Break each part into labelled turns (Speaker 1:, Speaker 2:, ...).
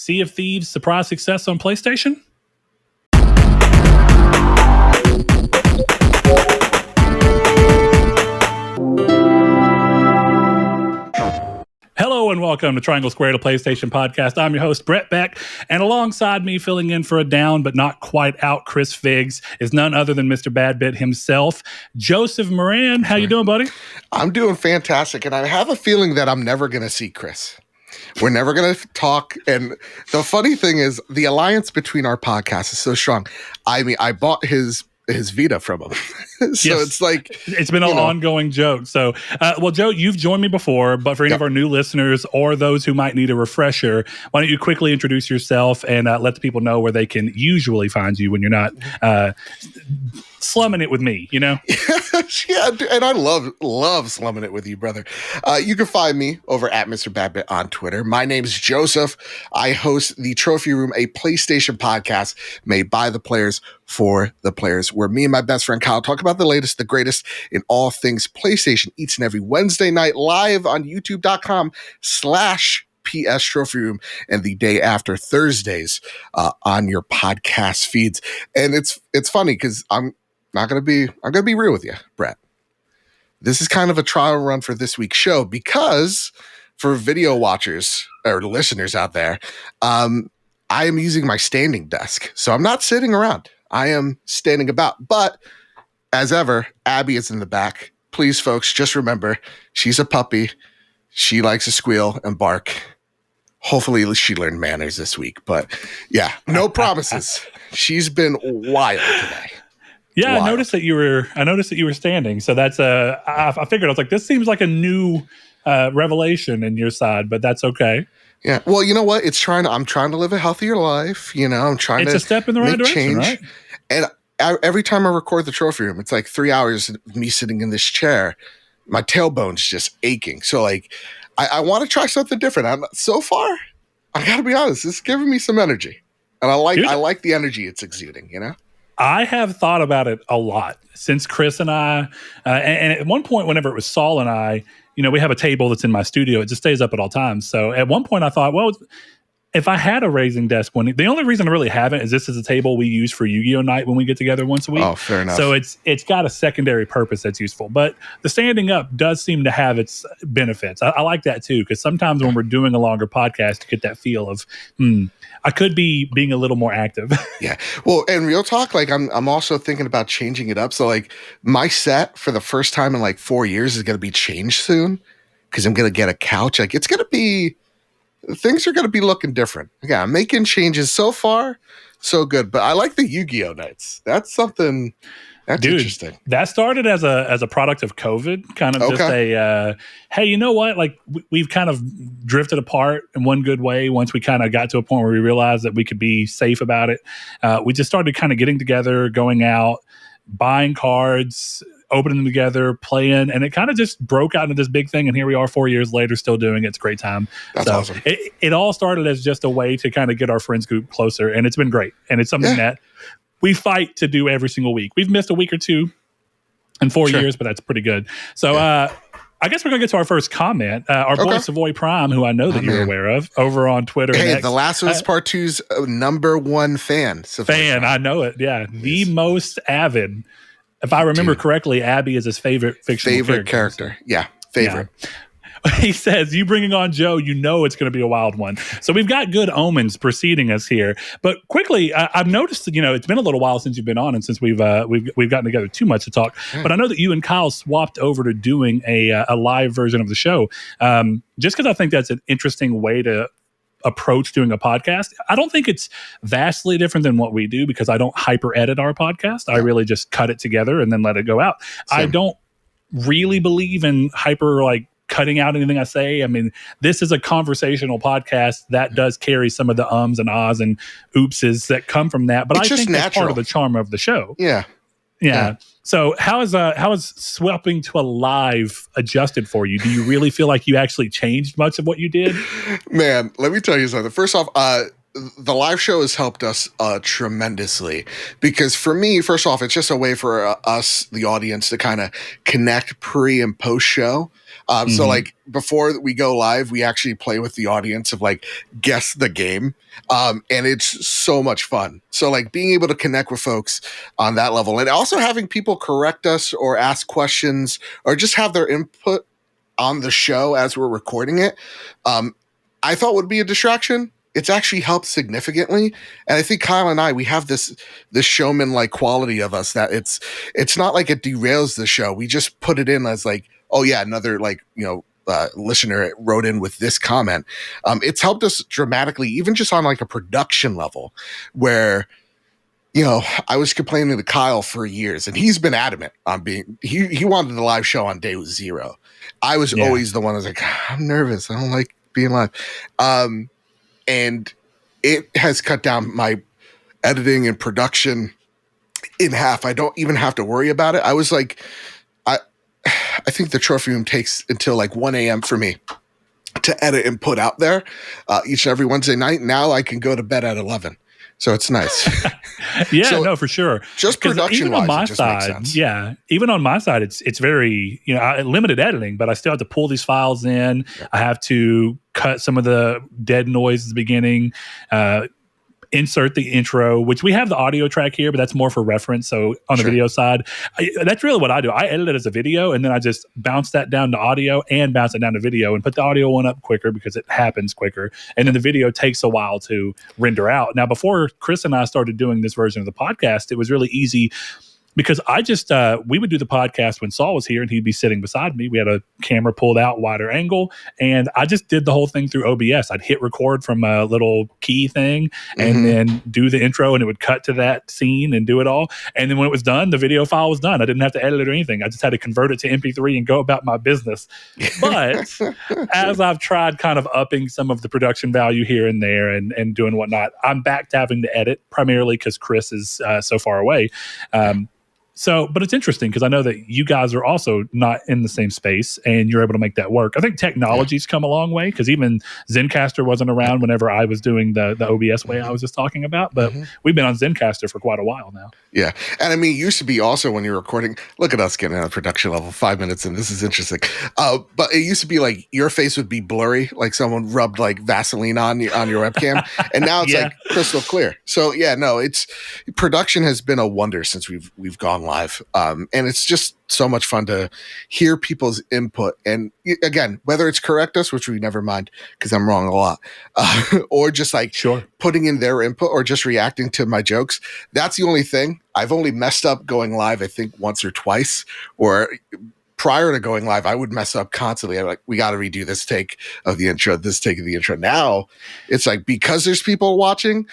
Speaker 1: Sea of Thieves surprise success on PlayStation? Hello and welcome to Triangle Square, the PlayStation podcast. I'm your host, Brett Beck, and alongside me, filling in for a down but not quite out Chris Figs, is none other than Mr. Badbit himself, Joseph Moran. How you doing, buddy?
Speaker 2: I'm doing fantastic, and I have a feeling that I'm never going to see Chris. We're never going to talk, and the funny thing is, the alliance between our podcasts is so strong. I mean, I bought his Vita from him. So yes. It's like,
Speaker 1: it's been an ongoing joke. So, well, Joe, you've joined me before, but for any of our new listeners or those who might need a refresher, why don't you quickly introduce yourself and let the people know where they can usually find you when you're not slumming it with me, you know?
Speaker 2: Yeah, and I love slumming it with you, brother. You can find me over at Mr. Badbit on Twitter. My name's Joseph. I host the Trophy Room, a PlayStation podcast made by the players for the players, where me and my best friend Kyle talk about the latest, the greatest in all things PlayStation each and every Wednesday night live on youtube.com/PS Trophy Room, and the day after Thursdays on your podcast feeds. And it's funny because I'm gonna be real with you, Brett. This is kind of a trial run for this week's show because for video watchers or listeners out there, I am using my standing desk, so I'm not sitting around. I am standing about, but as ever, Abby is in the back. Please, folks, just remember, she's a puppy. She likes to squeal and bark. Hopefully she learned manners this week, but yeah, no promises. She's been wild today.
Speaker 1: Yeah, wild. I noticed that you were standing. So that's I figured, I was like, this seems like a new revelation in your side, but that's okay.
Speaker 2: Yeah. Well, you know what? I'm trying to live a healthier life. You know, it's
Speaker 1: a step in the right direction, change. Right?
Speaker 2: And every time I record the Trophy Room, it's like 3 hours of me sitting in this chair. My tailbone's just aching. So like, I want to try something different. So far, I got to be honest, it's giving me some energy, and I like the energy it's exuding. You know.
Speaker 1: I have thought about it a lot since Chris and I, and at one point, whenever it was Saul and I, you know, we have a table that's in my studio. It just stays up at all times. So at one point I thought, well, if I had a raising desk the only reason I really haven't is this is a table we use for Yu-Gi-Oh! Night when we get together once a week.
Speaker 2: Oh, fair enough.
Speaker 1: So it's got a secondary purpose that's useful. But the standing up does seem to have its benefits. I like that too, because sometimes when we're doing a longer podcast, you get that feel of, I could be being a little more active.
Speaker 2: Yeah. Well, and real talk, like I'm also thinking about changing it up. So like my set for the first time in like 4 years is going to be changed soon because I'm going to get a couch. Like it's going to be, things are going to be looking different. Yeah, I'm making changes. So far, so good. But I like the Yu-Gi-Oh! Nights. That's something that's interesting.
Speaker 1: That started as a product of COVID, kind of just a, hey, you know what? Like we've kind of drifted apart in one good way once we kind of got to a point where we realized that we could be safe about it. We just started kind of getting together, going out, buying cards, opening them together, playing, and it kind of just broke out into this big thing. And here we are 4 years later, still doing it. It's a great time.
Speaker 2: That's awesome.
Speaker 1: It all started as just a way to kind of get our friends group closer, and it's been great. And it's something that we fight to do every single week. We've missed a week or two in 4 years, but that's pretty good. So I guess we're going to get to our first comment. Our boy Savoy Prime, who I know that you're aware of, over on Twitter.
Speaker 2: Hey, The Last of Us Part 2's number one fan.
Speaker 1: I know it. Yeah. The most avid. If I remember correctly, Abby is his favorite fictional
Speaker 2: character. Yeah, favorite.
Speaker 1: Yeah. He says, you bringing on Joe, you know it's going to be a wild one. So we've got good omens preceding us here. But quickly, I've noticed that, you know, it's been a little while since you've been on and since we've gotten together too much to talk. But I know that you and Kyle swapped over to doing a live version of the show, just because I think that's an interesting way to approach doing a podcast. I don't think it's vastly different than what we do because I don't hyper edit our podcast. I really just cut it together and then let it go out. Same. I don't really believe in hyper cutting out anything I say. I mean, this is a conversational podcast that does carry some of the ums and ahs and oopses that come from that. But I think that's part of the charm of the show.
Speaker 2: Yeah.
Speaker 1: So how is swapping to a live adjusted for you? Do you really feel like you actually changed much of what you did?
Speaker 2: Man, let me tell you something. First off, the live show has helped us tremendously, because for me, first off, it's just a way for us, the audience, to kind of connect pre and post show. So like before we go live, we actually play with the audience of like guess the game. And it's so much fun. So like being able to connect with folks on that level, and also having people correct us or ask questions or just have their input on the show as we're recording it, I thought would be a distraction. It's actually helped significantly. And I think Kyle and I, we have this showman-like quality of us that it's not like it derails the show. We just put it in as like, oh yeah, another like, listener wrote in with this comment. It's helped us dramatically, even just on like a production level, where, I was complaining to Kyle for years, and he's been adamant on he wanted the live show on day 0. I was always the one that was like, I'm nervous. I don't like being live. And it has cut down my editing and production in half. I don't even have to worry about it. I was like, I think the trophy room takes until like 1 a.m. for me to edit and put out there each and every Wednesday night. Now I can go to bed at 11. So it's nice.
Speaker 1: No, for sure.
Speaker 2: Just production
Speaker 1: even on my
Speaker 2: wise,
Speaker 1: side, even on my side, it's very, limited editing, but I still have to pull these files in. I have to cut some of the dead noise at the beginning, insert the intro, which we have the audio track here, but that's more for reference. So on the video side, that's really what I do. I edit it as a video, and then I just bounce that down to audio and bounce it down to video and put the audio one up quicker because it happens quicker. And then the video takes a while to render out. Now, before Chris and I started doing this version of the podcast, it was really easy because I just, we would do the podcast when Saul was here and he'd be sitting beside me. We had a camera pulled out wider angle, and I just did the whole thing through OBS. I'd hit record from a little key thing and then do the intro, and it would cut to that scene and do it all. And then when it was done, the video file was done. I didn't have to edit it or anything. I just had to convert it to MP3 and go about my business. But as I've tried kind of upping some of the production value here and there and doing whatnot, I'm back to having to edit primarily because Chris is so far away. But it's interesting because I know that you guys are also not in the same space and you're able to make that work. I think technology's come a long way because even Zencastr wasn't around whenever I was doing the OBS way I was just talking about, but we've been on Zencastr for quite a while now. Yeah.
Speaker 2: And I mean, it used to be also when you're recording, look at us getting on a production level 5 minutes in. This is interesting. But it used to be like your face would be blurry, like someone rubbed like Vaseline on your webcam. And now it's like crystal clear. So it's production has been a wonder since we've gone live. And it's just so much fun to hear people's input. And again, whether it's correct us, which we never mind because I'm wrong a lot, or just like putting in their input or just reacting to my jokes. That's the only thing. I've only messed up going live, I think, once or twice, or prior to going live, I would mess up constantly. I'm like, we got to redo this take of the intro, this take of the intro. Now it's like, because there's people watching,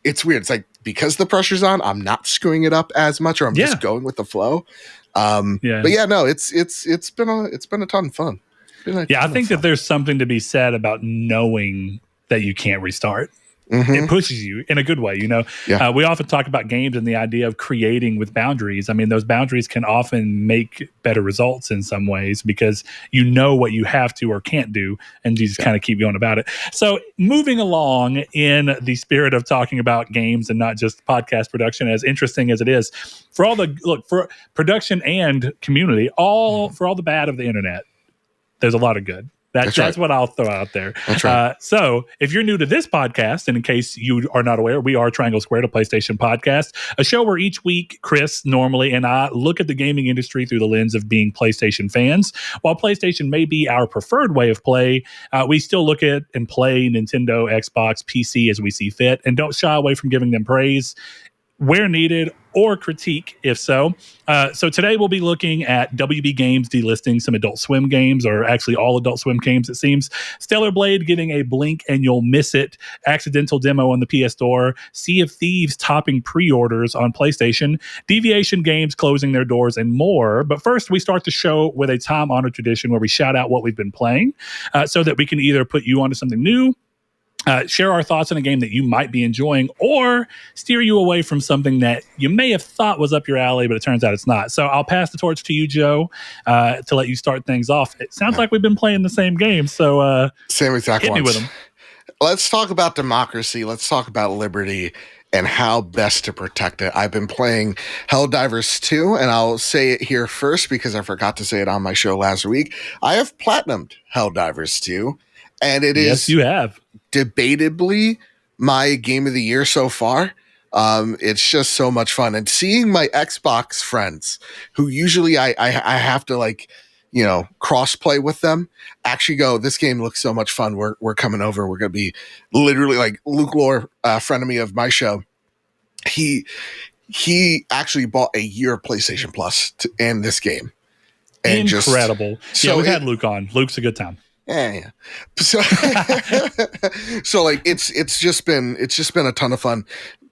Speaker 2: it's weird. It's like, because the pressure's on, I'm not screwing it up as much, or I'm just going with the flow. But it's been a ton of fun.
Speaker 1: I think that there's something to be said about knowing that you can't restart. It pushes you in a good way, we often talk about games and the idea of creating with boundaries. I mean, those boundaries can often make better results in some ways because you know what you have to or can't do, and you just kind of keep going about it. So moving along in the spirit of talking about games and not just podcast production, as interesting as it is, for production and community, for all the bad of the internet, there's a lot of good. That's what I'll throw out there.
Speaker 2: That's right.
Speaker 1: So if you're new to this podcast, and in case you are not aware, we are Triangle Squared, a PlayStation podcast, a show where each week Chris normally and I look at the gaming industry through the lens of being PlayStation fans. While PlayStation may be our preferred way of play, we still look at and play Nintendo, Xbox, PC as we see fit, and don't shy away from giving them praise where needed or critique if so. So today we'll be looking at WB Games delisting some Adult Swim games, or actually all Adult Swim games, it seems. Stellar Blade getting a blink and you'll miss it accidental demo on the PS Store. Sea of Thieves topping pre-orders on PlayStation. Deviation games closing their doors, and more. But first, we start the show with a time-honored tradition where we shout out what we've been playing so that we can either put you onto something new, share our thoughts on a game that you might be enjoying, or steer you away from something that you may have thought was up your alley, but it turns out it's not. So I'll pass the torch to you, Joe, to let you start things off. It sounds like we've been playing the same game, so
Speaker 2: same exact
Speaker 1: hit me
Speaker 2: ones.
Speaker 1: with them.
Speaker 2: let's talk about democracy. Let's talk about liberty and how best to protect it. I've been playing Helldivers 2, and I'll say it here first because I forgot to say it on my show last week. I have platinumed Helldivers 2, and it
Speaker 1: Yes,
Speaker 2: is
Speaker 1: you have.
Speaker 2: debatably my game of the year so far. It's just so much fun, and seeing my Xbox friends, who usually I have to like, cross play with them, actually go, this game looks so much fun. We're coming over. We're gonna be literally like Luke Lore, friend of me of my show. He actually bought a year of PlayStation Plus in this game. And
Speaker 1: incredible. We've had Luke on. Luke's a good time.
Speaker 2: Yeah. So, so like it's just been a ton of fun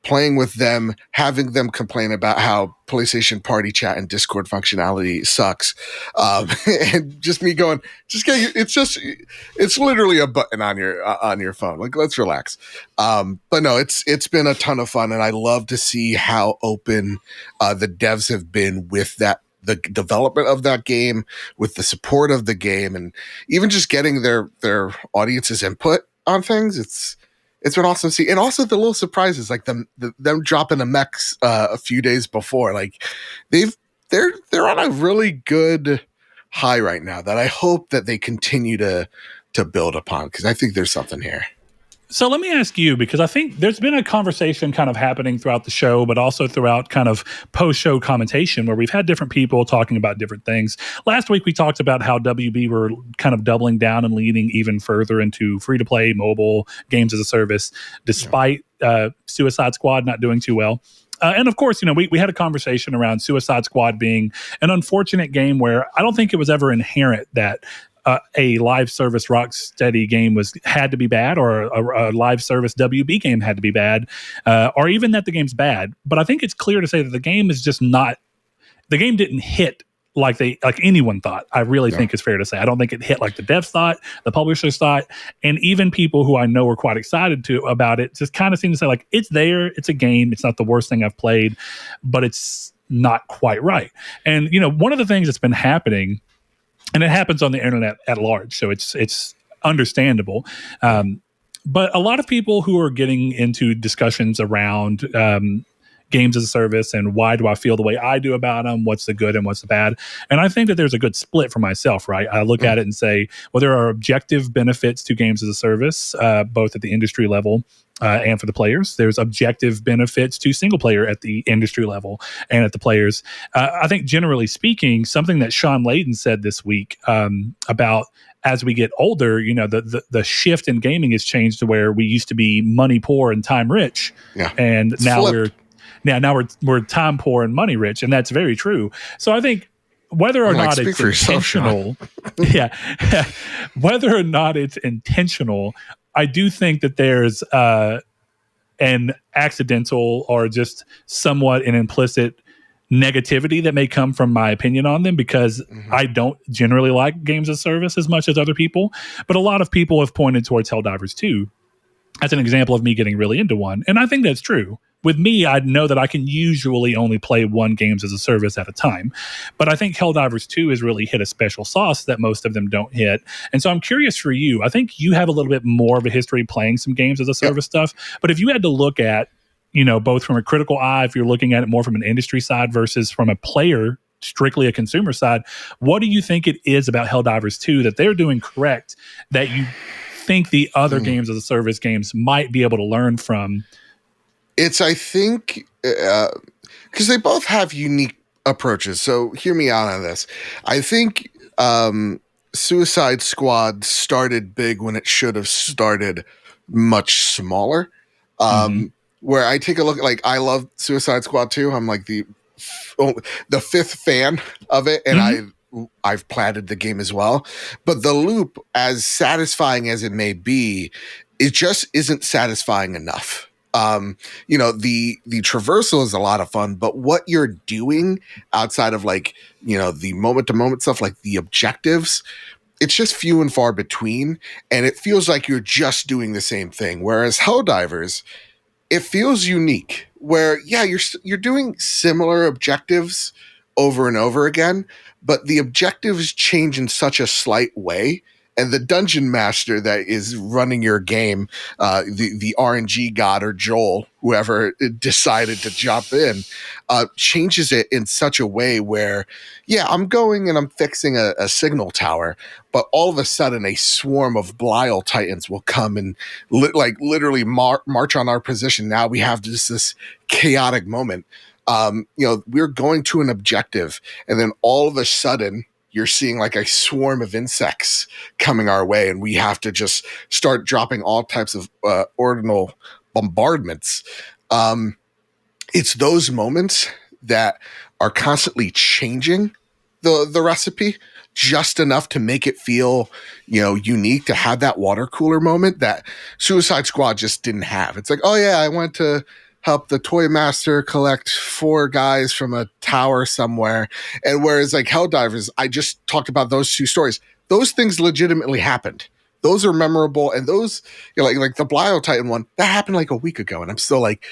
Speaker 2: playing with them, having them complain about how PlayStation Party Chat and Discord functionality sucks, and just me going, it's literally a button on your phone. Like, let's relax. But no, it's been a ton of fun, and I love to see how open the devs have been with that. The development of that game, with the support of the game, and even just getting their audience's input on things. It's been awesome to see. And also the little surprises, like them dropping the mechs a few days before. Like they're on a really good high right now that I hope that they continue to build upon, because I think there's something here.
Speaker 1: So let me ask you, because I think there's been a conversation kind of happening throughout the show, but also throughout kind of post-show commentation where we've had different people talking about different things. Last week, we talked about how WB were kind of doubling down and leaning even further into free-to-play mobile games as a service, despite Suicide Squad not doing too well. And of course, we had a conversation around Suicide Squad being an unfortunate game where I don't think it was ever inherent that a live service Rocksteady game had to be bad, or a live service WB game had to be bad, or even that the game's bad. But I think it's clear to say that the game is just not. The game didn't hit like anyone thought. I really think it's fair to say. I don't think it hit like the devs thought, the publishers thought, and even people who I know were quite excited about it just kind of seem to say, like, it's there, it's a game, it's not the worst thing I've played, but it's not quite right. And one of the things that's been happening. And it happens on the internet at large, so it's understandable. But a lot of people who are getting into discussions around games as a service and why do I feel the way I do about them, what's the good and what's the bad. And I think that there's a good split for myself, right? I look at it and say, well, there are objective benefits to games as a service, both at the industry level and for the players. There's objective benefits to single player at the industry level and at the players. I think generally speaking, something that Sean Layden said this week about as we get older, the shift in gaming has changed to where we used to be money poor and time rich. Yeah. And it's now flipped. we're time poor and money rich. And that's very true. So I think whether or not it's intentional, whether or not it's intentional, I do think that there's an accidental or just somewhat an implicit negativity that may come from my opinion on them, because I don't generally like games as service as much as other people. But a lot of people have pointed towards Helldivers 2 as an example of me getting really into one. And I think that's true. With me, I know that I can usually only play one games as a service at a time. But I think Helldivers 2 has really hit a special sauce that most of them don't hit. And so I'm curious for you. I think you have a little bit more of a history playing some games as a service stuff. But if you had to look at, both from a critical eye, if you're looking at it more from an industry side versus from a player, strictly a consumer side, what do you think it is about Helldivers 2 that they're doing correct that you think the other games as a service games might be able to learn from?
Speaker 2: I think, because they both have unique approaches. So hear me out on this. I think Suicide Squad started big when it should have started much smaller. Where I take a look, like, I love Suicide Squad 2. I'm like the fifth fan of it, and I've platted the game as well. But the loop, as satisfying as it may be, it just isn't satisfying enough. The traversal is a lot of fun, but what you're doing outside of the moment to moment stuff, like the objectives, it's just few and far between, and it feels like you're just doing the same thing. Whereas Helldivers, it feels unique where, you're doing similar objectives over and over again, but the objectives change in such a slight way and the dungeon master that is running your game, the RNG god or Joel, whoever decided to jump in, changes it in such a way where, yeah, I'm going and I'm fixing a signal tower, but all of a sudden a swarm of Belial Titans will come and literally march on our position. Now we have just this chaotic moment. We're going to an objective, and then all of a sudden you're seeing like a swarm of insects coming our way, and we have to just start dropping all types of ordinal bombardments. It's those moments that are constantly changing the recipe just enough to make it feel, unique, to have that water cooler moment that Suicide Squad just didn't have. It's like, oh yeah, I went to help the toy master collect 4 guys from a tower somewhere. And whereas like Helldivers, I just talked about those 2 stories. Those things legitimately happened. Those are memorable. And those, like the Belial Titan one, that happened like a week ago. And I'm still like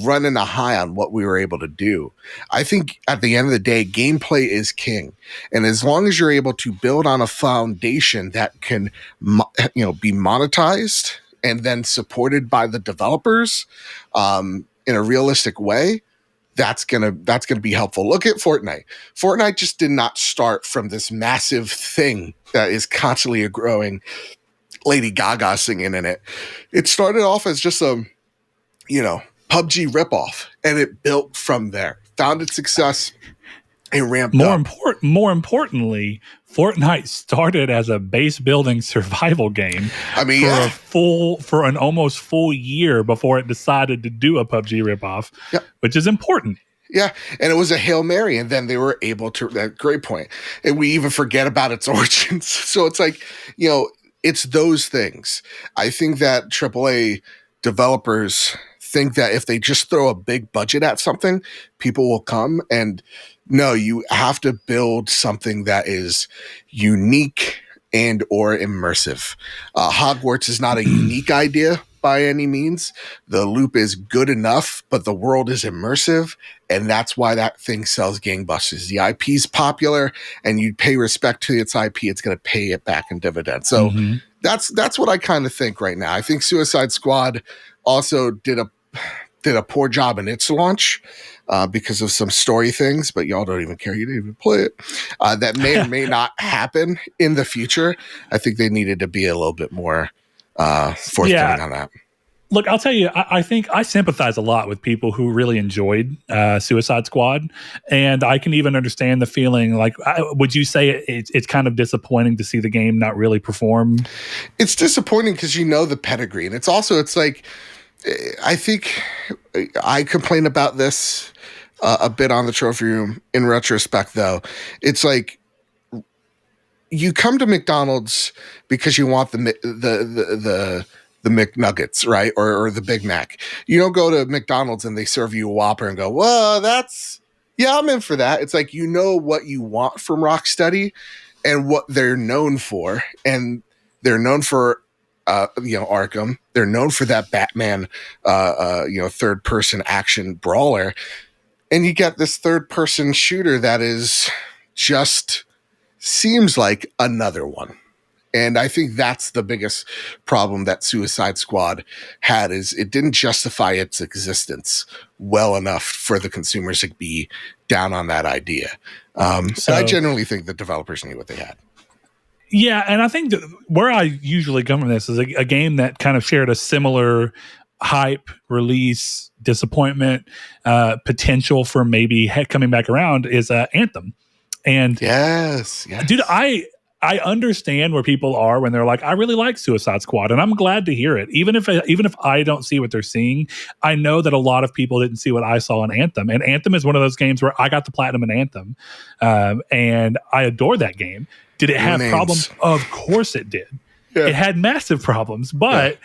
Speaker 2: running a high on what we were able to do. I think at the end of the day, gameplay is king. And as long as you're able to build on a foundation that can, be monetized and then supported by the developers in a realistic way, that's gonna be helpful. Look at Fortnite. Fortnite just did not start from this massive thing that is constantly growing. Lady Gaga singing in it. It started off as just a, PUBG ripoff, and it built from there. Found its success. It ramped up.
Speaker 1: More importantly, Fortnite started as a base building survival game.
Speaker 2: I mean,
Speaker 1: for an almost full year before it decided to do a PUBG ripoff, which is important.
Speaker 2: Yeah, and it was a Hail Mary, and then they were able to, that great point. And we even forget about its origins. So it's like, it's those things. I think that AAA developers think that if they just throw a big budget at something, people will come. And no, you have to build something that is unique and or immersive. Hogwarts is not a unique idea by any means. The loop is good enough, but the world is immersive, and that's why that thing sells gangbusters. The IP is popular, and you pay respect to its IP, it's going to pay it back in dividends. So that's what I kind of think right now. I think Suicide Squad also did a poor job in its launch because of some story things, but y'all don't even care. You didn't even play it. That may or may not happen in the future. I think they needed to be a little bit more forthcoming on that.
Speaker 1: Look, I'll tell you, I think I sympathize a lot with people who really enjoyed Suicide Squad, and I can even understand the feeling. Like, would you say it's kind of disappointing to see the game not really perform?
Speaker 2: It's disappointing because the pedigree, and it's like, I think I complain about this a bit on the trophy room. In retrospect, though, it's like you come to McDonald's because you want the McNuggets, right? Or the Big Mac. You don't go to McDonald's and they serve you a Whopper and go, well, I'm in for that. It's like, what you want from Rocksteady and what they're known for. And they're known for, Arkham. They're known for that Batman, third person action brawler. And you get this third person shooter that is just seems like another one. And I think that's the biggest problem that Suicide Squad had, is it didn't justify its existence well enough for the consumers to be down on that idea. So I generally think the developers knew what they had.
Speaker 1: Yeah, and I think where I usually come from this is a game that kind of shared a similar hype, release, disappointment, potential for maybe coming back around is Anthem. And
Speaker 2: yes.
Speaker 1: Dude, I understand where people are when they're like, I really like Suicide Squad, and I'm glad to hear it. Even if I don't see what they're seeing, I know that a lot of people didn't see what I saw in Anthem. And Anthem is one of those games where I got the platinum in Anthem, and I adore that game. Did it have problems? Of course it did. Yeah. It had massive problems, but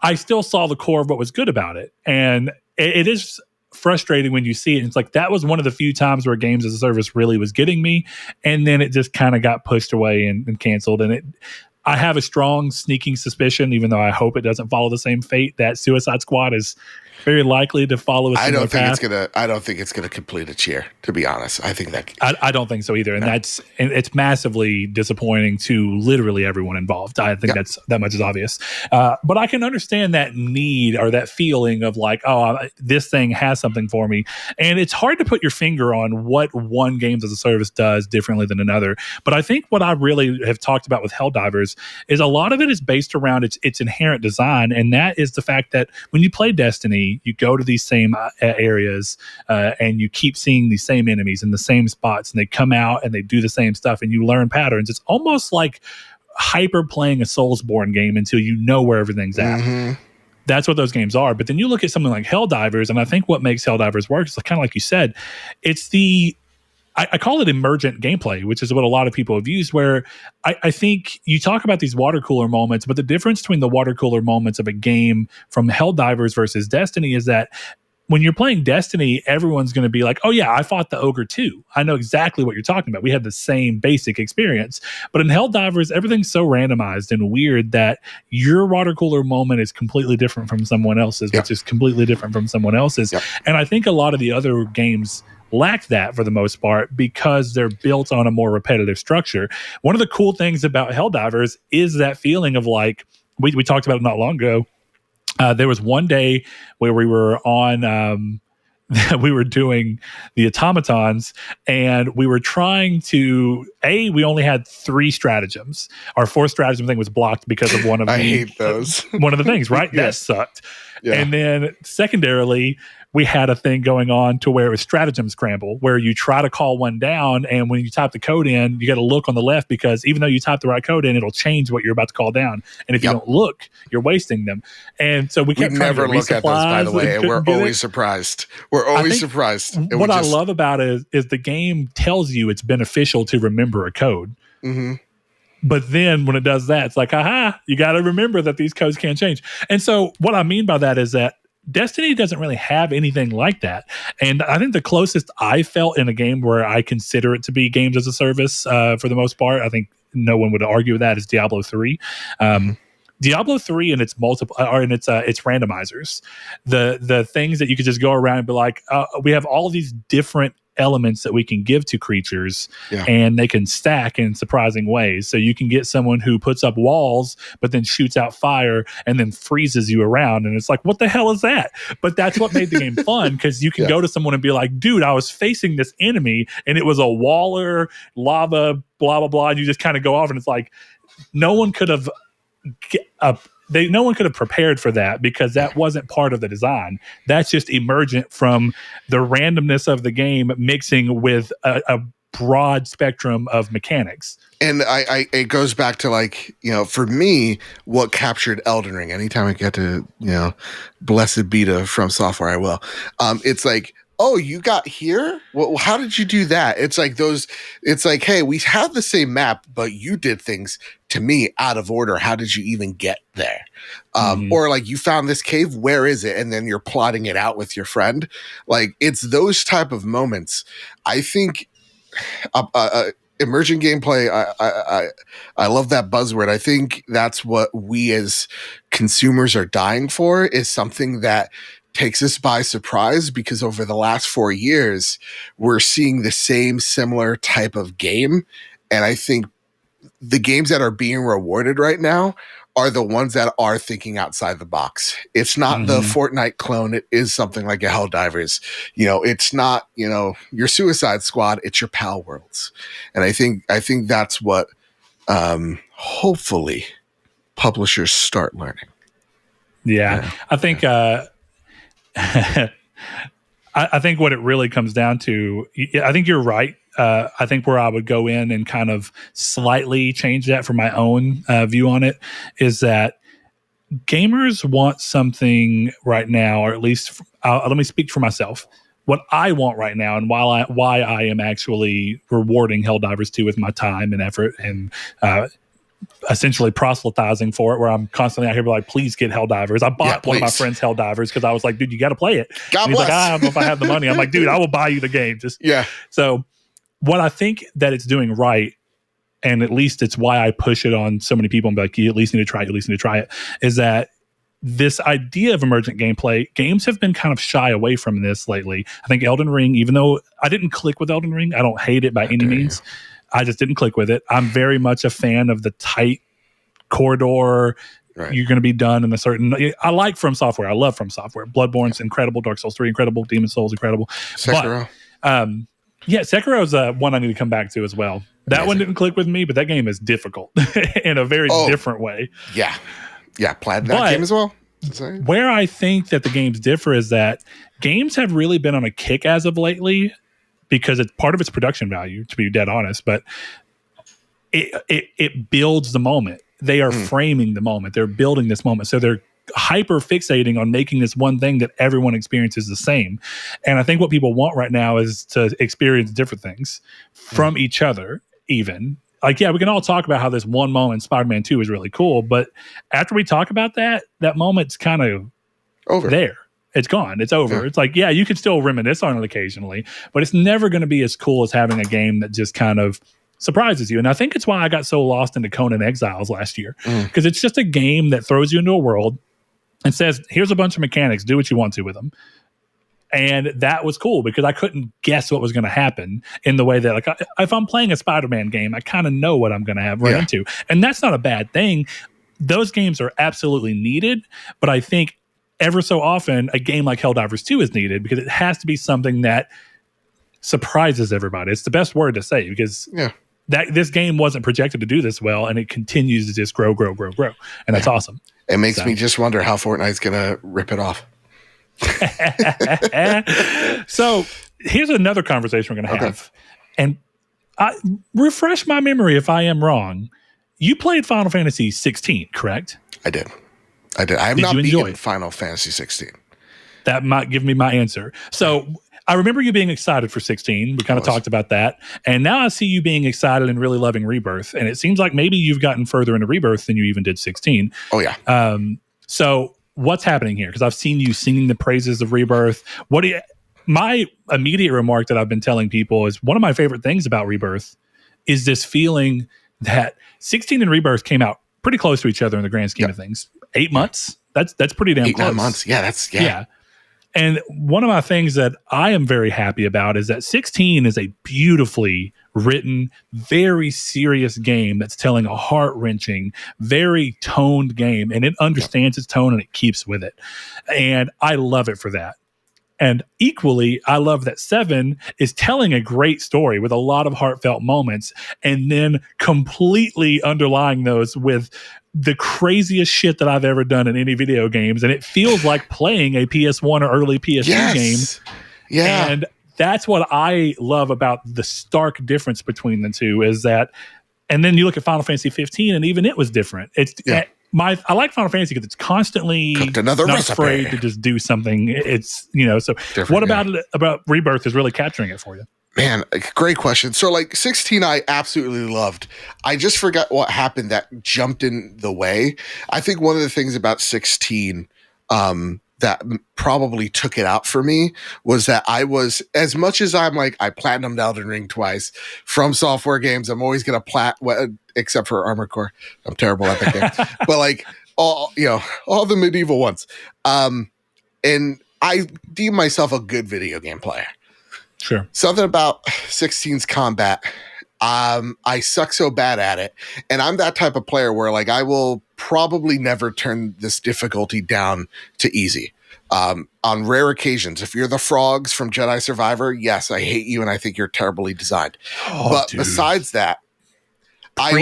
Speaker 1: I still saw the core of what was good about it. And it is frustrating when you see it. It's like, that was one of the few times where games as a service really was getting me, and then it just kind of got pushed away and canceled. And I have a strong sneaking suspicion, even though I hope it doesn't follow the same fate, that Suicide Squad is very likely to follow a similar path.
Speaker 2: I don't think it's gonna complete its year, to be honest. I think that
Speaker 1: I don't think so either, and it's massively disappointing to literally everyone involved. I think that much is obvious, but I can understand that need or that feeling of like, oh, this thing has something for me, and it's hard to put your finger on what one games as a service does differently than another. But I think what I really have talked about with Helldivers is a lot of it is based around its inherent design, and that is the fact that when you play Destiny, you go to these same areas and you keep seeing these same enemies in the same spots, and they come out and they do the same stuff, and you learn patterns. It's almost like hyper playing a Soulsborne game until you know where everything's at. Mm-hmm. That's what those games are. But then you look at something like Helldivers, and I think what makes Helldivers work is kind of like you said, it's I call it emergent gameplay, which is what a lot of people have used, where I think you talk about these water cooler moments, but the difference between the water cooler moments of a game from Helldivers versus Destiny is that when you're playing Destiny, everyone's going to be like, oh yeah, I fought the ogre too. I know exactly what you're talking about. We had the same basic experience. But in Helldivers, everything's so randomized and weird that your water cooler moment is completely different from someone else's, which is completely different from someone else's. Yep. And I think a lot of the other games lack that for the most part because they're built on a more repetitive structure. One of the cool things about Helldivers is that feeling of like, we talked about it not long ago. There was one day where we were on, we were doing the automatons and we were trying to, we only had 3 stratagems. Our 4th stratagem thing was blocked because of one of
Speaker 2: I hate those.
Speaker 1: One of the things, right? That sucked. Yeah. And then secondarily, we had a thing going on to where it was stratagem scramble, where you try to call one down, and when you type the code in, you got to look on the left because even though you type the right code in, it'll change what you're about to call down. And if you don't look, you're wasting them. And so we
Speaker 2: never look at those, by the way, and we're always surprised. We're always surprised.
Speaker 1: What I love about it is the game tells you it's beneficial to remember a code. Mm-hmm. But then when it does that, it's like, aha, you got to remember that these codes can't change. And so what I mean by that is that Destiny doesn't really have anything like that. And I think the closest I felt in a game where I consider it to be games as a service for the most part, I think no one would argue with that, is Diablo 3. Diablo 3 and its its randomizers, the things that you could just go around and be like, we have all these different elements that we can give to creatures and they can stack in surprising ways. So you can get someone who puts up walls but then shoots out fire and then freezes you around, and it's like, what the hell is that? But that's what made the game fun, because you can go to someone and be like, dude, I was facing this enemy and it was a waller, lava, blah blah blah, and you just kind of go off, and it's like no one could have prepared for that because that wasn't part of the design. That's just emergent from the randomness of the game mixing with a broad spectrum of mechanics.
Speaker 2: And it goes back to, like, for me, what captured Elden Ring, anytime I get to, blessed be to From Software, I will. It's like, oh, you got here? Well, how did you do that? It's like, hey, we have the same map, but you did things to me out of order. How did you even get there? Or like, you found this cave, where is it? And then you're plotting it out with your friend. Like, it's those type of moments. I think emergent gameplay, I love that buzzword. I think that's what we as consumers are dying for, is something that takes us by surprise, because over the last 4 years, we're seeing the same similar type of game. And I think the games that are being rewarded right now are the ones that are thinking outside the box. It's not the Fortnite clone. It is something like a Helldivers. It's not, your Suicide Squad, it's your Pal Worlds. And I think that's what hopefully publishers start learning.
Speaker 1: Yeah. I think I think what it really comes down to, I think you're right. I think where I would go in and kind of slightly change that for my own view on it is that gamers want something right now, or at least let me speak for myself. What I want right now, and why I am actually rewarding Helldivers 2 with my time and effort and essentially proselytizing for it, where I'm constantly out here like, please get Helldivers. I bought one of my friends Helldivers because I was like, dude, you got to play it.
Speaker 2: God
Speaker 1: bless.
Speaker 2: He's like,
Speaker 1: I don't know if I have the money. I'm like, dude, I will buy you the game. So what I think that it's doing right and at least it's why I push it on so many people and be like, you at least need to try it, you at least need to try it, is that this idea of emergent gameplay, games have been kind of shy away from this lately. I think Elden Ring, even though I didn't click with Elden Ring, I don't hate it by any means. I just didn't click with it. I'm very much a fan of the tight corridor. Right. You're going to be done in a certain. I like From Software. I love From Software. Bloodborne's incredible. Dark Souls 3 incredible. Demon Souls incredible.
Speaker 2: Sekiro.
Speaker 1: But, Sekiro's one I need to come back to as well. That one didn't click with me, but that game is difficult in a very different way.
Speaker 2: Yeah. Played that game as well.
Speaker 1: Where I think that the games differ is that games have really been on a kick as of lately because it's part of its production value, to be dead honest, but it builds the moment. They are framing the moment. They're building this moment. So they're hyper fixating on making this one thing that everyone experiences the same. And I think what people want right now is to experience different things from each other, even. Like, yeah, we can all talk about how this one moment Spider-Man 2 is really cool, but after we talk about that moment's kind of
Speaker 2: over.
Speaker 1: There. It's gone. It's over. Yeah. It's like, yeah, you can still reminisce on it occasionally, but it's never going to be as cool as having a game that just kind of surprises you. And I think it's why I got so lost into Conan Exiles last year, because it's just a game that throws you into a world and says, here's a bunch of mechanics, do what you want to with them. And that was cool because I couldn't guess what was going to happen in the way that, like, if I'm playing a Spider-Man game, I kind of know what I'm going to have run into. And that's not a bad thing. Those games are absolutely needed, but I think ever so often a game like Helldivers 2 is needed because it has to be something that surprises everybody. It's the best word to say because that this game wasn't projected to do this well, and it continues to just grow. And that's awesome.
Speaker 2: It makes me just wonder how Fortnite's going to rip it off.
Speaker 1: So here's another conversation we're going to have. And refresh my memory if I am wrong. You played Final Fantasy 16, correct?
Speaker 2: I did. I have not beaten Final Fantasy 16.
Speaker 1: That might give me my answer. So I remember you being excited for 16. We kind of talked about that. And now I see you being excited and really loving Rebirth. And it seems like maybe you've gotten further into Rebirth than you even did 16.
Speaker 2: Oh, yeah.
Speaker 1: So what's happening here? Because I've seen you singing the praises of Rebirth. My immediate remark that I've been telling people is one of my favorite things about Rebirth is this feeling that 16 and Rebirth came out pretty close to each other in the grand scheme of things. 8 months. That's pretty damn close.
Speaker 2: 8-9 months. Yeah.
Speaker 1: And one of my things that I am very happy about is that 16 is a beautifully written, very serious game that's telling a heart-wrenching, very toned game, and it understands its tone and it keeps with it. And I love it for that. And equally, I love that 7 is telling a great story with a lot of heartfelt moments and then completely underlying those with the craziest shit that I've ever done in any video games. And it feels like playing a PS1 or early PS2 game.
Speaker 2: Yeah.
Speaker 1: And that's what I love about the stark difference between the two is that, and then you look at Final Fantasy 15 and even it was different. I like Final Fantasy because it's constantly not afraid to just do something. It's, so different, what about Rebirth is really capturing it for you?
Speaker 2: Man, great question. So 16, I absolutely loved. I just forgot what happened that jumped in the way. I think one of the things about 16 that probably took it out for me was that I was, as much as I'm like, I platinumed Elden Ring twice From Software games. I'm always going to except for Armored Core. I'm terrible at that game. But all the medieval ones. And I deem myself a good video game player.
Speaker 1: Sure.
Speaker 2: Something about 16's combat. I suck so bad at it. And I'm that type of player where I will probably never turn this difficulty down to easy. On rare occasions, if you're the frogs from Jedi Survivor, yes, I hate you and I think you're terribly designed. Besides that, I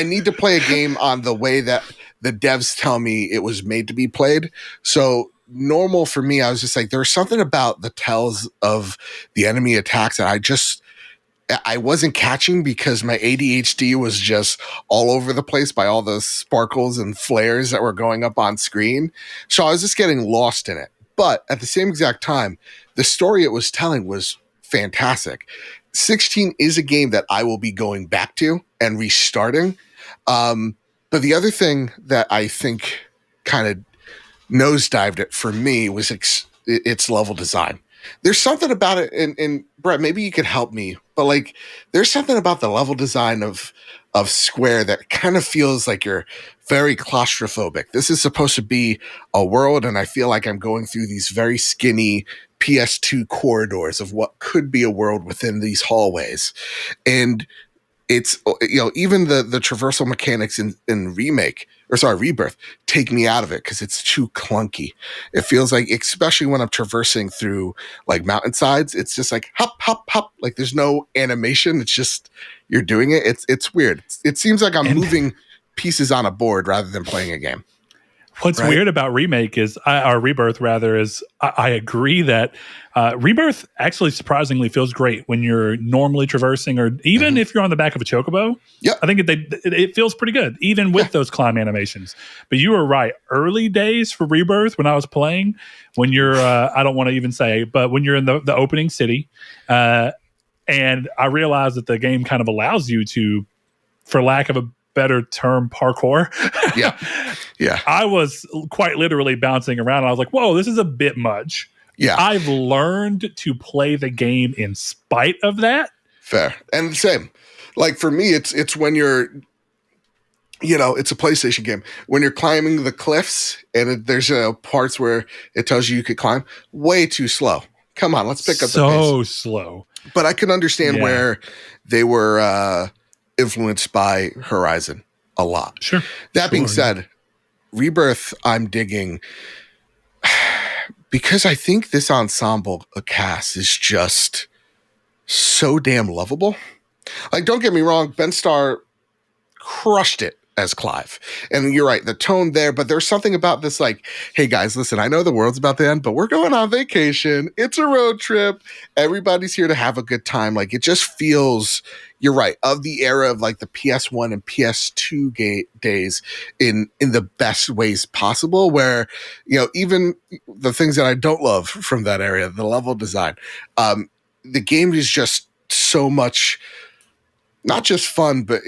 Speaker 2: need to play a game on the way that the devs tell me it was made to be played. So normal for me, I was just like, there's something about the tells of the enemy attacks that I wasn't catching because my ADHD was just all over the place by all the sparkles and flares that were going up on screen. So I was just getting lost in it. But at the same exact time, the story it was telling was fantastic. 16 is a game that I will be going back to and restarting. But the other thing that I think kind of nosedived it for me was its level design. There's something about it, and Brett, maybe you could help me, but like there's something about the level design of Square that kind of feels like you're very claustrophobic. This is supposed to be a world, and I feel like I'm going through these very skinny PS2 corridors of what could be a world within these hallways. And it's, even the traversal mechanics in Rebirth take me out of it because it's too clunky. It feels like, especially when I'm traversing through like mountainsides, it's just like hop, hop, hop. Like there's no animation. It's just, you're doing it. It's weird. It seems like I'm moving pieces on a board rather than playing a game.
Speaker 1: What's weird about Rebirth rather, is I agree that Rebirth actually surprisingly feels great when you're normally traversing, or even if you're on the back of a chocobo.
Speaker 2: Yeah,
Speaker 1: I think it feels pretty good, even with those climb animations. But you were right. Early days for Rebirth, when I was playing, when you're, I don't want to even say, but when you're in the opening city, and I realized that the game kind of allows you to, for lack of a better term, parkour.
Speaker 2: Yeah.
Speaker 1: I was quite literally bouncing around, and I was like, whoa, this is a bit much.
Speaker 2: Yeah.
Speaker 1: I've learned to play the game in spite of that.
Speaker 2: Fair. And same. Like for me, it's when you're, it's a PlayStation game. When you're climbing the cliffs and there's parts where it tells you could climb, way too slow. Come on, let's pick up the pace.
Speaker 1: So slow.
Speaker 2: But I can understand where they were influenced by Horizon a lot.
Speaker 1: Sure.
Speaker 2: That being said, Rebirth, I'm digging because I think this ensemble cast is just so damn lovable. Like, don't get me wrong, Ben Starr crushed it as Clive. And you're right, the tone there, but there's something about this like, hey guys, listen, I know the world's about to end, but we're going on vacation. It's a road trip. Everybody's here to have a good time. Like, it just feels, you're right, of the era of like the PS1 and PS2 days in the best ways possible, where, even the things that I don't love from that area, the level design, the game is just so much, not just fun, but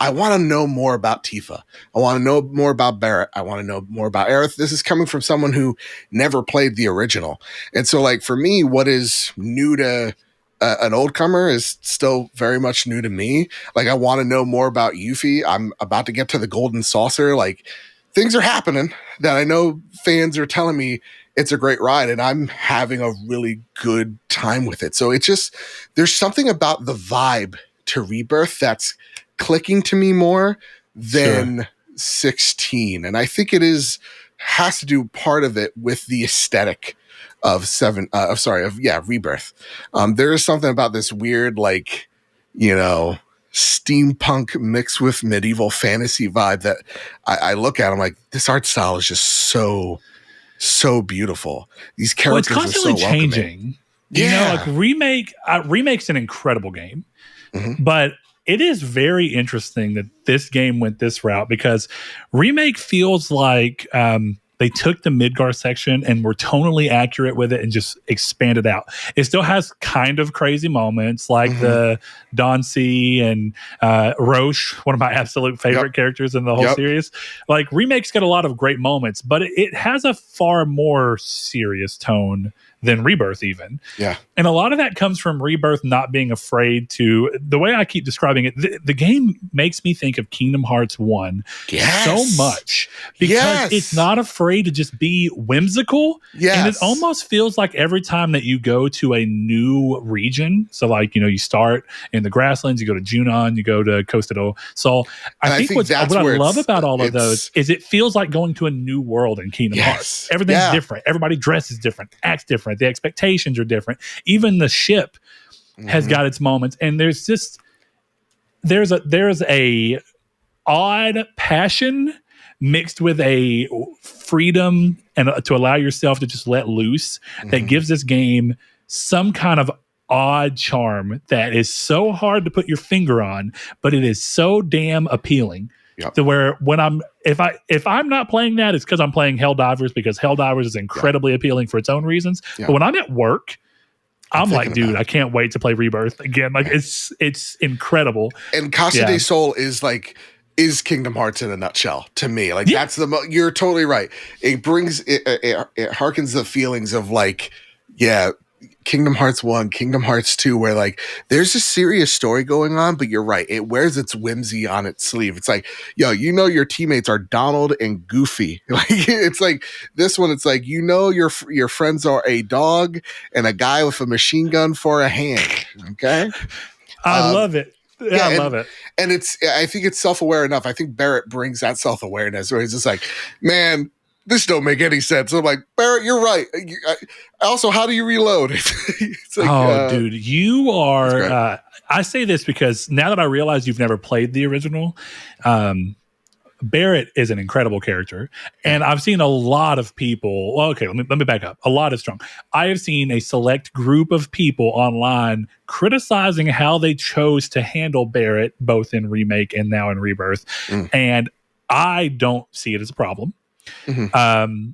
Speaker 2: I want to know more about Tifa. I want to know more about Barrett. I want to know more about Aerith. This is coming from someone who never played the original. And so, like, for me, what is new to an old comer is still very much new to me. Like, I want to know more about Yuffie. I'm about to get to the Golden Saucer. Like, things are happening that I know fans are telling me it's a great ride, and I'm having a really good time with it. So it's just, there's something about the vibe to Rebirth that's clicking to me more than 16. And I think it has to do part of it with the aesthetic of Rebirth. There is something about this weird, like, steampunk mixed with medieval fantasy vibe that I look at. I'm like, this art style is just so beautiful. These characters
Speaker 1: it's constantly
Speaker 2: are so
Speaker 1: changing.
Speaker 2: Yeah.
Speaker 1: Remake's an incredible game. But it is very interesting that this game went this route, because Remake feels like they took the Midgar section and were tonally accurate with it and just expanded out. It still has kind of crazy moments like the Don C and Roche, one of my absolute favorite characters in the whole series. Like, Remake's got a lot of great moments, but it has a far more serious tone than Rebirth even. Yeah. And a lot of that comes from Rebirth not being afraid to, the way I keep describing it, the game makes me think of Kingdom Hearts 1 so much, because it's not afraid to just be whimsical. And it almost feels like every time that you go to a new region, so like, you start in the Grasslands, you go to Junon, you go to Costa del Sol. I think what I love about all of those is it feels like going to a new world in Kingdom Hearts. Everything's different. Everybody dresses different, acts different. The expectations are different. Even the ship has got its moments, and there's a odd passion mixed with a freedom and to allow yourself to just let loose that gives this game some kind of odd charm that is so hard to put your finger on, but it is so damn appealing. To where when if I'm not playing that, it's because I'm playing Helldivers, because Helldivers is incredibly appealing for its own reasons. But when I'm at work, I'm like, dude, I can't wait to play Rebirth again. Like, it's incredible. And
Speaker 2: Casa de Sol is Kingdom Hearts in a nutshell to me. Like, that's you're totally right. It brings it harkens the feelings of like, Kingdom Hearts 1, Kingdom Hearts 2, where like there's a serious story going on, but you're right, it wears its whimsy on its sleeve. It's like, yo, you know your teammates are Donald and Goofy. Like it's like this one, it's like, you know your friends are a dog and a guy with a machine gun for a hand. Okay.
Speaker 1: I love it. Yeah, I love it.
Speaker 2: And I think it's self-aware enough. I think Barrett brings that self-awareness where he's just like, man, this don't make any sense. I'm like, Barrett, you're right. Also, how do you reload? It's like,
Speaker 1: dude, you are. I say this because now that I realize you've never played the original, Barrett is an incredible character, and I've seen a lot of people. Well, okay, let me back up. A lot is strong. I have seen a select group of people online criticizing how they chose to handle Barrett, both in Remake and now in Rebirth, and I don't see it as a problem. Mm-hmm.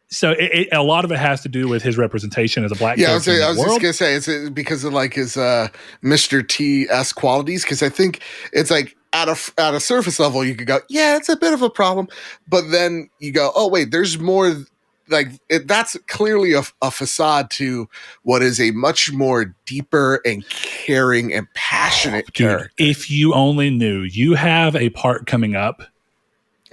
Speaker 1: So a lot of it has to do with his representation as a black character.
Speaker 2: I was just gonna say it's because of like his Mr. T-S qualities. Because I think it's like at a surface level you could go, yeah, it's a bit of a problem, but then you go, oh wait, there's more. Like that's clearly a facade to what is a much more deeper and caring and passionate character.
Speaker 1: If you only knew, you have a part coming up.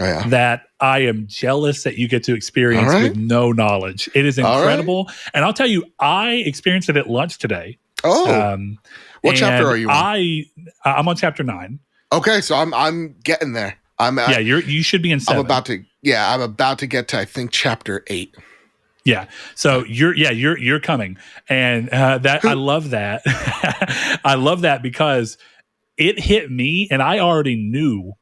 Speaker 1: Oh, yeah. That I am jealous that you get to experience with no knowledge. It is incredible. And I'll tell you, I experienced it at lunch today.
Speaker 2: Oh, what chapter are you
Speaker 1: on? I'm on chapter 9.
Speaker 2: Okay, so I'm getting there.
Speaker 1: You should be in 7.
Speaker 2: I'm about to get to, I think, chapter 8.
Speaker 1: Yeah. So you're coming. And that I love that. I love that because it hit me and I already knew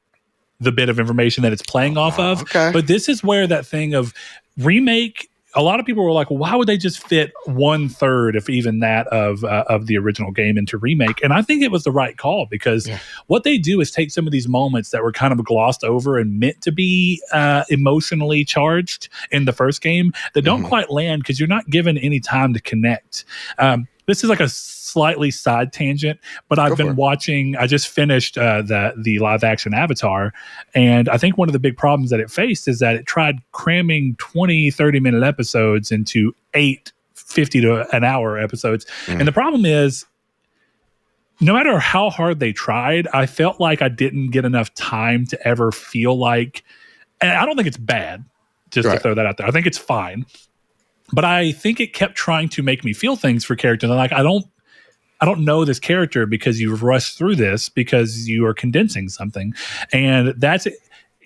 Speaker 1: the bit of information that it's playing off of. Okay. But this is where that thing of Remake, a lot of people were like, well, why would they just fit 1/3, if even that, of the original game into Remake? And I think it was the right call because what they do is take some of these moments that were kind of glossed over and meant to be emotionally charged in the first game that don't quite land because you're not given any time to connect. This is like a slightly side tangent, but I've been watching. I just finished the live action Avatar, and I think one of the big problems that it faced is that it tried cramming 20-30 minute episodes into 8 50 to an hour episodes. And the problem is, no matter how hard they tried, I felt like I didn't get enough time to ever feel like, and I don't think it's bad, just to throw that out there. I think it's fine. But I think it kept trying to make me feel things for characters. I'm like, I don't know this character because you've rushed through this because you are condensing something. And that's,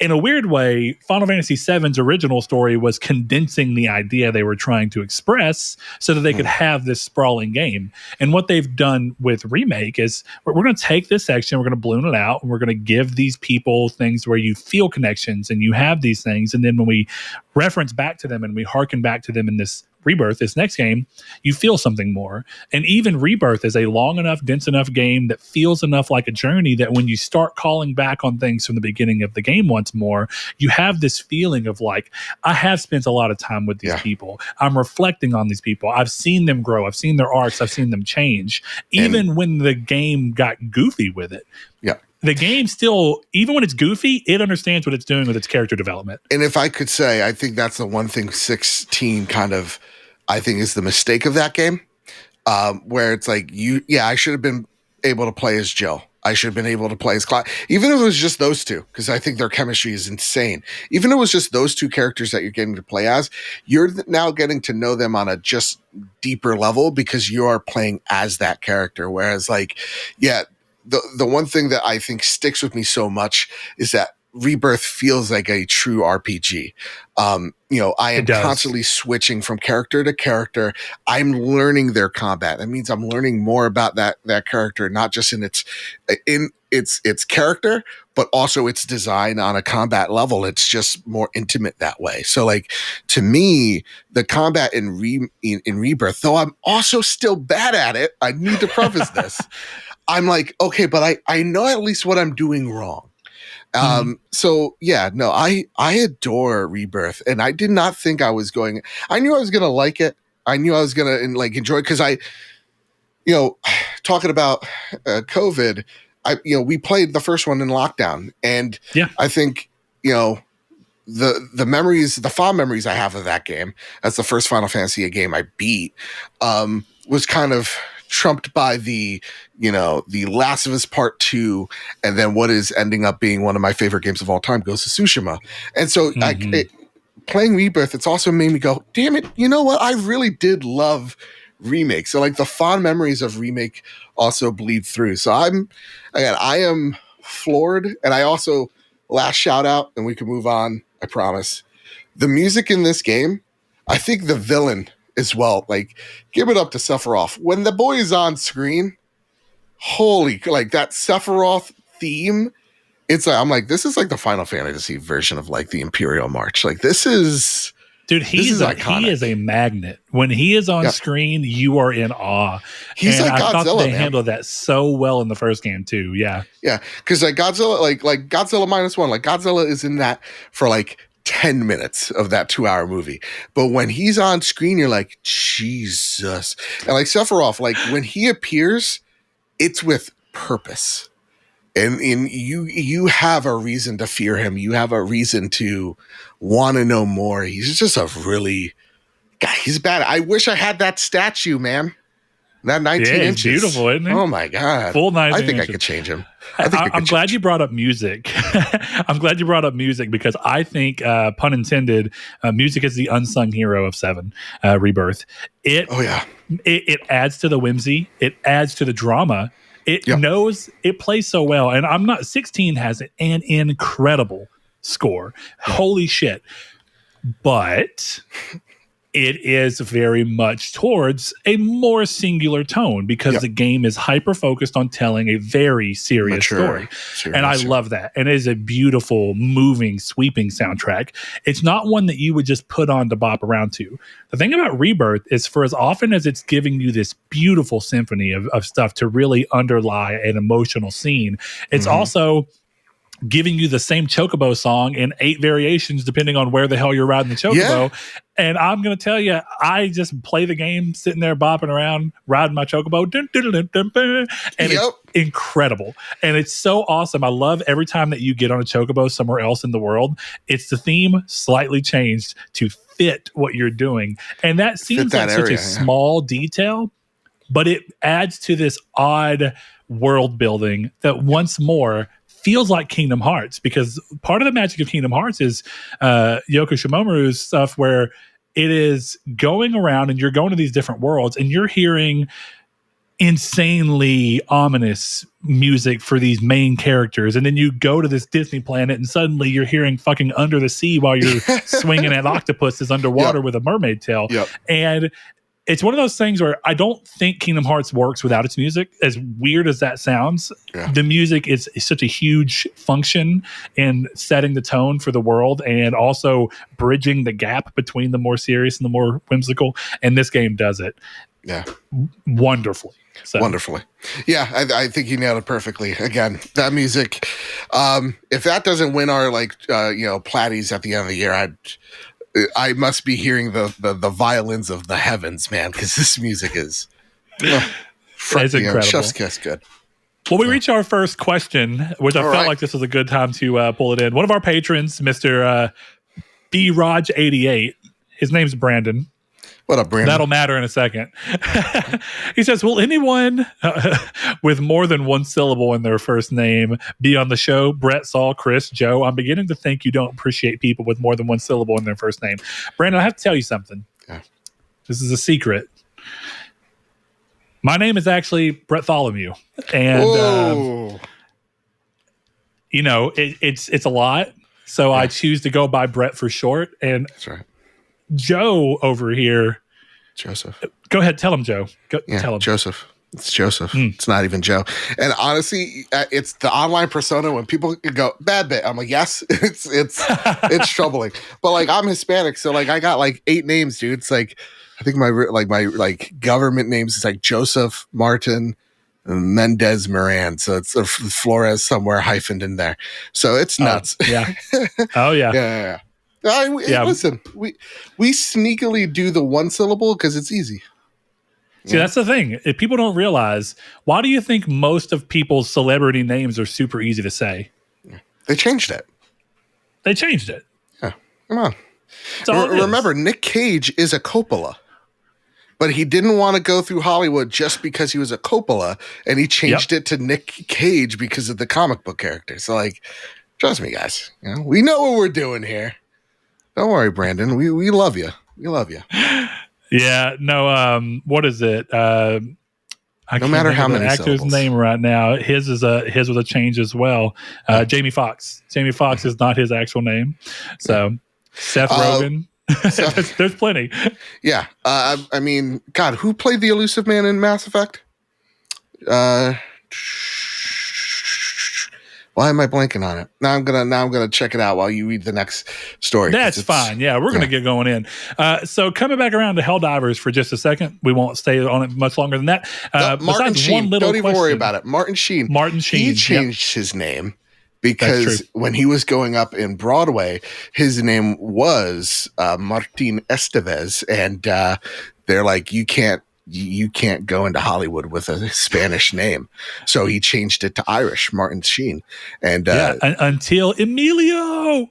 Speaker 1: in a weird way, Final Fantasy VII's original story was condensing the idea they were trying to express so that they could have this sprawling game. And what they've done with Remake is we're going to take this section, we're going to balloon it out, and we're going to give these people things where you feel connections and you have these things. And then when we reference back to them and we hearken back to them in this Rebirth, this next game, you feel something more. And even Rebirth is a long enough, dense enough game that feels enough like a journey that when you start calling back on things from the beginning of the game once more, you have this feeling of like, I have spent a lot of time with these people. I'm reflecting on these people. I've seen them grow. I've seen their arcs. I've seen them change. Even when the game got goofy with it. Yeah. The game still, even when it's goofy, it understands what it's doing with its character development.
Speaker 2: And if I could say, I think that's the one thing 16 kind of, I think, is the mistake of that game, where it's like, I should have been able to play as Joe. I should have been able to play as Clyde. Even if it was just those two, because I think their chemistry is insane. Even if it was just those two characters that you're getting to play as, you're now getting to know them on a just deeper level because you are playing as that character. Whereas, like, the one thing that I think sticks with me so much is that Rebirth feels like a true RPG. I am constantly switching from character to character. I'm learning their combat. That means I'm learning more about that character, not just in its character, but also its design on a combat level. It's just more intimate that way. So, like, to me, the combat in Rebirth, though I'm also still bad at it, I need to preface this. I'm like, okay, but I know at least what I'm doing wrong. I adore Rebirth, and I did not think I was going. I knew I was going to like it. I knew I was going to enjoy it because talking about COVID, we played the first one in lockdown, and I think the memories, the fond memories I have of that game, as the first Final Fantasy game I beat, was kind of trumped by the Last of Us Part 2, and then what is ending up being one of my favorite games of all time, Ghost of Tsushima. And so playing Rebirth, it's also made me go, damn it, you know what? I really did love Remake. So like the fond memories of Remake also bleed through. So I am floored. And I also, last shout out, and we can move on, I promise. The music in this game, I think the villain as well, like, give it up to Sephiroth. When the boy is on screen, holy, like that Sephiroth theme, it's like, I'm like, this is like the Final Fantasy version of like the Imperial March. Like this is...
Speaker 1: Dude, he is a magnet. When he is on screen, you are in awe.
Speaker 2: He's
Speaker 1: and
Speaker 2: like
Speaker 1: I
Speaker 2: Godzilla.
Speaker 1: Thought they handled that so well in the first game too. Yeah,
Speaker 2: yeah, because like Godzilla, like Godzilla -1, like Godzilla is in that for like 10 minutes of that 2-hour movie. But when he's on screen, you're like, Jesus. And like Sephiroth, like when he appears, it's with purpose. And you have a reason to fear him. You have a reason to want to know more. He's just a really... God, he's bad. I wish I had that statue, man. That 19 inches.
Speaker 1: Beautiful, isn't it?
Speaker 2: Oh my God.
Speaker 1: Full 19
Speaker 2: I think
Speaker 1: inches.
Speaker 2: I could change him.
Speaker 1: I'm glad you brought up music. I'm glad you brought up music because I think, pun intended, music is the unsung hero of 7 Rebirth. It adds to the whimsy. It adds to the drama. It knows it plays so well. And 16 has an incredible score. Holy shit. But it is very much towards a more singular tone because the game is hyper focused on telling a very serious story. And I love that. And it is a beautiful, moving, sweeping soundtrack. It's not one that you would just put on to bop around to. The thing about Rebirth is for as often as it's giving you this beautiful symphony of stuff to really underlie an emotional scene, it's also giving you the same Chocobo song in 8 variations depending on where the hell you're riding the Chocobo. And I'm going to tell you, I just play the game sitting there bopping around, riding my Chocobo. And it's incredible. And it's so awesome. I love every time that you get on a Chocobo somewhere else in the world, it's the theme slightly changed to fit what you're doing. And that seems like such a small detail, but it adds to this odd world building that once more feels like Kingdom Hearts, because part of the magic of Kingdom Hearts is Yoko Shimomaru's stuff where it is going around and you're going to these different worlds and you're hearing insanely ominous music for these main characters. And then you go to this Disney planet and suddenly you're hearing fucking Under the Sea while you're swinging at octopuses underwater with a mermaid tail. And it's one of those things where I don't think Kingdom Hearts works without its music. As weird as that sounds, the music is such a huge function in setting the tone for the world and also bridging the gap between the more serious and the more whimsical. And this game does it wonderfully.
Speaker 2: Wonderfully. Yeah, I think you nailed it perfectly. Again, that music, if that doesn't win our Platties at the end of the year, I must be hearing the violins of the heavens, man, because this music is
Speaker 1: it's incredible.
Speaker 2: Chef's kiss good.
Speaker 1: Well, we reach our first question, which I felt like this was a good time to pull it in. One of our patrons, Mr. B. Raj88, his name's Brandon.
Speaker 2: What up, Brandon?
Speaker 1: That'll matter in a second. He says, will anyone with more than one syllable in their first name be on the show? Brett, Saul, Chris, Joe. I'm beginning to think you don't appreciate people with more than one syllable in their first name. Brandon, I have to tell you something. This is a secret. My name is actually Brett Tholomew. And, it's a lot. So I choose to go by Brett for short. And
Speaker 2: that's right.
Speaker 1: Joe over here.
Speaker 2: Joseph.
Speaker 1: Go ahead. Tell him, Joe. Tell him.
Speaker 2: Joseph. It's Joseph. It's not even Joe. And honestly, it's the online persona when people go, bad bit. I'm like, yes, it's troubling. But like, I'm Hispanic. So like, I got like 8 names, dude. It's like, I think my government names is like Joseph Martin Mendez Moran. So it's a Flores somewhere hyphened in there. So it's nuts.
Speaker 1: Oh yeah.
Speaker 2: Yeah. Listen, we sneakily do the one syllable because it's easy.
Speaker 1: See, that's the thing. If people don't realize, why do you think most of people's celebrity names are super easy to say?
Speaker 2: They changed it.
Speaker 1: Yeah.
Speaker 2: Come on.
Speaker 1: That's all it is.
Speaker 2: Remember, Nick Cage is a Coppola. But he didn't want to go through Hollywood just because he was a Coppola, and he changed it to Nick Cage because of the comic book character. So, like, trust me, guys. You know, we know what we're doing here. Don't worry, Brandon. We love you. We love you.
Speaker 1: Yeah. No. What is it? I
Speaker 2: no matter how many
Speaker 1: actor's
Speaker 2: syllables.
Speaker 1: name right now. His was a change as well. Jamie Foxx. Jamie Foxx is not his actual name. So Seth Rogen. There's plenty.
Speaker 2: Yeah. I mean, God, who played the elusive man in Mass Effect? Why am I blanking on it? Now I'm gonna check it out while you read the next story.
Speaker 1: That's fine. Yeah, we're gonna get going in. So coming back around to Helldivers for just a second. We won't stay on it much longer than that.
Speaker 2: Martin Sheen. Don't even worry about it. Martin Sheen. He changed his name because when he was going up in Broadway, his name was Martin Estevez, and they're like, you can't go into Hollywood with a Spanish name. So he changed it to Irish, Martin Sheen. And
Speaker 1: until Emilio.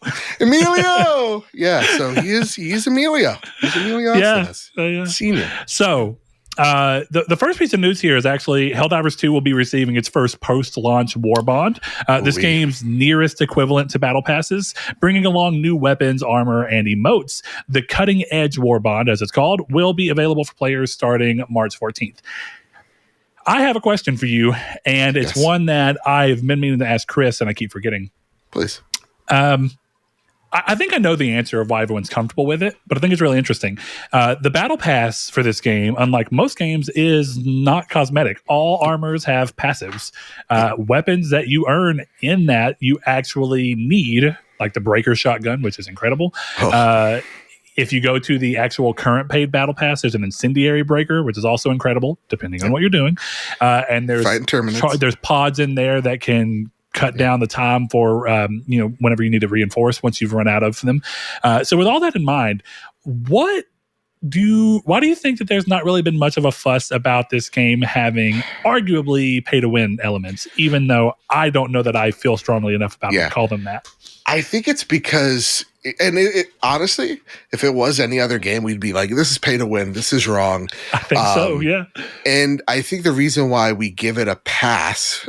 Speaker 2: Yeah, so he's Emilio. He's Emilio Estevez, Senior.
Speaker 1: So the first piece of news here is actually Helldivers 2 will be receiving its first post-launch Warbond. This game's nearest equivalent to battle passes, bringing along new weapons, armor, and emotes. The cutting-edge Warbond, as it's called, will be available for players starting March 14th. I have a question for you, and it's one that I've been meaning to ask Chris, and I keep forgetting.
Speaker 2: Please.
Speaker 1: I think I know the answer of why everyone's comfortable with it, but I think it's really interesting. The battle pass for this game, unlike most games, is not cosmetic. All armors have passives. Weapons that you earn in that you actually need, like the breaker shotgun, which is incredible. If you go to the actual current paid battle pass, there's an incendiary breaker, which is also incredible, depending on what you're doing. And there's pods in there that can cut down the time for whenever you need to reinforce once you've run out of them. So with all that in mind, why do you think that there's not really been much of a fuss about this game having arguably pay to win elements, even though I don't know that I feel strongly enough about it to call them that?
Speaker 2: I think it's because, and it honestly, if it was any other game, we'd be like, this is pay to win. This is wrong.
Speaker 1: I think so, yeah.
Speaker 2: And I think the reason why we give it a pass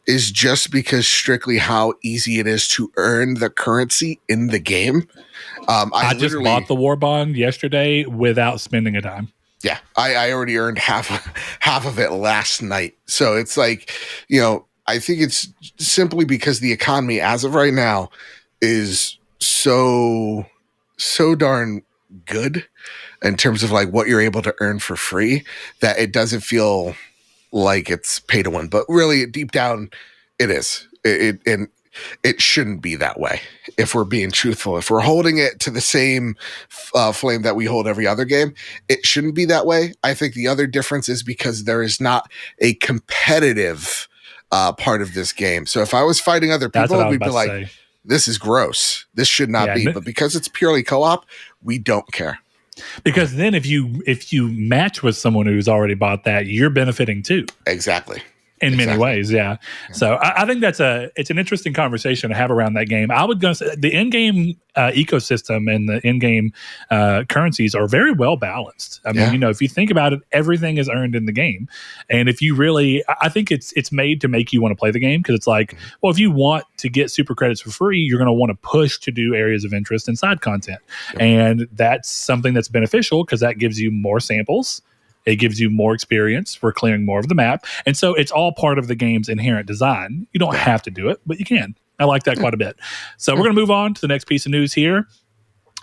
Speaker 2: is just because strictly how easy it is to earn the currency in the game. I just
Speaker 1: bought the Warbond yesterday without spending a dime.
Speaker 2: Yeah, I already earned half of it last night. So it's like, I think it's simply because the economy as of right now is so darn good in terms of like what you're able to earn for free that it doesn't feel like it's pay to win. But really, deep down, it is. And it shouldn't be that way if we're being truthful. If we're holding it to the same flame that we hold every other game, it shouldn't be that way. I think the other difference is because there is not a competitive part of this game. So if I was fighting other people, we'd be like, this is gross. This should not be. But because it's purely co-op, we don't care.
Speaker 1: Because then if you match with someone who's already bought that, you're benefiting too.
Speaker 2: Exactly.
Speaker 1: In many ways, yeah. So I think it's an interesting conversation to have around that game. I would go say the in-game ecosystem and the in-game currencies are very well balanced. I mean, if you think about it, everything is earned in the game. And if you really, I think it's made to make you want to play the game, because it's like, well, if you want to get super credits for free, you're going to want to push to do areas of interest and side content. Yep. And that's something that's beneficial because that gives you more samples. It gives you more experience for clearing more of the map. And so it's all part of the game's inherent design. You don't have to do it, but you can. I like that quite a bit. So we're going to move on to the next piece of news here.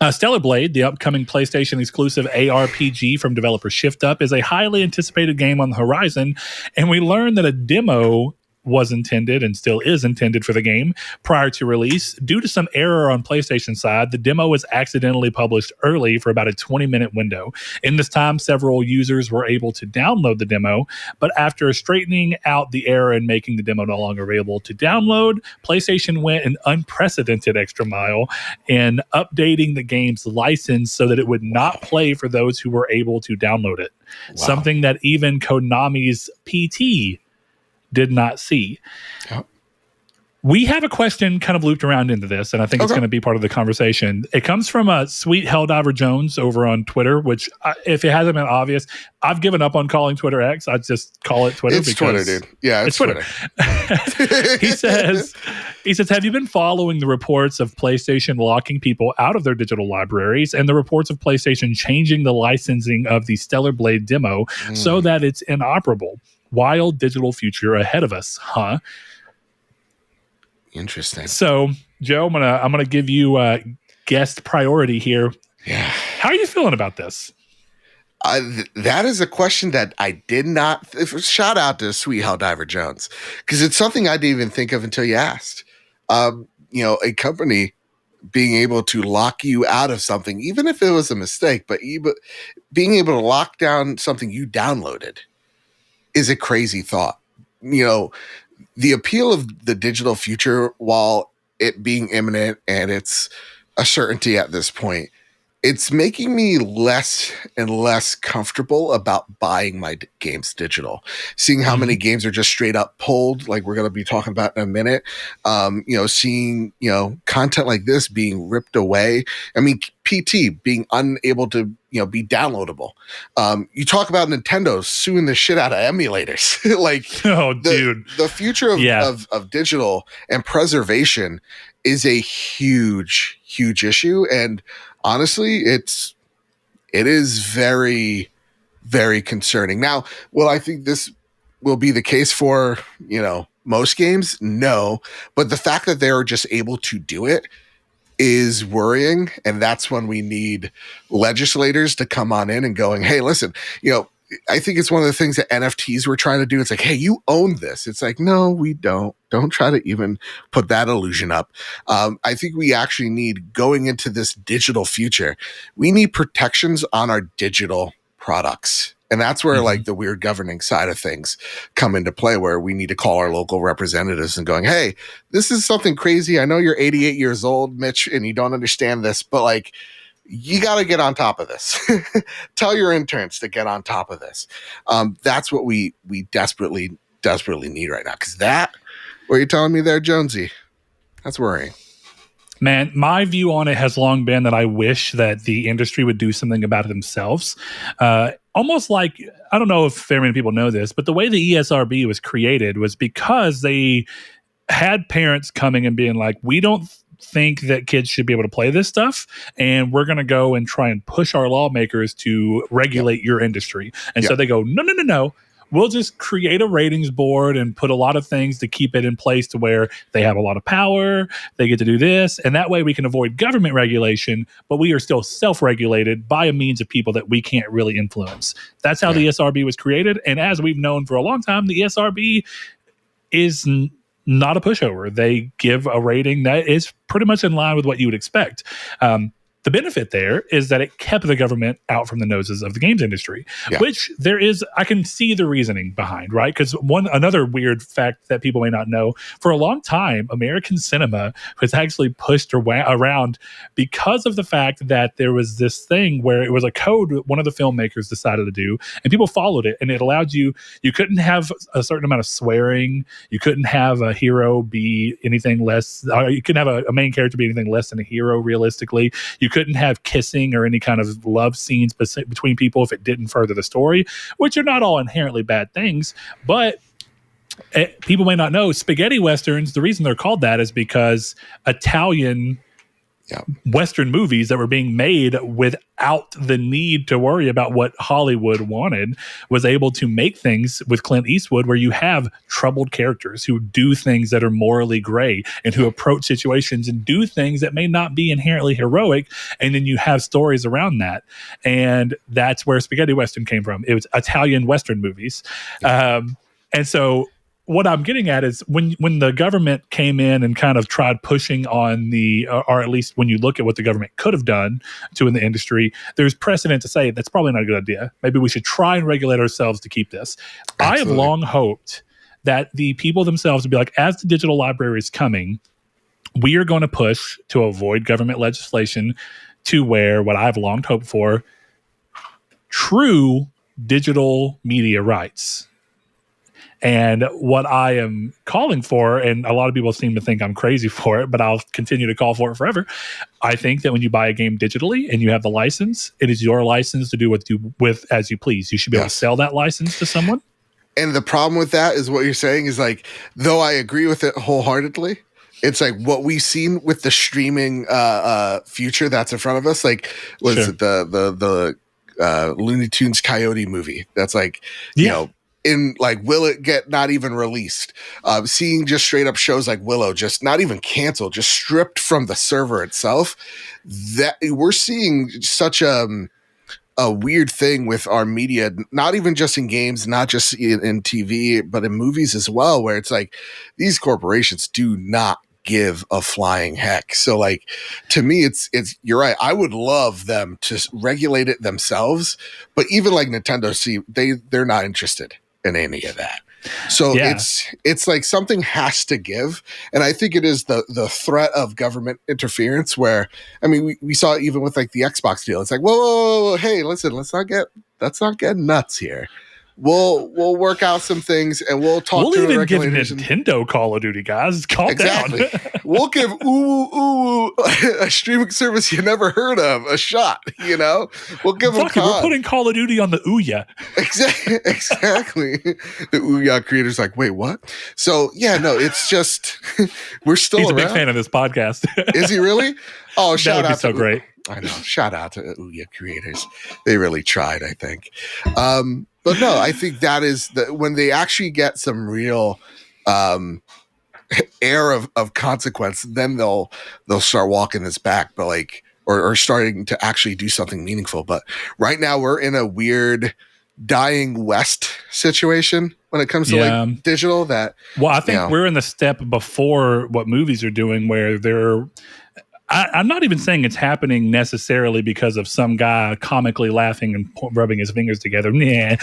Speaker 1: Stellar Blade, the upcoming PlayStation exclusive ARPG from developer Shift Up, is a highly anticipated game on the horizon. And we learned that a demo was intended and still is intended for the game prior to release. Due to some error on PlayStation side, the demo was accidentally published early for about a 20-minute window. In this time, several users were able to download the demo, but after straightening out the error and making the demo no longer available to download, PlayStation went an unprecedented extra mile in updating the game's license so that it would not play for those who were able to download it. Wow. Something that even Konami's PT did not see. Yep. We have a question kind of looped around into this, and I think it's going to be part of the conversation. It comes from Sweet Helldiver Jones over on Twitter, which, if it hasn't been obvious, I've given up on calling Twitter X. I just call it Twitter.
Speaker 2: It's Twitter, dude. Yeah, it's Twitter.
Speaker 1: he says, have you been following the reports of PlayStation locking people out of their digital libraries and the reports of PlayStation changing the licensing of the Stellar Blade demo so that it's inoperable? Wild digital future ahead of us, huh?
Speaker 2: Interesting.
Speaker 1: So, Joe, I'm gonna give you guest priority here.
Speaker 2: Yeah.
Speaker 1: How are you feeling about this?
Speaker 2: That is a question that I did not. Shout out to Sweet Helldiver Jones, because it's something I didn't even think of until you asked. A company being able to lock you out of something, even if it was a mistake, but being able to lock down something you downloaded is a crazy thought. The appeal of the digital future, while it being imminent and it's a certainty at this point, it's making me less and less comfortable about buying my games digital. Seeing how many games are just straight up pulled, like we're going to be talking about in a minute. Seeing, content like this being ripped away. I mean, PT being unable to, be downloadable. You talk about Nintendo suing the shit out of emulators.
Speaker 1: Dude.
Speaker 2: The future of digital and preservation is a huge, huge issue. And honestly, it is very, very concerning. Now, will I think this will be the case for, most games? No. But the fact that they're just able to do it is worrying. And that's when we need legislators to come on in and going, hey, listen, I think it's one of the things that NFTs were trying to do. It's like, hey, you own this. It's like, no, we don't. Don't try to even put that illusion up. I think we actually need, going into this digital future, we need protections on our digital products. And that's where the weird governing side of things come into play, where we need to call our local representatives and going, hey, this is something crazy. I know you're 88 years old, Mitch, and you don't understand this, but you got to get on top of this. Tell your interns to get on top of this. That's what we desperately need right now. Because what you're telling me there, Jonesy, that's worrying.
Speaker 1: Man, my view on it has long been that I wish that the industry would do something about it themselves. Almost like, I don't know if very many people know this, but the way the ESRB was created was because they had parents coming and being like, we don't think that kids should be able to play this stuff, and we're going to go and try and push our lawmakers to regulate your industry. And so they go, no. We'll just create a ratings board and put a lot of things to keep it in place to where they have a lot of power. They get to do this. And that way we can avoid government regulation, but we are still self-regulated by a means of people that we can't really influence. That's how the ESRB was created. And as we've known for a long time, the ESRB is not a pushover. They give a rating that is pretty much in line with what you would expect. The benefit there is that it kept the government out from the noses of the games industry, which I can see the reasoning behind, right? Because another weird fact that people may not know, for a long time, American cinema was actually pushed around because of the fact that there was this thing where it was a code one of the filmmakers decided to do, and people followed it, and it allowed you couldn't have a certain amount of swearing, you couldn't have a hero be anything less, you couldn't have a main character be anything less than a hero, realistically. You couldn't have kissing or any kind of love scenes between people if it didn't further the story, which are not all inherently bad things. But people may not know, spaghetti westerns, the reason they're called that is because Italian Western movies that were being made without the need to worry about what Hollywood wanted was able to make things with Clint Eastwood where you have troubled characters who do things that are morally gray and who approach situations and do things that may not be inherently heroic. And then you have stories around that. And that's where spaghetti Western came from. It was Italian Western movies. And so what I'm getting at is when the government came in and kind of tried pushing on or at least when you look at what the government could have done in the industry, there's precedent to say that's probably not a good idea. Maybe we should try and regulate ourselves to keep this. Absolutely. I have long hoped that the people themselves would be like, as the digital library is coming, we are going to push to avoid government legislation to where what I've long hoped for, true digital media rights. And what I am calling for, and a lot of people seem to think I'm crazy for it, but I'll continue to call for it forever. I think that when you buy a game digitally and you have the license, it is your license to do with as you please. You should be able to sell that license to someone.
Speaker 2: And the problem with that is what you're saying is like, though I agree with it wholeheartedly, it's like what we've seen with the streaming future that's in front of us. Like, was it the Looney Tunes Coyote movie? That's like, you know, in like, will it get not even released? Seeing just straight up shows like Willow just not even canceled, just stripped from the server itself. That we're seeing such a weird thing with our media, not even just in games, not just in TV, but in movies as well, where it's like these corporations do not give a flying heck. So like, to me, it's you're right. I would love them to regulate it themselves, but even like Nintendo, they're not interested in any of that. So it's like something has to give. And I think it is the threat of government interference where, I mean, we saw it even with like the Xbox deal. It's like, whoa, hey, listen, let's not get nuts here. We'll work out some things and we'll talk to the regulators.
Speaker 1: We'll even give Nintendo Call of Duty, guys. Calm down.
Speaker 2: We'll give a streaming service you never heard of a shot, you know? We'll give them
Speaker 1: We're putting Call of Duty on the Ouya.
Speaker 2: Exactly. The Ouya creator's like, wait, what? So, yeah, no, it's just, we're still
Speaker 1: He's
Speaker 2: around.
Speaker 1: a big fan of this podcast.
Speaker 2: Is he really? Oh, shout out.
Speaker 1: That would be so great.
Speaker 2: I know. Shout out to Ouya creators. They really tried, I think. But no, I think that is when they actually get some real air of consequence, then they'll start walking this back, but like, or starting to actually do something meaningful. But right now we're in a weird dying West situation when it comes to like digital.
Speaker 1: I think we're in the step before what movies are doing, where they're. I'm not even saying it's happening necessarily because of some guy comically laughing and rubbing his fingers together. Nah.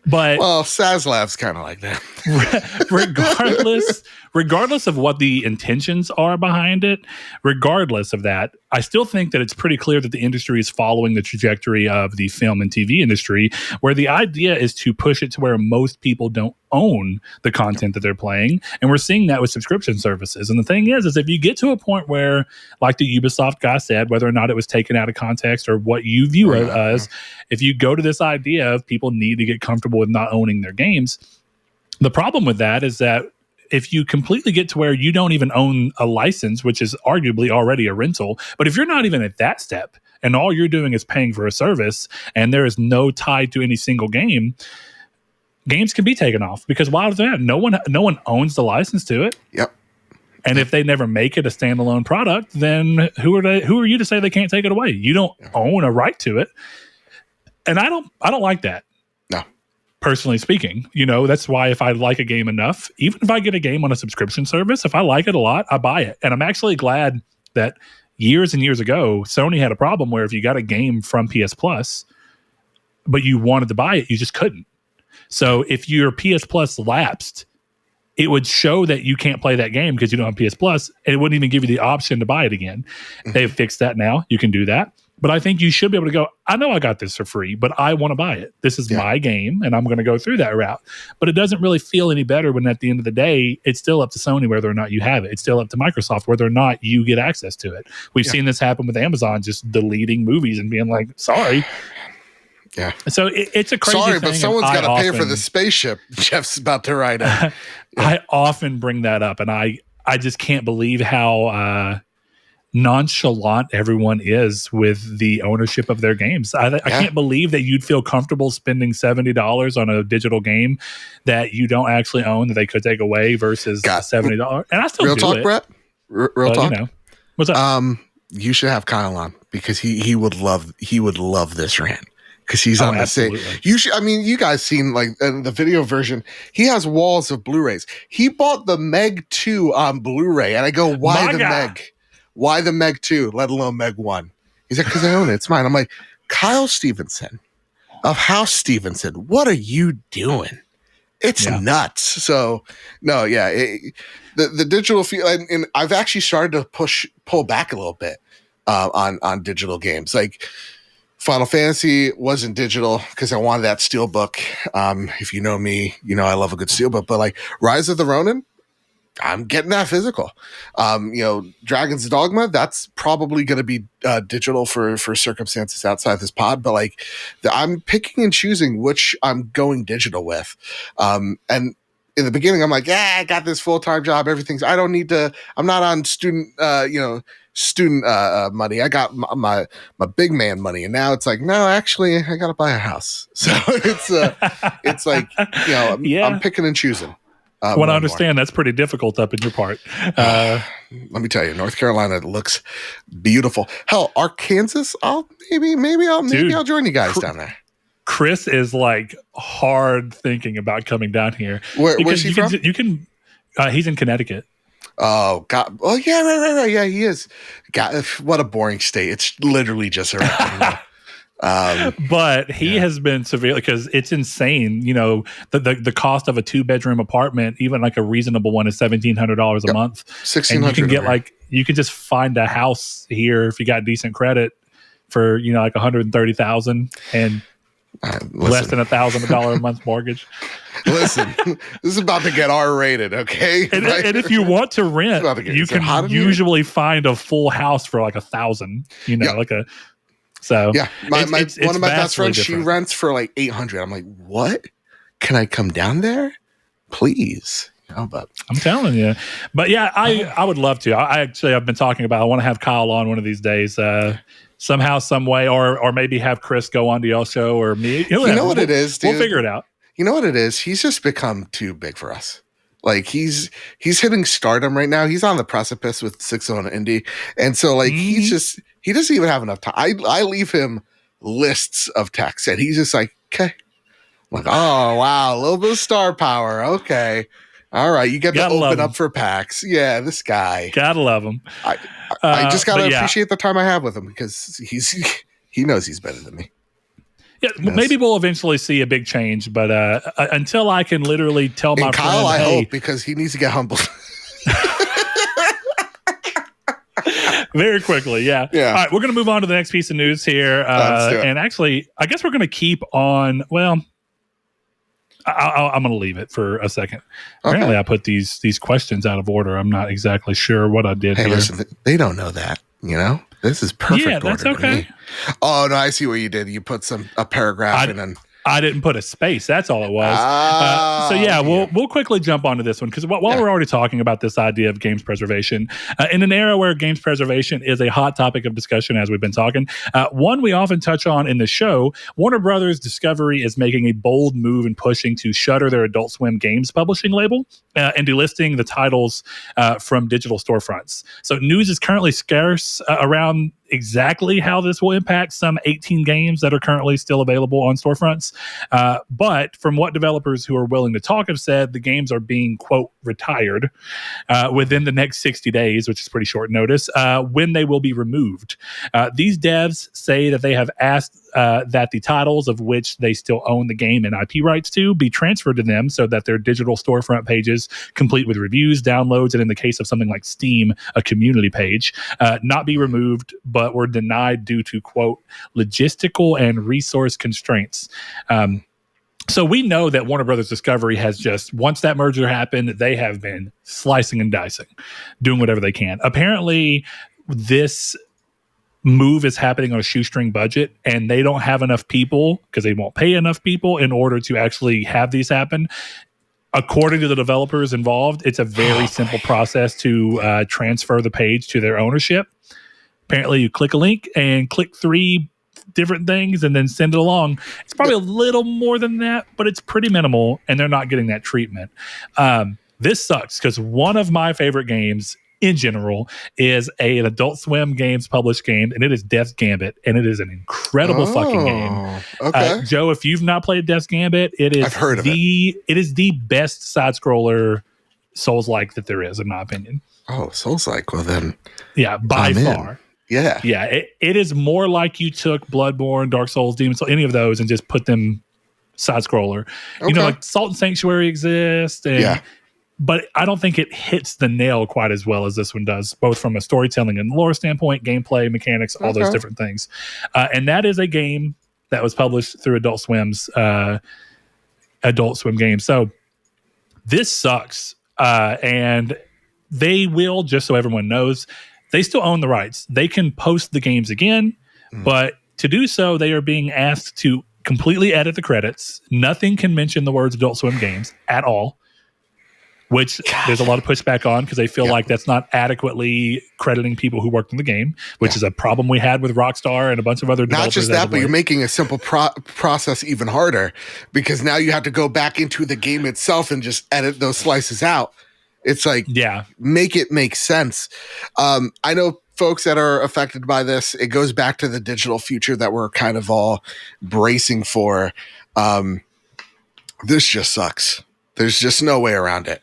Speaker 1: But
Speaker 2: Sazlav's kind of like that.
Speaker 1: regardless of what the intentions are behind it, regardless of that, I still think that it's pretty clear that the industry is following the trajectory of the film and TV industry, where the idea is to push it to where most people don't own the content that they're playing. And we're seeing that with subscription services. And the thing is if you get to a point where, like the Ubisoft guy said, whether or not it was taken out of context or what you view it as, if you go to this idea of people need to get comfortable with not owning their games, the problem with that is that if you completely get to where you don't even own a license, which is arguably already a rental, but if you're not even at that step and all you're doing is paying for a service and there is no tie to any single game, games can be taken off because why is that? No one owns the license to it.
Speaker 2: Yep.
Speaker 1: And if they never make it a standalone product, then who are you to say they can't take it away? You don't own a right to it. And I don't like that.
Speaker 2: No.
Speaker 1: Personally speaking, that's why if I like a game enough, even if I get a game on a subscription service, if I like it a lot, I buy it. And I'm actually glad that years and years ago, Sony had a problem where if you got a game from PS Plus, but you wanted to buy it, you just couldn't. So if your PS Plus lapsed, it would show that you can't play that game because you don't have PS Plus, and it wouldn't even give you the option to buy it again. They've fixed that now. You can do that. But I think you should be able to go, I know I got this for free, but I want to buy it. This is my game, and I'm going to go through that route. But it doesn't really feel any better when at the end of the day, it's still up to Sony whether or not you have it. It's still up to Microsoft whether or not you get access to it. We've seen this happen with Amazon just deleting movies and being like, sorry.
Speaker 2: Yeah.
Speaker 1: So it's a crazy thing.
Speaker 2: Sorry, but someone's got to pay for the spaceship Jeff's about to ride on.
Speaker 1: I often bring that up, and I just can't believe how nonchalant everyone is with the ownership of their games. I can't believe that you'd feel comfortable spending $70 on a digital game that you don't actually own that they could take away versus $70. And I still
Speaker 2: real
Speaker 1: do
Speaker 2: talk,
Speaker 1: it.
Speaker 2: Brett. Real talk.
Speaker 1: What's up?
Speaker 2: You should have Kyle on because he would love this rant. Because he's on the same. You guys seen like the video version. He has walls of Blu-rays. He bought the Meg 2 on Blu-ray, and I go, why the Meg? Why the Meg 2? Let alone Meg 1? He's like, because I own it. It's mine. I'm like, Kyle Stevenson of House Stevenson. What are you doing? It's nuts. So no, the digital feel, and I've actually started to pull back a little bit on digital games, like. Final Fantasy wasn't digital because I wanted that steelbook. If you know me, you know I love a good steelbook. But like Rise of the Ronin, I'm getting that physical. Dragon's Dogma, that's probably going to be digital for circumstances outside this pod. But like, I'm picking and choosing which I'm going digital with. And in the beginning, I'm like, yeah, I got this full-time job. I don't need to. I'm not on student money. I got my big man money, and now it's like, no, actually, I got to buy a house. So it's like, I'm picking and choosing.
Speaker 1: What I understand, that's pretty difficult up in your part.
Speaker 2: Let me tell you, North Carolina looks beautiful. Hell, Arkansas, maybe I'll join you guys down there.
Speaker 1: Chris is like hard thinking about coming down here.
Speaker 2: Where's he from?
Speaker 1: He's in Connecticut.
Speaker 2: Oh God! Oh yeah, right. Yeah, he is. God, what a boring state. It's literally just around.
Speaker 1: But he has been severely, because it's insane. You know, the cost of a 2-bedroom apartment, even like a reasonable one, is $1,700 a month.
Speaker 2: $1,600.
Speaker 1: You can just find a house here if you got decent credit for like $130,000 and less than $1,000 a month mortgage.
Speaker 2: Listen, this is about to get R-rated, okay?
Speaker 1: And if you want to rent, you can usually find a full house for like $1,000. So
Speaker 2: yeah, one of my best friends, she rents for like $800. I'm like, what? Can I come down there, please? But
Speaker 1: I'm telling you. But yeah, I would love to. I've been talking about. I want to have Kyle on one of these days. Somehow, some way, or maybe have Chris go on to your show, or me.
Speaker 2: You know what it is, dude?
Speaker 1: We'll figure it out.
Speaker 2: You know what it is? He's just become too big for us. Like he's hitting stardom right now. He's on the precipice with 6-0 Indie, and so like he doesn't even have enough time. I leave him lists of texts, and he's just like, okay, I'm like, oh wow, a little bit of star power, okay. All right, you get to open up for packs. Yeah, this guy.
Speaker 1: Gotta love him.
Speaker 2: I just gotta appreciate the time I have with him because he knows he's better than me.
Speaker 1: Yeah, maybe we'll eventually see a big change, but until I can literally tell my
Speaker 2: Kyle,
Speaker 1: friend,
Speaker 2: I hope, because he needs to get humbled.
Speaker 1: Very quickly, yeah. All right, we're going to move on to the next piece of news here, and actually, I guess we're going to keep on. Well, I'm going to leave it for a second. Okay. Apparently, I put these questions out of order. I'm not exactly sure what I did.
Speaker 2: Hey, listen, they don't know that. This is perfect.
Speaker 1: Yeah, that's okay.
Speaker 2: Oh no, I see what you did. You put a paragraph in and.
Speaker 1: I didn't put a space. That's all it was. We'll quickly jump onto this one because while we're already talking about this idea of games preservation, in an era where games preservation is a hot topic of discussion, as we've been talking, one we often touch on in the show, Warner Brothers Discovery is making a bold move in pushing to shutter their Adult Swim games publishing label and delisting the titles from digital storefronts. So news is currently scarce around exactly how this will impact some 18 games that are currently still available on storefronts. But from what developers who are willing to talk have said, the games are being, quote, retired within the next 60 days, which is pretty short notice, when they will be removed. These devs say that they have asked that the titles of which they still own the game and IP rights to be transferred to them so that their digital storefront pages, complete with reviews, downloads, and in the case of something like Steam, a community page, not be removed, but were denied due to, quote, logistical and resource constraints. So we know that Warner Brothers Discovery has just, once that merger happened, they have been slicing and dicing, doing whatever they can. Apparently, this move is happening on a shoestring budget, and they don't have enough people because they won't pay enough people in order to actually have these happen. According to the developers involved, it's a very simple process to transfer the page to their ownership. Apparently, you click a link and click 3 different things and then send it along. It's probably a little more than that, but it's pretty minimal, and they're not getting that treatment. This sucks because one of my favorite games in general is an Adult Swim Games published game, and it is Death's Gambit, and it is an incredible fucking game.
Speaker 2: Okay.
Speaker 1: Joe, if you've not played Death's Gambit, I've heard of it. It is the best side scroller Souls-like that there is, in my opinion.
Speaker 2: Oh, Souls-like. Well then,
Speaker 1: yeah, by far.
Speaker 2: Yeah.
Speaker 1: It is more like you took Bloodborne, Dark Souls, Demon Souls, any of those, and just put them side scroller. Okay. Like Salt and Sanctuary exists, and but I don't think it hits the nail quite as well as this one does, both from a storytelling and lore standpoint, gameplay, mechanics, all those different things. And that is a game that was published through Adult Swim's Adult Swim game. So this sucks. And they will, just so everyone knows, they still own the rights. They can post the games again, but to do so, they are being asked to completely edit the credits. Nothing can mention the words Adult Swim games at all, which there's a lot of pushback on because they feel like that's not adequately crediting people who worked in the game, which is a problem we had with Rockstar and a bunch of other developers.
Speaker 2: Not just that, but you're making a simple process even harder because now you have to go back into the game itself and just edit those slices out. It's like, make it make sense. I know folks that are affected by this. It goes back to the digital future that we're kind of all bracing for. This just sucks. There's just no way around it.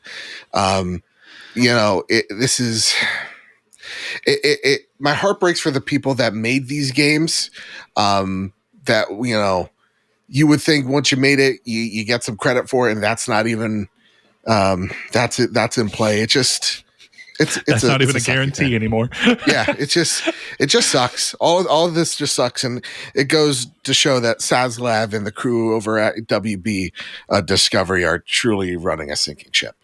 Speaker 2: My heart breaks for the people that made these games. That, you would think once you made it, you get some credit for it, and that's not even, that's it. That's in play. It's
Speaker 1: not even a guarantee anymore.
Speaker 2: It just sucks. All of this just sucks, and it goes to show that Saslav and the crew over at WB Discovery are truly running a sinking ship.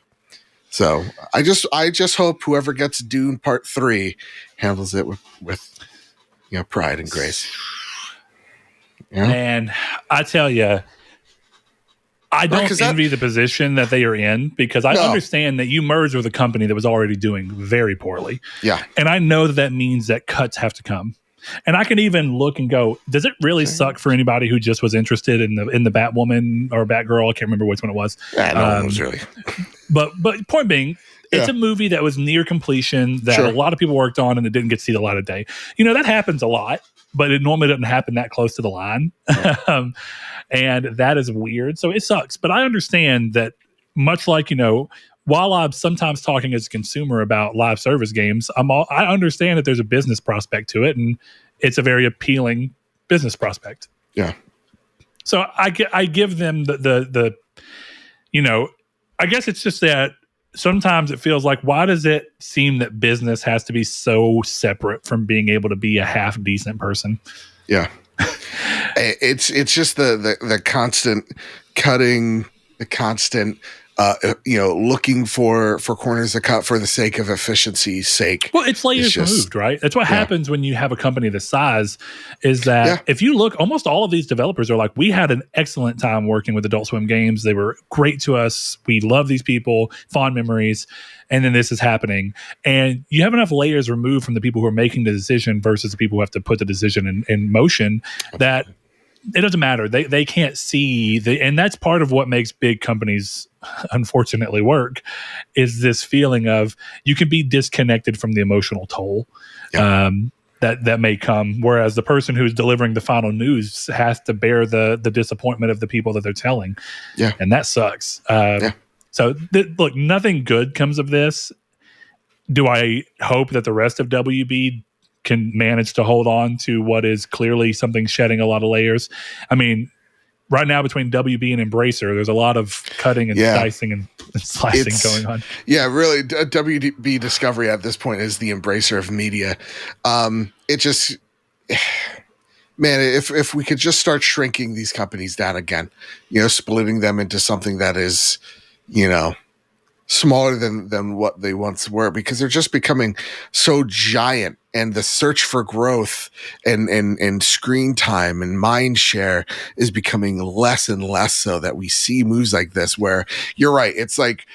Speaker 2: So I just hope whoever gets Dune Part 3 handles it with pride and grace.
Speaker 1: And I tell you, I don't envy the position that they are in because I understand that you merged with a company that was already doing very poorly.
Speaker 2: Yeah.
Speaker 1: And I know that means that cuts have to come. And I can even look and go, does it really suck for anybody who just was interested in the Batwoman or Batgirl? I can't remember which one it was.
Speaker 2: Yeah, no one was really.
Speaker 1: But point being, it's a movie that was near completion that a lot of people worked on and it didn't get to see the light of day. That happens a lot, but it normally doesn't happen that close to the line. And that is weird. So it sucks. But I understand that much like, while I'm sometimes talking as a consumer about live service games, I understand that there's a business prospect to it, and it's a very appealing business prospect.
Speaker 2: Yeah.
Speaker 1: So I give them the I guess it's just that sometimes it feels like, why does it seem that business has to be so separate from being able to be a half decent person?
Speaker 2: Yeah. It's just the constant cutting, the constant looking for corners to cut for the sake of efficiency's sake.
Speaker 1: Well, it's layers removed, right? That's what happens when you have a company this size, is that if you look, almost all of these developers are like, we had an excellent time working with Adult Swim games. They were great to us. We love these people, fond memories. And then this is happening. And you have enough layers removed from the people who are making the decision versus the people who have to put the decision in motion that it doesn't matter. They can't see and that's part of what makes big companies unfortunately work, is this feeling of you can be disconnected from the emotional toll that may come, whereas the person who's delivering the final news has to bear the disappointment of the people that they're telling. Yeah, and that sucks. So look, nothing good comes of this. Do I hope that the rest of WB can manage to hold on to what is clearly something shedding a lot of layers? I mean, right now between WB and Embracer, there's a lot of cutting and dicing and slicing going on. Yeah,
Speaker 2: really, WB Discovery at this point is the Embracer of media. It just, man, if we could just start shrinking these companies down again, splitting them into something that is, smaller than what they once were, because they're just becoming so giant, and the search for growth and screen time and mind share is becoming less and less, so that we see moves like this where you're right. It's like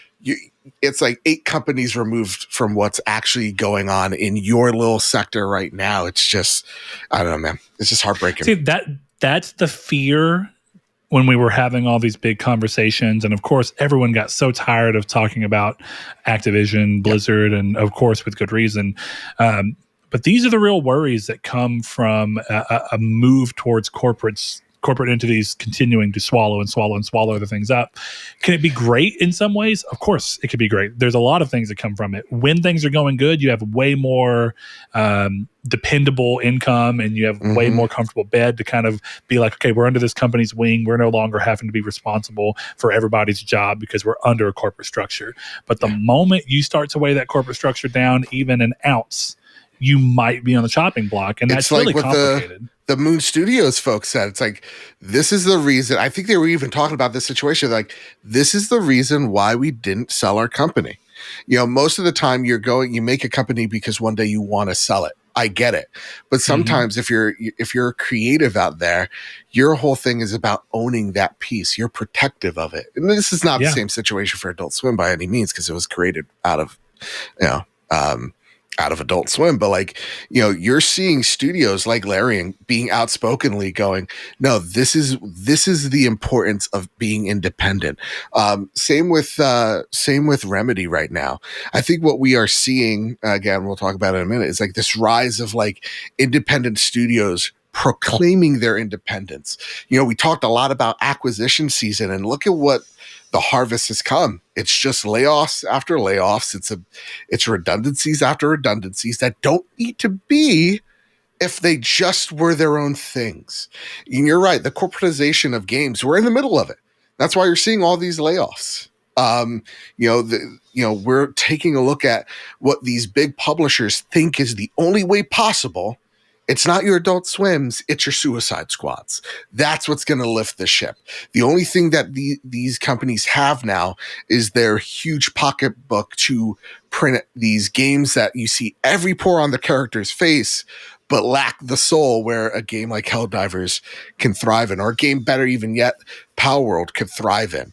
Speaker 2: 8 companies removed from what's actually going on in your little sector right now. It's just, I don't know, man. It's just heartbreaking.
Speaker 1: See, that's the fear when we were having all these big conversations. And of course, everyone got so tired of talking about Activision, Blizzard, and of course, with good reason. But these are the real worries that come from a move towards corporate corporate entities continuing to swallow other things up. Can it be great in some ways? Of course, it could be great. There's a lot of things that come from it. When things are going good, you have way more dependable income, and you have way more comfortable bed to kind of be like, okay, we're under this company's wing. We're no longer having to be responsible for everybody's job because we're under a corporate structure. But the moment you start to weigh that corporate structure down even an ounce, you might be on the chopping block, and that's really complicated.
Speaker 2: The Moon Studios folks said, it's like, this is the reason. I think they were even talking about this situation. Like, this is the reason why we didn't sell our company. You know, most of the time you make a company because one day you want to sell it. I get it. But sometimes if you're creative out there, your whole thing is about owning that piece. You're protective of it. And this is not the same situation for Adult Swim by any means, because it was created out of, out of Adult Swim, but like, you know, you're seeing studios like Larian being outspokenly going, no, this is the importance of being independent. Same with Remedy right now. I think what we are seeing, again, we'll talk about it in a minute, is like this rise of like independent studios proclaiming their independence. You know, we talked a lot about acquisition season, and look at what the harvest has come. It's just layoffs after layoffs. It's redundancies after redundancies that don't need to be if they just were their own things. And you're right. The corporatization of games, we're in the middle of it. That's why you're seeing all these layoffs. We're taking a look at what these big publishers think is the only way possible. It's not your Adult Swims, it's your Suicide Squads. That's what's going to lift the ship. The only thing that these companies have now is their huge pocketbook to print these games that you see every pore on the character's face, but lack the soul where a game like Helldivers can thrive in, or a game better even yet, Power World could thrive in.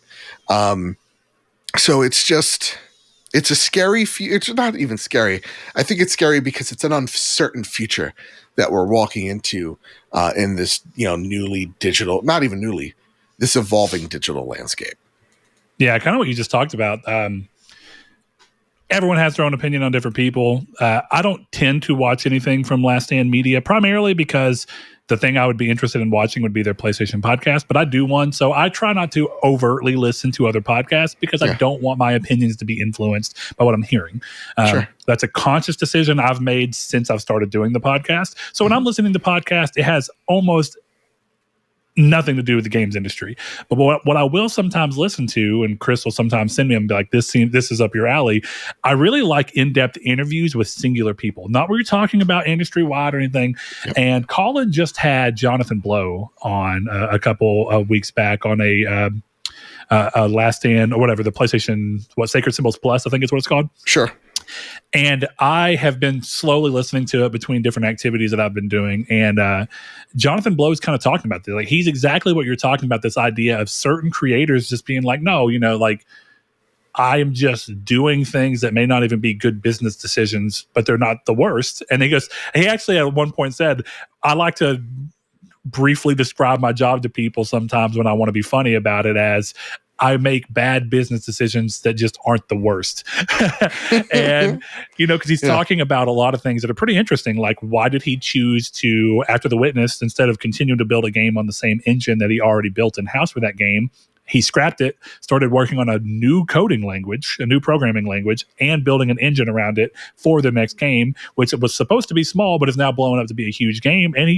Speaker 2: So it's a scary it's not even scary. I think it's scary because it's an uncertain future that we're walking into in this, newly digital, not even newly, this evolving digital landscape.
Speaker 1: Yeah, kind of what you just talked about. Everyone has their own opinion on different people. I don't tend to watch anything from Last Stand Media, primarily because the thing I would be interested in watching would be their PlayStation podcast, but I do one. So I try not to overtly listen to other podcasts because I don't want my opinions to be influenced by what I'm hearing. That's a conscious decision I've made since I've started doing the podcast. So when I'm listening to podcasts, it has almost nothing to do with the games industry. But what I will sometimes listen to, and Chris will sometimes send me and be like, this is up your alley. I really like in-depth interviews with singular people, not where you're talking about industry-wide or anything. Yep. And Colin just had Jonathan Blow on a couple of weeks back on a Last Stand or whatever, the PlayStation, Sacred Symbols Plus, I think is what it's called.
Speaker 2: Sure.
Speaker 1: And I have been slowly listening to it between different activities that I've been doing. And Jonathan Blow is kind of talking about this. Like, he's exactly what you're talking about, this idea of certain creators just being like, no, like, I am just doing things that may not even be good business decisions, but they're not the worst. And he actually at one point said, I like to briefly describe my job to people sometimes when I want to be funny about it as, I make bad business decisions that just aren't the worst. And, because he's talking about a lot of things that are pretty interesting. Like, why did he choose to, after The Witness, instead of continuing to build a game on the same engine that he already built in-house for that game, he scrapped it, started working on a new coding language, a new programming language, and building an engine around it for the next game, which was supposed to be small, but is now blowing up to be a huge game. And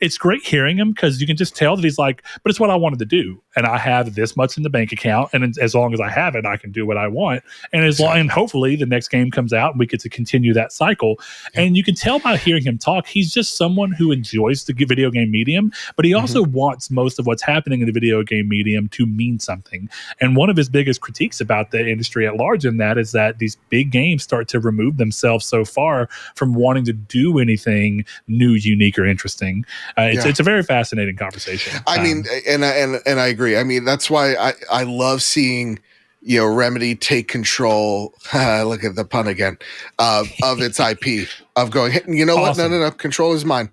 Speaker 1: it's great hearing him because you can just tell that he's like, but it's what I wanted to do. And I have this much in the bank account. And as long as I have it, I can do what I want. And and hopefully the next game comes out and we get to continue that cycle. Yeah. And you can tell by hearing him talk, he's just someone who enjoys the video game medium, but he also wants most of what's happening in the video game medium to mean something. And one of his biggest critiques about the industry at large in that is that these big games start to remove themselves so far from wanting to do anything new, unique, or interesting. It's a very fascinating conversation.
Speaker 2: I mean, and I agree. I mean, that's why I love seeing Remedy take control. Look at the pun again of its IP. Of going, hey, you know awesome. What? No. Control is mine.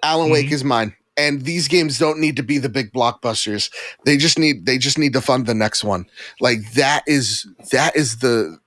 Speaker 2: Alan Wake is mine. And these games don't need to be the big blockbusters. They just need to fund the next one. Like, that is the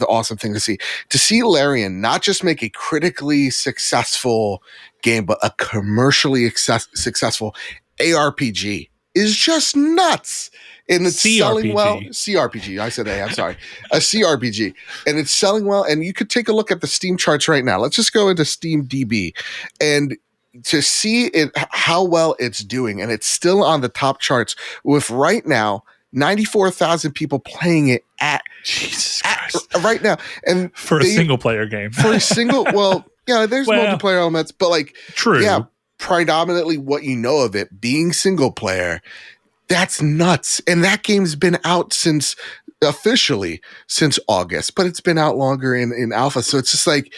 Speaker 2: awesome thing to see. To see Larian not just make a critically successful game, but a commercially successful ARPG is just nuts. And it's selling well.
Speaker 1: CRPG.
Speaker 2: I said A, I'm sorry. A CRPG. And it's selling well. And you could take a look at the Steam charts right now. Let's just go into Steam DB and to see it, how well it's doing. And it's still on the top charts with right now 94,000 people playing it at
Speaker 1: Jesus Christ.
Speaker 2: Right now. And
Speaker 1: for a single player game.
Speaker 2: For a single, well, yeah, there's multiplayer elements, but like,
Speaker 1: true.
Speaker 2: Yeah, predominantly what you know of it being single player. That's nuts. And that game's been out officially since August, but it's been out longer in alpha. So it's just like,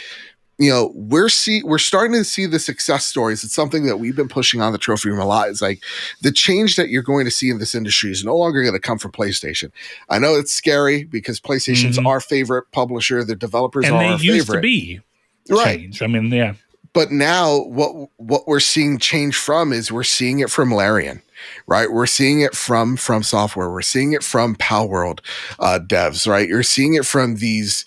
Speaker 2: we're starting to see the success stories. It's something that we've been pushing on the trophy room a lot. It's like the change that you're going to see in this industry is no longer going to come from PlayStation. I know it's scary because PlayStation's our favorite publisher. The developers are our favorite. And they used to be
Speaker 1: change. I mean, yeah.
Speaker 2: But now what we're seeing change from is we're seeing it from Larian, right? We're seeing it from Software. We're seeing it from Palworld devs, right? You're seeing it from these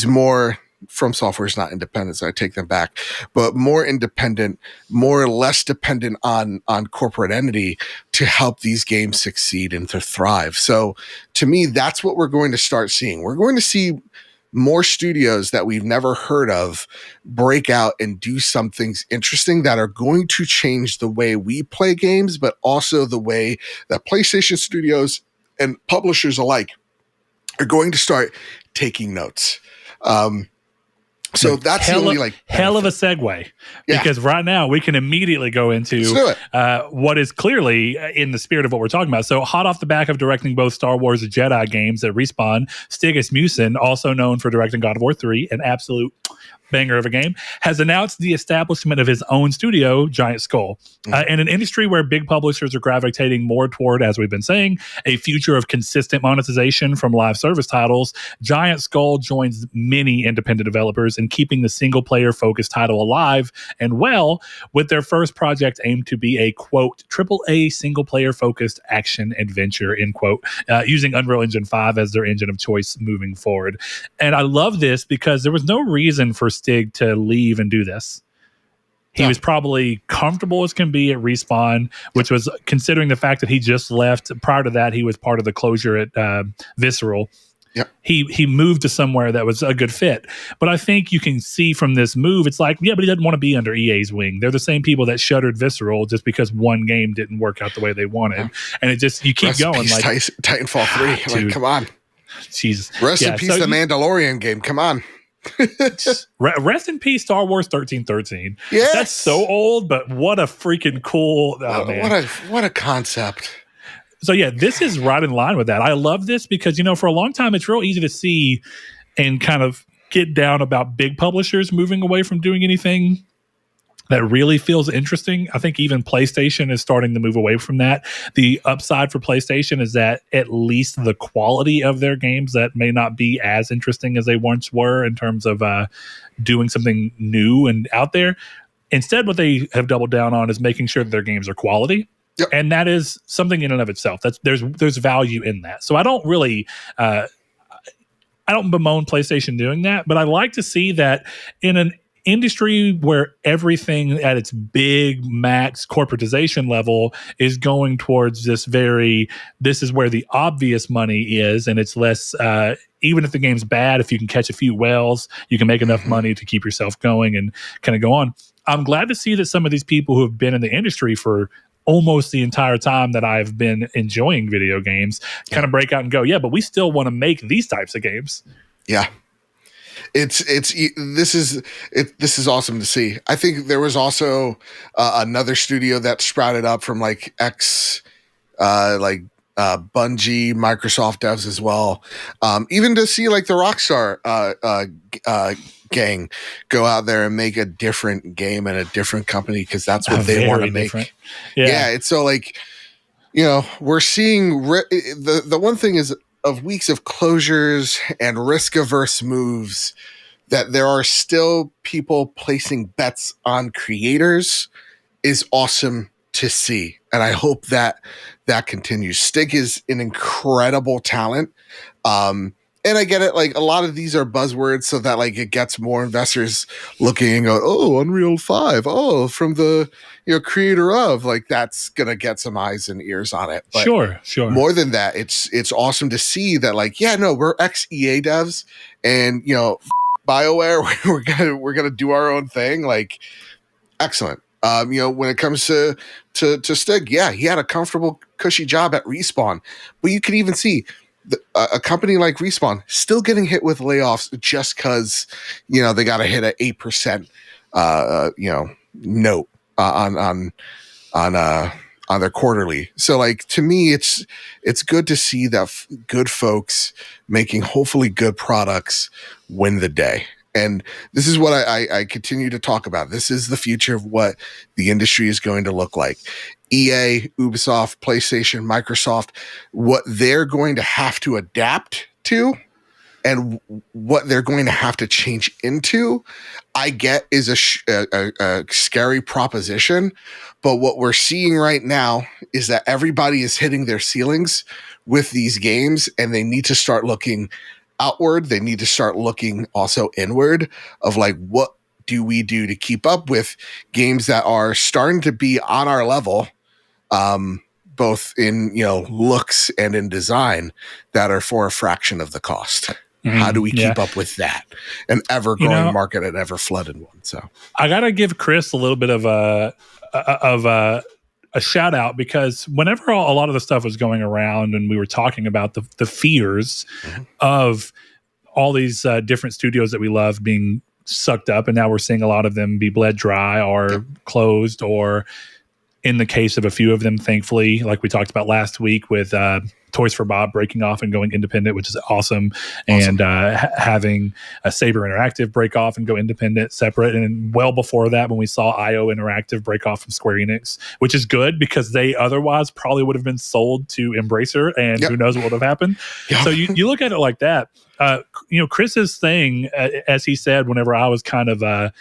Speaker 2: more From Software is not independent, so I take them back, but more independent, more or less dependent on corporate entity to help these games succeed and to thrive. So to me, that's what we're going to start seeing. We're going to see more studios that we've never heard of break out and do some things interesting that are going to change the way we play games, but also the way that PlayStation studios and publishers alike are going to start taking notes. So that's the only
Speaker 1: hell of a segue, because right now we can immediately go into what is clearly in the spirit of what we're talking about. So hot off the back of directing both Star Wars and Jedi games at Respawn, Stig Asmussen, also known for directing God of War 3, an absolute banger of a game, has announced the establishment of his own studio, Giant Skull. In an industry where big publishers are gravitating more toward, as we've been saying, a future of consistent monetization from live service titles, Giant Skull joins many independent developers in keeping the single-player focused title alive and well, with their first project aimed to be a, quote, AAA single-player focused action adventure, end quote, using Unreal Engine 5 as their engine of choice moving forward. And I love this because there was no reason for Stig to leave and do this. He was probably comfortable as can be at Respawn, which was considering the fact that he just left. Prior to that, he was part of the closure at Visceral. Yep. He moved to somewhere that was a good fit. But I think you can see from this move, it's like, but he doesn't want to be under EA's wing. They're the same people that shuttered Visceral just because one game didn't work out the way they wanted. And it just, you keep going. Like
Speaker 2: Titanfall 3, like, come on.
Speaker 1: Jesus.
Speaker 2: Rest in peace, the Mandalorian game. Come on.
Speaker 1: Rest in peace, Star Wars 1313.
Speaker 2: Yes.
Speaker 1: That's so old, but what a freaking cool
Speaker 2: what a concept.
Speaker 1: So yeah, this is right in line with that. I love this because, for a long time it's real easy to see and kind of get down about big publishers moving away from doing anything that really feels interesting. I think even PlayStation is starting to move away from that. The upside for PlayStation is that at least the quality of their games that may not be as interesting as they once were in terms of doing something new and out there. Instead, what they have doubled down on is making sure that their games are quality. Yep. And that is something in and of itself. There's value in that. So I don't really I don't bemoan PlayStation doing that, but I like to see that in an industry where everything at its big max corporatization level is going towards this is where the obvious money is, and it's less even if the game's bad, if you can catch a few whales, you can make enough money to keep yourself going and kind of go on. I'm glad to see that some of these people who have been in the industry for almost the entire time that I've been enjoying video games kind of break out and go, but we still want to make these types of games.
Speaker 2: Yeah. This is awesome to see. I think there was also another studio that sprouted up from Bungie, Microsoft devs as well. Even to see the Rockstar gang go out there and make a different game and a different company because that's what they want to make. It's so we're seeing the one thing is of weeks of closures and risk-averse moves that there are still people placing bets on creators is awesome to see. And I hope that continues. Stig is an incredible talent. And I get it. Like a lot of these are buzzwords so that like it gets more investors looking and go, oh, Unreal 5. Oh, from the creator of, like, that's going to get some eyes and ears on it. But
Speaker 1: Sure.
Speaker 2: more than that, it's awesome to see that, like, yeah, no, we're ex-EA devs and, BioWare, we're going to do our own thing. Like, excellent. When it comes to Stig, yeah, he had a comfortable, cushy job at Respawn, but you can even see a company like Respawn still getting hit with layoffs just because they got to hit an 8% note on their quarterly. So, like, to me, it's good to see that good folks making hopefully good products win the day. And this is what I continue to talk about. This is the future of what the industry is going to look like. EA, Ubisoft, PlayStation, Microsoft, what they're going to have to adapt to and what they're going to have to change into, I get is a scary proposition. But what we're seeing right now is that everybody is hitting their ceilings with these games, and they need to start looking outward. They need to start looking also inward of, like, what do we do to keep up with games that are starting to be on our level, both in looks and in design, that are for a fraction of the cost. How do we keep up with that? An ever-growing market, an ever-flooded one. So
Speaker 1: I gotta give Chris a little bit of a shout out, because whenever a lot of the stuff was going around and we were talking about the fears of all these different studios that we love being sucked up, and now we're seeing a lot of them be bled dry or closed, or in the case of a few of them, thankfully, like we talked about last week with Toys for Bob breaking off and going independent, which is awesome. And having a Saber Interactive break off and go independent, separate. And well before that, when we saw IO Interactive break off from Square Enix, which is good because they otherwise probably would have been sold to Embracer, and who knows what would have happened. So you look at it like that. Chris's thing, as he said, whenever I was kind of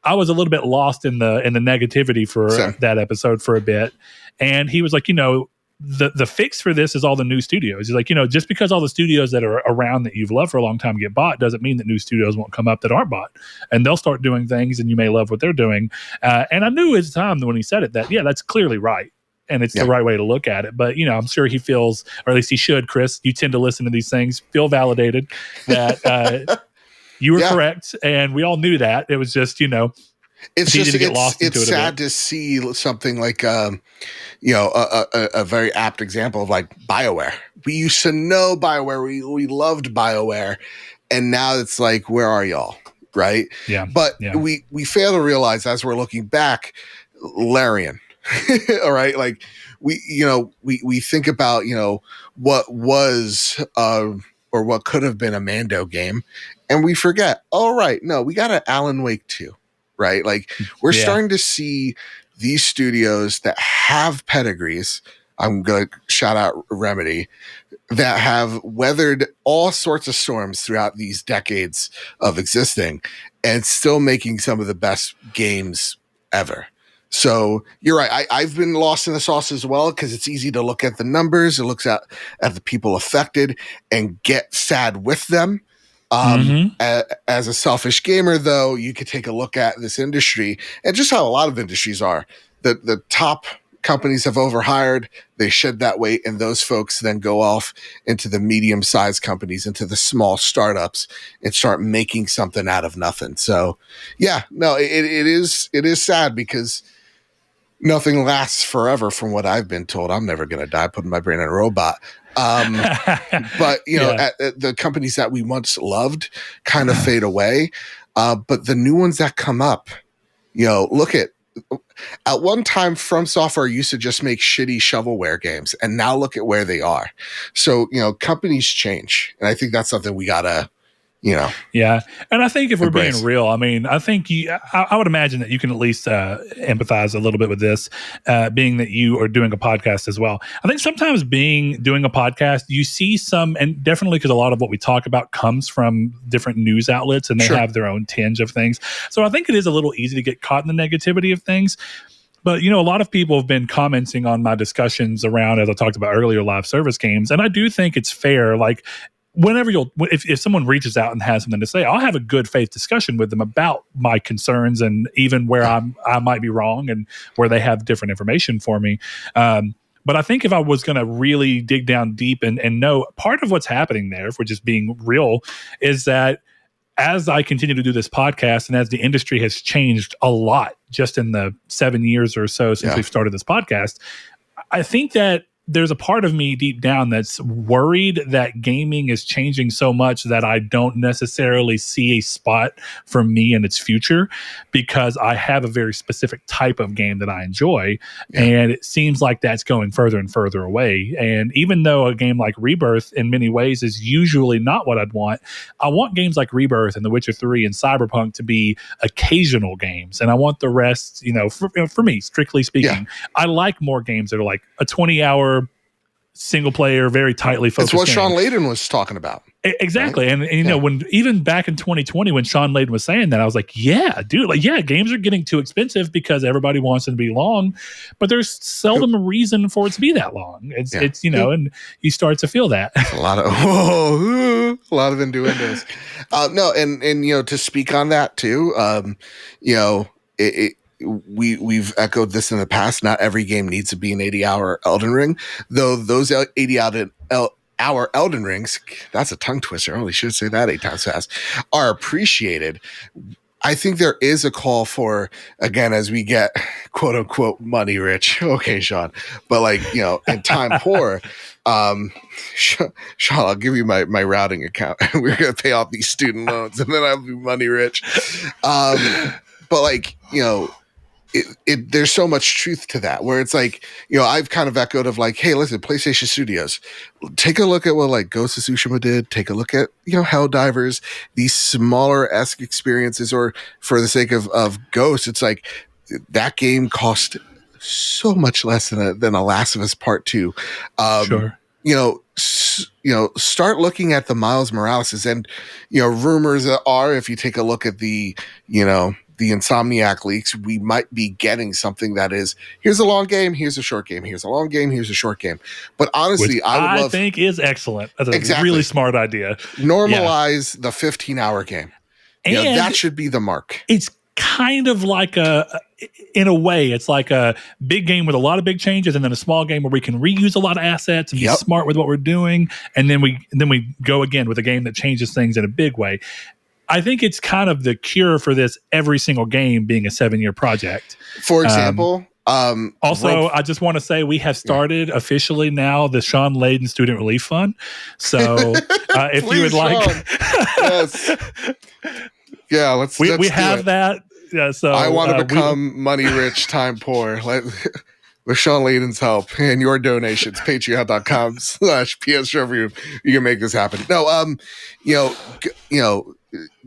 Speaker 1: I was a little bit lost in the negativity for that episode for a bit, and he was like, the fix for this is all the new studios. He's like, just because all the studios that are around that you've loved for a long time get bought doesn't mean that new studios won't come up that aren't bought, and they'll start doing things, and you may love what they're doing. And I knew at the time when he said it that that's clearly right. And it's the right way to look at it. But, I'm sure he feels, or at least he should, Chris, you tend to listen to these things, feel validated that you were correct. And we all knew that. It was just,
Speaker 2: it's just, it's sad to see something like, a very apt example of, like, BioWare. We used to know BioWare. We loved BioWare. And now it's like, where are y'all? Right. Yeah. But we fail to realize, as we're looking back, Larian. All right. Like, we think about, what was, or what could have been a Mando game, and we forget, oh, right, no, we got an Alan Wake 2, right? Like, we're starting to see these studios that have pedigrees. I'm going to shout out Remedy, that have weathered all sorts of storms throughout these decades of existing and still making some of the best games ever. So you're right. I've been lost in the sauce as well, because it's easy to look at the numbers. It looks at the people affected and get sad with them. As a selfish gamer, though, you could take a look at this industry and just how a lot of industries are. The top companies have overhired. They shed that weight, and those folks then go off into the medium-sized companies, into the small startups, and start making something out of nothing. So, it is sad, because nothing lasts forever, from what I've been told. I'm never going to die putting my brain in a robot. But, the companies that we once loved kind of fade away. But the new ones that come up, look at one time, From Software used to just make shitty shovelware games, and now look at where they are. So, companies change. And I think that's something we got to,
Speaker 1: Yeah. And I think if we're being real, I mean, I think I would imagine that you can at least empathize a little bit with this, being that you are doing a podcast as well. I think sometimes doing a podcast, you see some, and definitely because a lot of what we talk about comes from different news outlets, and they have their own tinge of things. So I think it is a little easy to get caught in the negativity of things. But, a lot of people have been commenting on my discussions around, as I talked about earlier, live service games. And I do think it's fair. Like, whenever if someone reaches out and has something to say, I'll have a good faith discussion with them about my concerns and even where I might be wrong and where they have different information for me. But I think if I was going to really dig down deep and know part of what's happening there, if we're just being real, is that as I continue to do this podcast and as the industry has changed a lot just in the 7 years or so since we've started this podcast, I think that there's a part of me deep down that's worried that gaming is changing so much that I don't necessarily see a spot for me in its future, because I have a very specific type of game that I enjoy. And it seems like that's going further and further away. And even though a game like Rebirth in many ways is usually not what I'd want, I want games like Rebirth and The Witcher 3 and Cyberpunk to be occasional games. And I want the rest, for me, strictly speaking, I like more games that are like a 20-hour single player, very tightly focused.
Speaker 2: It's what
Speaker 1: game.
Speaker 2: Sean Layden was talking about.
Speaker 1: Exactly. Right? And when even back in 2020, when Sean Layden was saying that, I was like, yeah, dude, games are getting too expensive because everybody wants them to be long, but there's seldom a reason for it to be that long. It's and you start to feel that.
Speaker 2: A lot of innuendos. To speak on that too, we've echoed this in the past. Not every game needs to be an 80-hour Elden Ring, though those 80-hour Elden Rings, that's a tongue twister. I only should say that 8 times fast, are appreciated. I think there is a call for, again, as we get quote unquote money rich. Okay, Sean, but and time poor. Sean, I'll give you my routing account. We're going to pay off these student loans and then I'll be money rich. There's so much truth to that, where it's I've kind of echoed of hey, listen, PlayStation Studios, take a look at what Ghost of Tsushima did. Take a look at Helldivers, these smaller-esque experiences, or for the sake of Ghost, it's that game cost so much less than a Last of Us Part 2.
Speaker 1: Sure.
Speaker 2: Start looking at the Miles Morales, and rumors are, if you take a look at the Insomniac leaks, we might be getting something that is, here's a long game, here's a short game, here's a long game, here's a short game. But honestly, I
Speaker 1: think is excellent. That's a really smart idea.
Speaker 2: Normalize the 15-hour game. And that should be the mark.
Speaker 1: It's kind of like in a way, it's like a big game with a lot of big changes, and then a small game where we can reuse a lot of assets and be smart with what we're doing, and then we go again with a game that changes things in a big way. I think it's kind of the cure for this, every single game being a 7-year project.
Speaker 2: For example,
Speaker 1: I just want to say we have started officially now the Sean Layden Student Relief Fund. So if you would like,
Speaker 2: yes,
Speaker 1: we have that. Yeah, so
Speaker 2: I want to become money rich, time poor. With Sean Layden's help and your donations, patreon.com/PSReview, you can make this happen. No,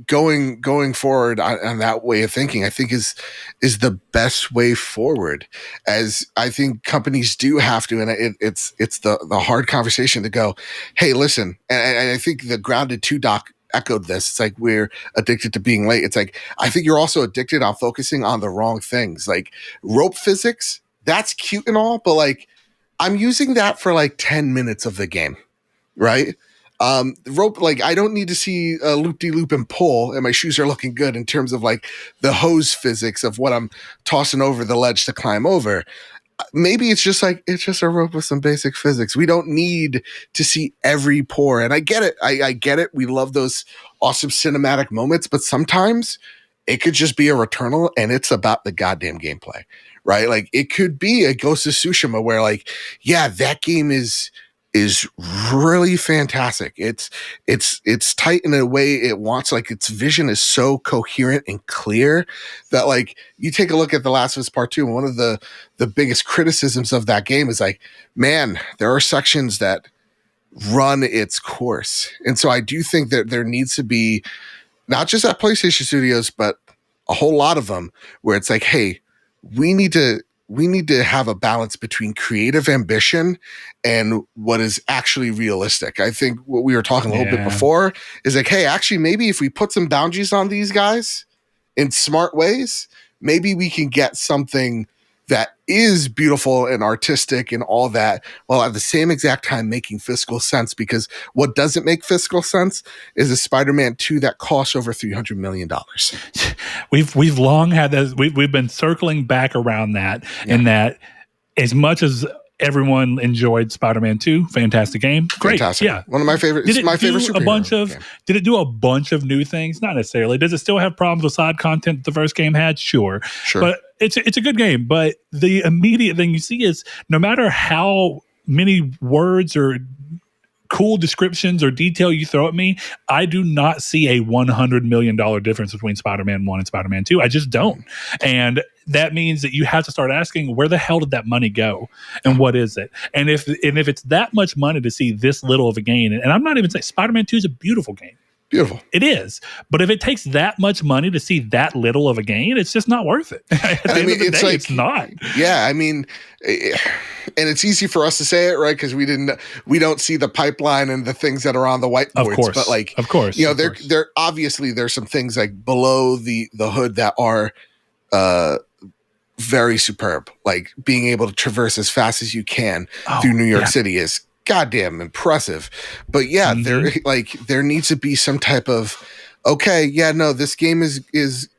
Speaker 2: going forward on that way of thinking, I think is the best way forward. As I think companies do have to, and it's the hard conversation to go, hey, listen, and I think the Grounded 2 doc echoed this. It's we're addicted to being late. It's I think you're also addicted on focusing on the wrong things, rope physics. That's cute and all, but I'm using that for 10 minutes of the game, right? Rope, I don't need to see a loop-de-loop and pull, and my shoes are looking good in terms of the hose physics of what I'm tossing over the ledge to climb over. Maybe it's just it's just a rope with some basic physics. We don't need to see every pour, and I get it. I get it. We love those awesome cinematic moments, but sometimes it could just be a Returnal, and it's about the goddamn gameplay, right? It could be a Ghost of Tsushima where that game is really fantastic. It's tight in a way it wants. Its vision is so coherent and clear that you take a look at The Last of Us Part 2, and one of the biggest criticisms of that game is man, there are sections that run its course. And so I do think that there needs to be, not just at PlayStation Studios, but a whole lot of them, where it's hey, we need to have a balance between creative ambition and what is actually realistic. I think what we were talking a little bit before is hey, actually, maybe if we put some boundaries on these guys in smart ways, maybe we can get something that is beautiful and artistic and all that, while at the same exact time making fiscal sense. Because what doesn't make fiscal sense is a Spider-Man 2 that costs over $300 million.
Speaker 1: We've long had this. We've been circling back around that, and that as much as everyone enjoyed Spider-Man 2, fantastic game, great,
Speaker 2: fantastic.
Speaker 1: Yeah,
Speaker 2: one of my favorite. Did it my favorite superhero game.
Speaker 1: Did it do a bunch of new things? Not necessarily. Does it still have problems with side content that the first game had? Sure. But it's a good game. But the immediate thing you see is no matter how many words or cool descriptions or detail you throw at me, I do not see a $100 million difference between Spider-Man 1 and Spider-Man 2. I just don't. And that means that you have to start asking, where the hell did that money go? And what is it? And if it's that much money to see this little of a gain, and I'm not even saying Spider-Man 2 is a beautiful game.
Speaker 2: Beautiful.
Speaker 1: It is. But if it takes that much money to see that little of a gain, it's just not worth it. At the end of the day, it's not.
Speaker 2: Yeah, I mean, and it's easy for us to say it, right? Because we don't see the pipeline and the things that are on the whiteboards.
Speaker 1: Of course.
Speaker 2: But like,
Speaker 1: of course,
Speaker 2: you know, there obviously there's some things like below the hood that are very superb. Like being able to traverse as fast as you can through New York City is goddamn impressive. But yeah, there needs to be some type of this game is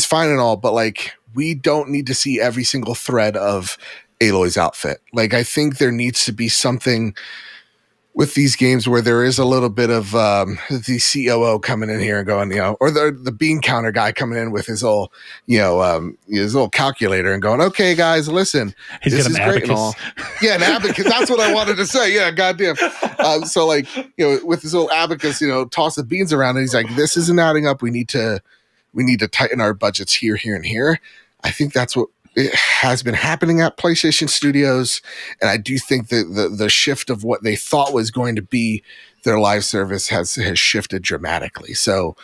Speaker 2: fine and all, but like we don't need to see every single thread of Aloy's outfit. Like I think there needs to be something with these games where there is a little bit of the COO coming in here and going, or the bean counter guy coming in with his little, his little calculator and going, okay, guys, listen,
Speaker 1: he's
Speaker 2: this
Speaker 1: got
Speaker 2: is
Speaker 1: an
Speaker 2: great
Speaker 1: abacus.
Speaker 2: and all. Yeah, an abacus. That's what I wanted to say. Yeah, goddamn. So like, with his little abacus, toss the beans around, and he's like, this isn't adding up. We need to tighten our budgets here, and here. I think that's what it has been happening at PlayStation Studios, and I do think that the shift of what they thought was going to be their live service has shifted dramatically. So,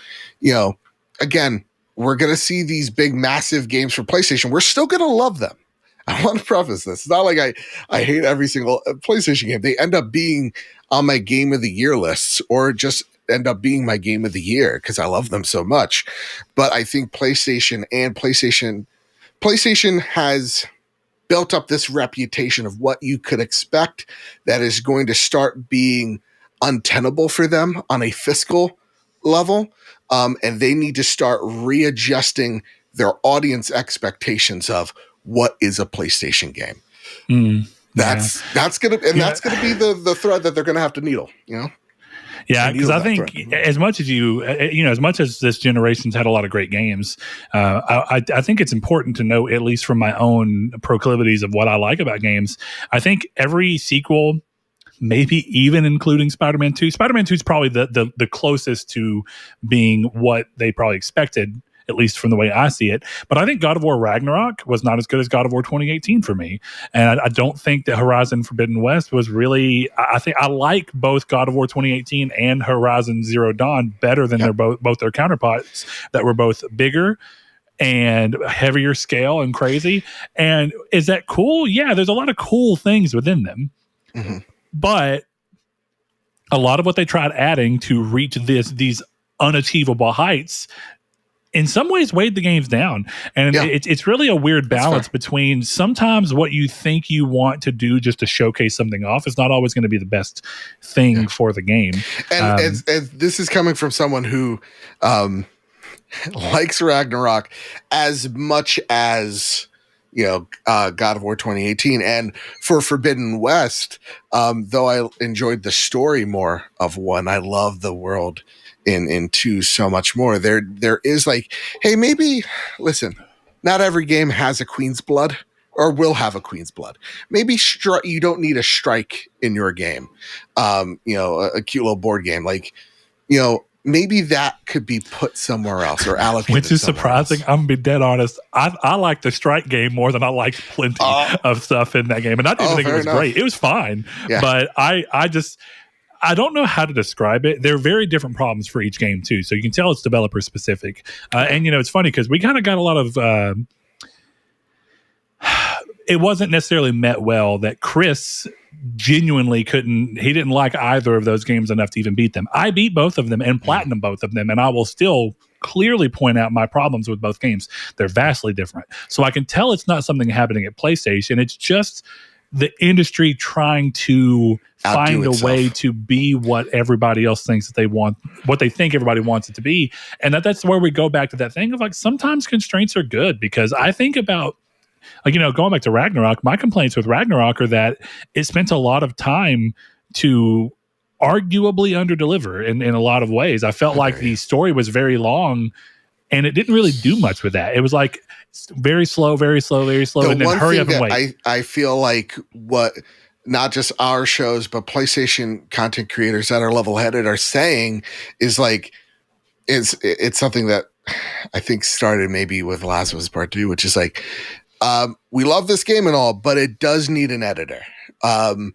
Speaker 2: again, we're going to see these big, massive games for PlayStation. We're still going to love them. I want to preface this. It's not like I hate every single PlayStation game. They end up being on my Game of the Year lists, or just end up being my Game of the Year because I love them so much. But I think PlayStation has built up this reputation of what you could expect that is going to start being untenable for them on a fiscal level. And they need to start readjusting their audience expectations of what is a PlayStation game. That's gonna be the thread that they're gonna have to needle,
Speaker 1: Yeah, because I think as much as this generation's had a lot of great games, I think it's important to know, at least from my own proclivities of what I like about games, I think every sequel, maybe even including Spider-Man 2, Spider-Man 2 is probably the closest to being what they probably expected, at least from the way I see it. But I think God of War Ragnarok was not as good as God of War 2018 for me. And I don't think that Horizon Forbidden West was really, I think I like both God of War 2018 and Horizon Zero Dawn better than both their counterparts that were both bigger and heavier scale and crazy. And is that cool? Yeah, there's a lot of cool things within them. Mm-hmm. But a lot of what they tried adding to reach these unachievable heights in some ways weighed the games down. And it's really a weird balance between sometimes what you think you want to do just to showcase something off is not always going to be the best thing for the game.
Speaker 2: And this is coming from someone who likes Ragnarok as much as God of War 2018. And for Forbidden West, though I enjoyed the story more of 1, I love the world in 2 so much more. There is like, hey, maybe listen, not every game has a Queen's Blood or will have a Queen's Blood. Maybe you don't need a strike in your game. A cute little board game, like, maybe that could be put somewhere else or allocated.
Speaker 1: Which is surprising. I'm gonna be dead honest. I like the strike game more than I liked plenty of stuff in that game, and I didn't think it was great. It was fine, but I don't know how to describe it. There are very different problems for each game too, so you can tell it's developer specific. And it's funny because we kind of got a lot of. It wasn't necessarily met well that Chris genuinely he didn't like either of those games enough to even beat them. I beat both of them and platinum both of them, and I will still clearly point out my problems with both games. They're vastly different. So I can tell it's not something happening at PlayStation. It's just the industry trying to find a way to be what everybody else thinks that they want, what they think everybody wants it to be. And that's where we go back to that thing of like, sometimes constraints are good, because I think about, like, going back to Ragnarok, my complaints with Ragnarok are that it spent a lot of time to arguably underdeliver in a lot of ways. I felt like the story was very long and it didn't really do much with that. It was like very slow, and then hurry up and wait.
Speaker 2: I feel like what not just our shows, but PlayStation content creators that are level-headed are saying is like, it's something that I think started maybe with Last of Us Part 2, which is like, we love this game and all, but it does need an editor. That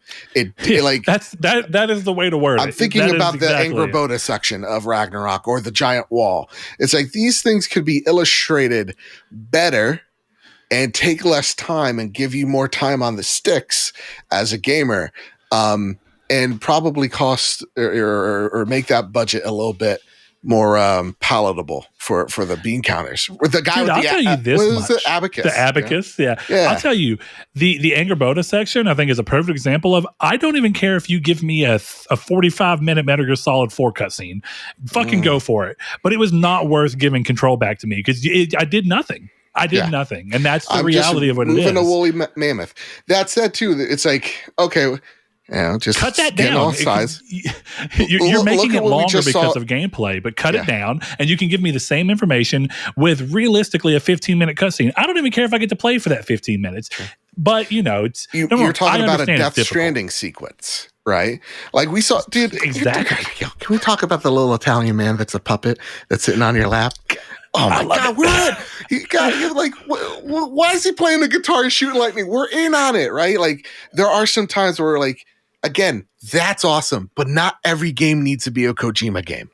Speaker 1: is the way to word it.
Speaker 2: I'm thinking about the Angrboda section of Ragnarok or the giant wall. It's like these things could be illustrated better and take less time and give you more time on the sticks as a gamer, and probably cost or make that budget a little bit more palatable for the bean counters. With the guy
Speaker 1: I'll tell you this much.
Speaker 2: The abacus.
Speaker 1: The abacus, yeah. I'll tell you, the Angrboda section, I think, is a perfect example of, I don't even care if you give me a 45-minute Metal Gear Solid 4 cutscene. Fucking go for it. But it was not worth giving control back to me, because I did nothing. Nothing. And that's the reality of what it is.
Speaker 2: Moving a woolly mammoth. That said, too, it's like, okay, just
Speaker 1: cut that down.
Speaker 2: Size.
Speaker 1: You're making it longer because of gameplay, but cut it down, and you can give me the same information with realistically a 15-minute cutscene. I don't even care if I get to play for that 15 minutes. But it's
Speaker 2: you're talking about a Death Stranding sequence, right? Like we saw, dude.
Speaker 1: Exactly.
Speaker 2: Can we talk about the little Italian man that's a puppet that's sitting on your lap? Oh my God, we're in. You're like, why is he playing the guitar and shooting lightning? We're in on it, right? Like, there are some times where, like, again, that's awesome, but not every game needs to be a Kojima game.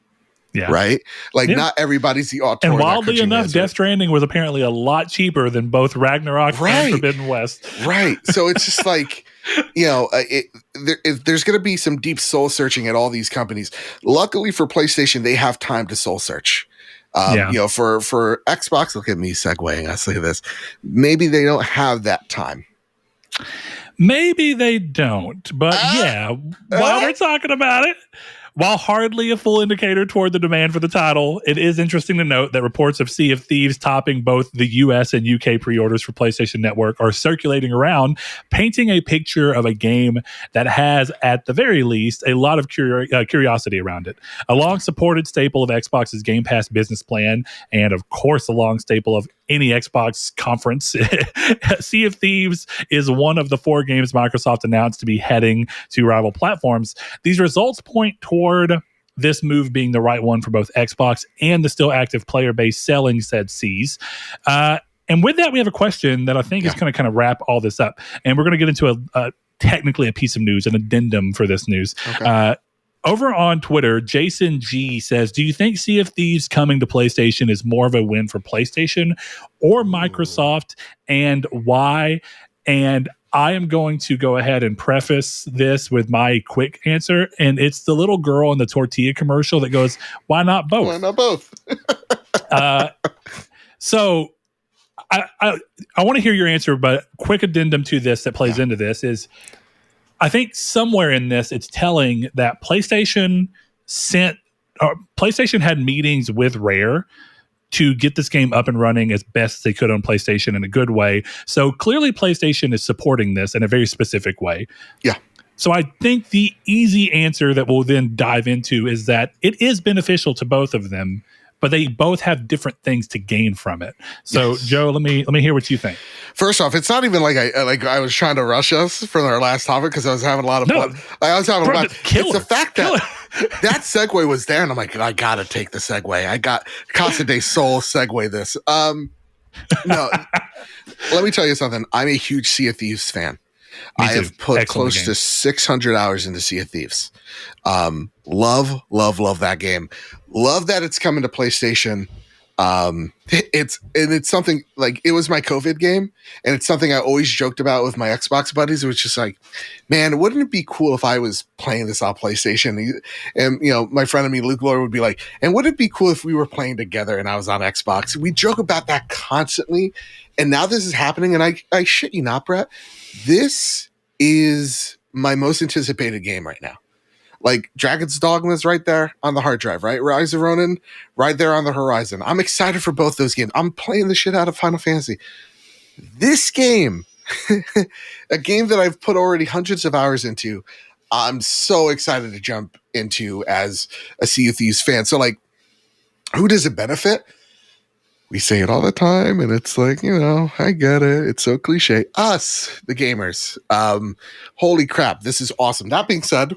Speaker 2: Yeah. Right? Like, not everybody's the auteur.
Speaker 1: And wildly enough, Death Stranding was apparently a lot cheaper than both Ragnarok and Forbidden West.
Speaker 2: Right. So it's just like, there's going to be some deep soul searching at all these companies. Luckily for PlayStation, they have time to soul search. For Xbox, look at me segueing us. Look at this. Maybe they don't have that time.
Speaker 1: Maybe they don't. But while we're talking about it, while hardly a full indicator toward the demand for the title, it is interesting to note that reports of Sea of Thieves topping both the US and UK pre-orders for PlayStation Network are circulating around, painting a picture of a game that has, at the very least, a lot of curiosity around it. A long-supported staple of Xbox's Game Pass business plan, and of course a long staple of any Xbox conference, Sea of Thieves is one of the 4 games Microsoft announced to be heading to rival platforms. These results point toward this move being the right one for both Xbox and the still active player base selling said Seas. And with that, we have a question that I think is going to kind of wrap all this up. And we're going to get into technically a piece of news, an addendum for this news. Okay. Over on Twitter, Jason G says, do you think Sea of Thieves coming to PlayStation is more of a win for PlayStation or Microsoft, and why? And I am going to go ahead and preface this with my quick answer, and it's the little girl in the tortilla commercial that goes, why not both?
Speaker 2: Why not both?
Speaker 1: So I want to hear your answer, but quick addendum to this that plays into this is, I think somewhere in this, it's telling that PlayStation had meetings with Rare to get this game up and running as best they could on PlayStation in a good way. So clearly PlayStation is supporting this in a very specific way. Yeah. So I think the easy answer that we'll then dive into is that it is beneficial to both of them, but they both have different things to gain from it. So, Joe, let me hear what you think.
Speaker 2: First off, it's not even like I was trying to rush us from our last topic because I was having a lot of fun. I was having a lot. It's the fact that that segue was there, and I'm like, I gotta take the segue. I got Casa de Sol segue this. No, let me tell you something. I'm a huge Sea of Thieves fan. I have put close to 600 hours into Sea of Thieves. Love that game. Love that it's coming to PlayStation. It's something like, it was my COVID game, and it's something I always joked about with my Xbox buddies. It was just like, man, wouldn't it be cool if I was playing this on PlayStation? And you know, my friend of me, Luke Lord, would be like, and would it be cool if we were playing together and I was on Xbox? We joke about that constantly, and now this is happening, and I shit you not, Brett, this is my most anticipated game right now. Like, Dragon's Dogma is right there on the hard drive, right? Rise of Ronin, right there on the horizon. I'm excited for both those games. I'm playing the shit out of Final Fantasy. This game, a game that I've put already hundreds of hours into, I'm so excited to jump into as a Sea of Thieves fan. So, like, who does it benefit? We say it all the time, and it's like, you know, I get it. It's so cliche. Us, the gamers. Holy crap, this is awesome. That being said,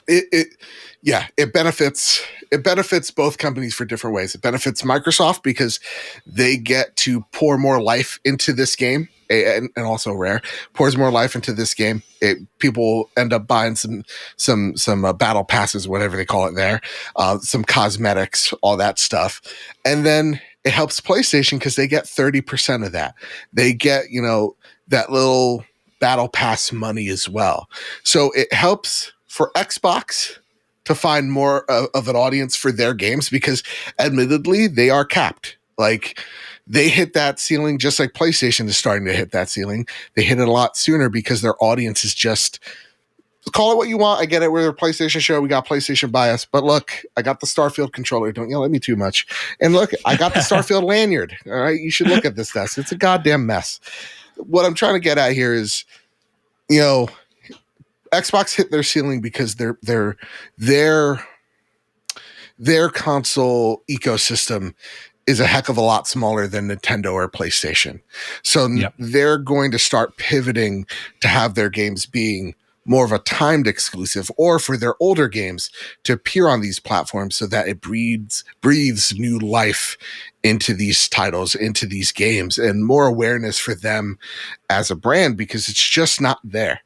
Speaker 2: it benefits both companies for different ways. It benefits Microsoft because they get to pour more life into this game, and also Rare pours more life into this game. People end up buying some battle passes, whatever they call it there, some cosmetics, all that stuff, and then it helps PlayStation because they get 30% of that. They get, you know, that little battle pass money as well. So it helps for Xbox to find more of an audience for their games, because admittedly they are capped. Like, they hit that ceiling just like PlayStation is starting to hit that ceiling. They hit it a lot sooner because their audience is just, call it what you want. I get it. We're a PlayStation show. We got PlayStation bias. But look, I got the Starfield controller. Don't yell at me too much. And look, I got the Starfield lanyard. All right. You should look at this desk. It's a goddamn mess. What I'm trying to get at here is, you know, Xbox hit their ceiling because their console ecosystem is a heck of a lot smaller than Nintendo or PlayStation. So they're going to start pivoting to have their games being more of a timed exclusive, or for their older games to appear on these platforms so that it breathes new life into these titles, into these games, and more awareness for them as a brand, because it's just not there.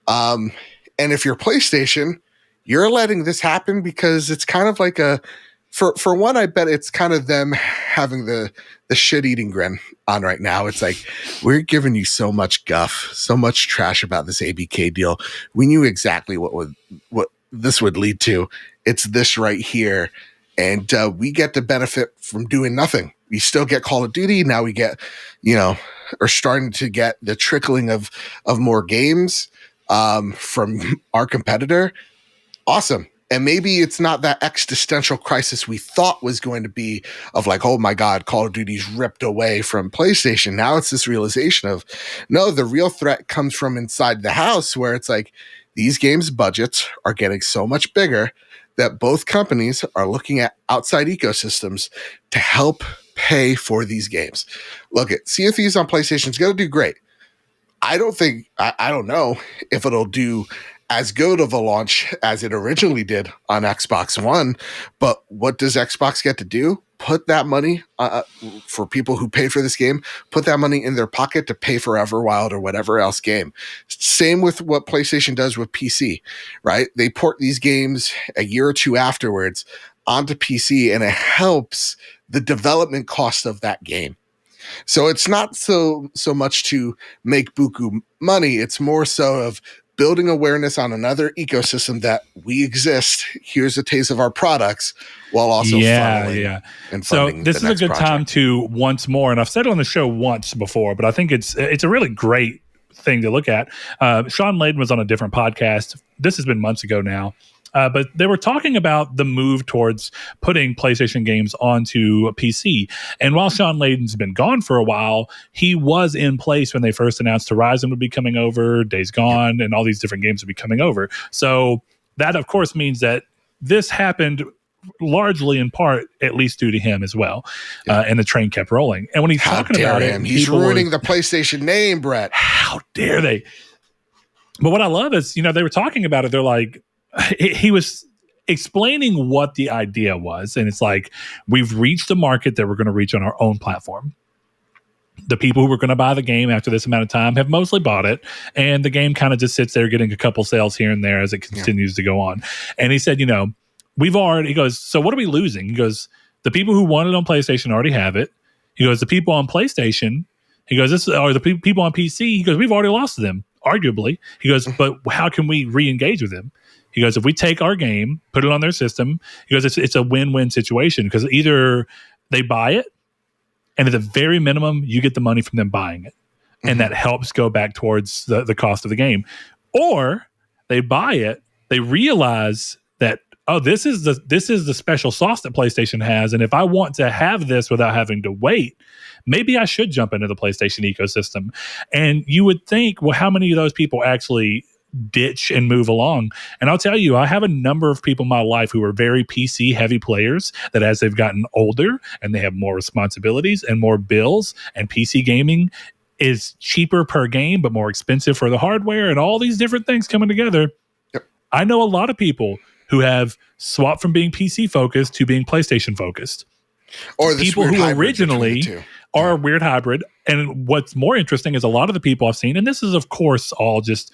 Speaker 2: And if you're PlayStation, you're letting this happen because it's kind of like for one, I bet it's kind of them having the shit-eating grin on right now. It's like, we're giving you so much guff, so much trash about this ABK deal. We knew exactly what this would lead to. It's this right here. And we get to benefit from doing nothing. We still get Call of Duty. Now we get, you know, are starting to get the trickling of more games from our competitor. Awesome. And maybe it's not that existential crisis we thought was going to be, of like, oh my God, Call of Duty's ripped away from PlayStation. Now it's this realization of, no, the real threat comes from inside the house, where it's like, these games' budgets are getting so much bigger that both companies are looking at outside ecosystems to help pay for these games. Look, at Sea of Thieves on PlayStation is going to do great. I don't know if it'll do as good of a launch as it originally did on Xbox One, but what does Xbox get to do? Put that money for people who pay for this game, put that money in their pocket to pay for Everwild or whatever else game. Same with what PlayStation does with PC, right? They port these games a year or two afterwards onto PC, and it helps the development cost of that game. So it's not so much to make buku money. It's more so of building awareness on another ecosystem that we exist. Here's a taste of our products, while also funneling and funding.
Speaker 1: So this is a good time to, once more, and I've said it on the show once before, but I think it's a really great thing to look at. Sean Layden was on a different podcast. This has been months ago now. But they were talking about the move towards putting PlayStation games onto PC. And while Sean Layden's been gone for a while, he was in place when they first announced Horizon would be coming over, Days Gone, and all these different games would be coming over. So that, of course, means that this happened largely in part, at least due to him as well. And the train kept rolling. And when he's talking about it,
Speaker 2: he's ruining the PlayStation name, Brett.
Speaker 1: How dare they? But what I love is, you know, they were talking about it. They're like, he was explaining what the idea was. And it's like, we've reached a market that we're going to reach on our own platform. The people who were going to buy the game after this amount of time have mostly bought it. And the game kind of just sits there getting a couple sales here and there as it continues to go on. And he said, you know, he goes, so what are we losing? He goes, The people who want it on PlayStation already have it. He goes, the people on PlayStation, he goes, this or the people on PC, he goes, we've already lost to them, arguably. He goes, but how can we re-engage with them? He goes, if we take our game, put it on their system, he goes, it's a win-win situation because either they buy it, and at the very minimum, you get the money from them buying it. And that helps go back towards the cost of the game. Or they buy it, they realize that, oh, this is the special sauce that PlayStation has. And if I want to have this without having to wait, maybe I should jump into the PlayStation ecosystem. And you would think, well, how many of those people actually ditch and move along? And I'll tell you, I have a number of people in my life who are very PC heavy players that as they've gotten older and they have more responsibilities and more bills, and PC gaming is cheaper per game, but more expensive for the hardware and all these different things coming together.
Speaker 2: Yep.
Speaker 1: I know a lot of people who have swapped from being PC focused to being PlayStation focused.
Speaker 2: Or the
Speaker 1: people who originally are a weird hybrid. And what's more interesting is a lot of the people I've seen, and this is of course all just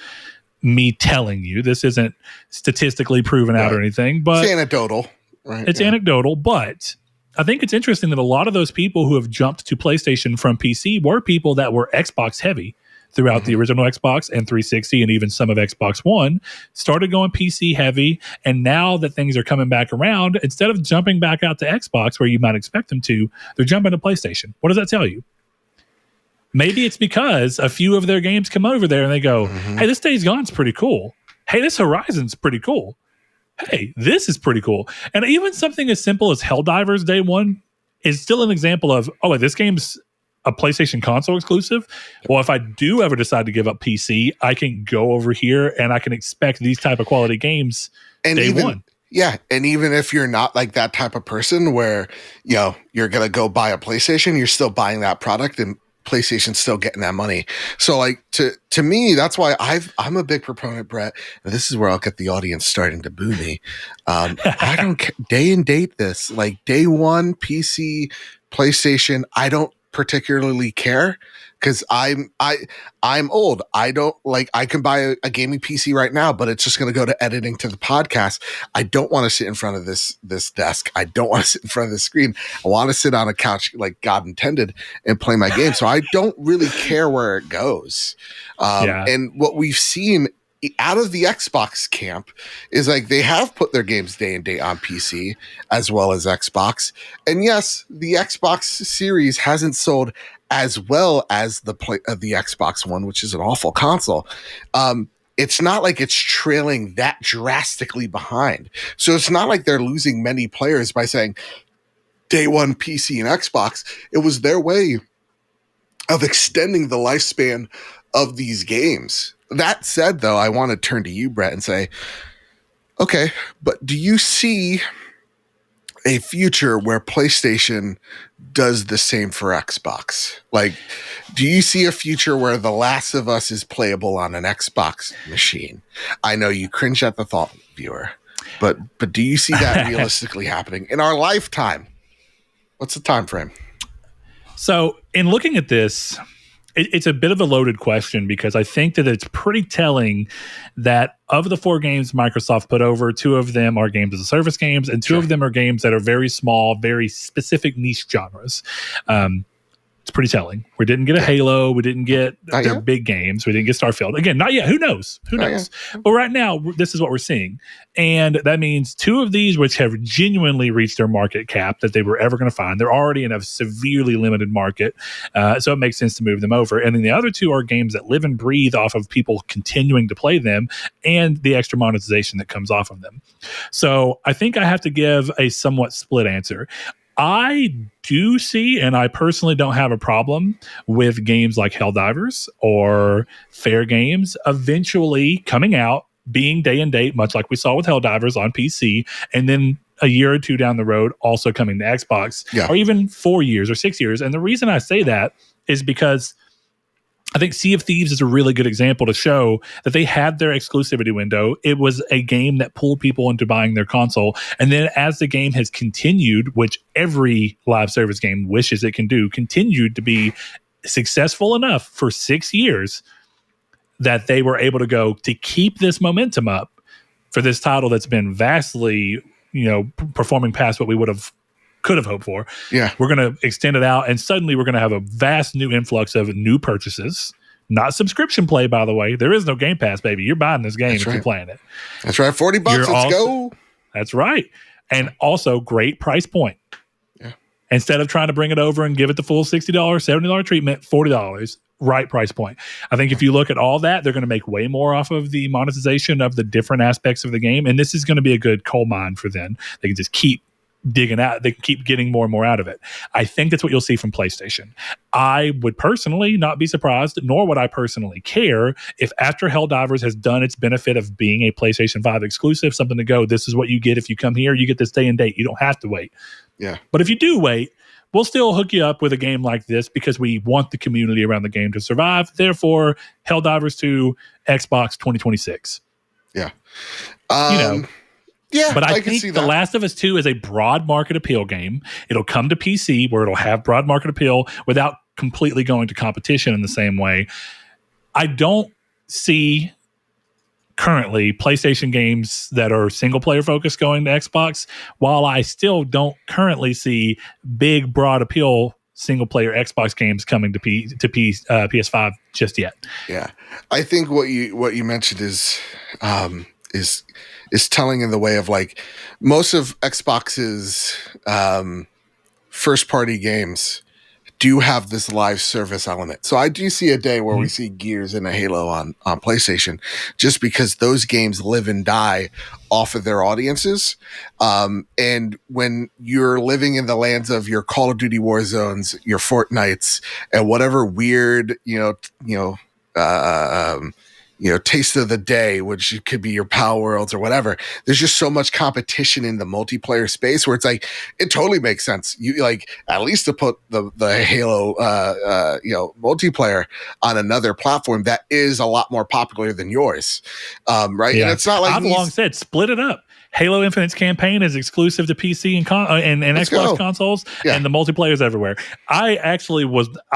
Speaker 1: me telling you, this isn't statistically proven out or anything, but
Speaker 2: it's anecdotal, right?
Speaker 1: It's anecdotal, but I think it's interesting that a lot of those people who have jumped to PlayStation from PC were people that were Xbox heavy throughout the original Xbox and 360 and even some of Xbox One, started going PC heavy. And now that things are coming back around, instead of jumping back out to Xbox where you might expect them to, they're jumping to PlayStation. What does that tell you? Maybe it's because a few of their games come over there and they go, hey, this Days Gone's pretty cool. Hey, this Horizon's pretty cool. Hey, this is pretty cool. And even something as simple as Helldivers Day One is still an example of, oh, wait, this game's a PlayStation console exclusive. Well, if I do ever decide to give up PC, I can go over here and I can expect these type of quality games
Speaker 2: and
Speaker 1: day one.
Speaker 2: Yeah. And even if you're not like that type of person where, you know, you're going to go buy a PlayStation, you're still buying that product and PlayStation's still getting that money. So like to me, that's why I'm a big proponent, Brett, and this is where I'll get the audience starting to boo me. I don't day and date this, like day one PC, PlayStation. I don't particularly care because I'm old. I don't like, I can buy a gaming PC right now, but it's just going to go to editing to the podcast. I don't want to sit in front of this desk. I don't want to sit in front of the screen. I want to sit on a couch like God intended and play my game. So I don't really care where it goes. And what we've seen out of the Xbox camp is like they have put their games day and date on PC as well as Xbox. And yes, the Xbox Series hasn't sold as well as the Xbox One, which is an awful console. It's not like it's trailing that drastically behind. So it's not like they're losing many players by saying day one PC and Xbox. It was their way of extending the lifespan of these games. That said, though, I want to turn to you, Brett, and say, okay, but do you see a future where PlayStation does the same for Xbox? Like, do you see a future where The Last of Us is playable on an Xbox machine? I know you cringe at the thought, viewer, but do you see that realistically happening in our lifetime? What's the time frame?
Speaker 1: So, in looking at this, it's a bit of a loaded question because I think that it's pretty telling that of the 4 games Microsoft put over, 2 of them are games as a service games, and 2 of them are games that are very small, very specific niche genres. It's pretty telling. We didn't get a Halo. We didn't get their big games. We didn't get Starfield. Again, not yet. Who knows? Who knows? But right now, this is what we're seeing. And that means 2 of these, which have genuinely reached their market cap that they were ever going to find. They're already in a severely limited market. So it makes sense to move them over. And then the other 2 are games that live and breathe off of people continuing to play them and the extra monetization that comes off of them. So I think I have to give a somewhat split answer. I do see, and I personally don't have a problem with games like Helldivers or Fair Games eventually coming out, being day and date, much like we saw with Helldivers on PC, and then a year or 2 down the road also coming to Xbox, or even 4 years or 6 years. And the reason I say that is because I think Sea of Thieves is a really good example to show that they had their exclusivity window. It was a game that pulled people into buying their console. And then as the game has continued, which every live service game wishes it can do, continued to be successful enough for 6 years that they were able to go to keep this momentum up for this title that's been vastly, performing past what we would have could have hoped for.
Speaker 2: Yeah.
Speaker 1: We're going to extend it out, and suddenly we're going to have a vast new influx of new purchases. Not subscription play, by the way. There is no Game Pass, baby. You're buying this game if you're playing it.
Speaker 2: That's right. $40. Let's go.
Speaker 1: That's right. And also great price point.
Speaker 2: Yeah.
Speaker 1: Instead of trying to bring it over and give it the full $60, $70 treatment, $40. Right price point. I think if you look at all that, they're going to make way more off of the monetization of the different aspects of the game. And this is going to be a good coal mine for them. They can just keep digging out. They can keep getting more and more out of it. I think that's what you'll see from PlayStation. I would personally not be surprised, nor would I personally care if after Helldivers has done its benefit of being a PlayStation 5 exclusive, something to go, this is what you get if you come here. You get this day and date. You don't have to wait.
Speaker 2: Yeah.
Speaker 1: But if you do wait, we'll still hook you up with a game like this because we want the community around the game to survive. Therefore, Helldivers 2, Xbox 2026.
Speaker 2: Yeah.
Speaker 1: Yeah, but I think The Last of Us 2 is a broad market appeal game. It'll come to PC where it'll have broad market appeal without completely going to competition in the same way. I don't see currently PlayStation games that are single player focused going to Xbox, while I still don't currently see big broad appeal single player Xbox games coming to PS5 just yet.
Speaker 2: Yeah. I think what you mentioned is telling in the way of like most of Xbox's first party games do have this live service element. So I do see a day where we see Gears and a Halo on PlayStation, just because those games live and die off of their audiences. And when you're living in the lands of your Call of Duty Warzones, your Fortnites, and whatever weird, taste of the day, which could be your Power Worlds or whatever. There's just so much competition in the multiplayer space where it's like, it totally makes sense. You like at least to put the Halo, multiplayer on another platform that is a lot more popular than yours. Right. Yeah. And it's not like
Speaker 1: I've long said, split it up. Halo Infinite's campaign is exclusive to PC and Xbox consoles, and the multiplayer is everywhere. I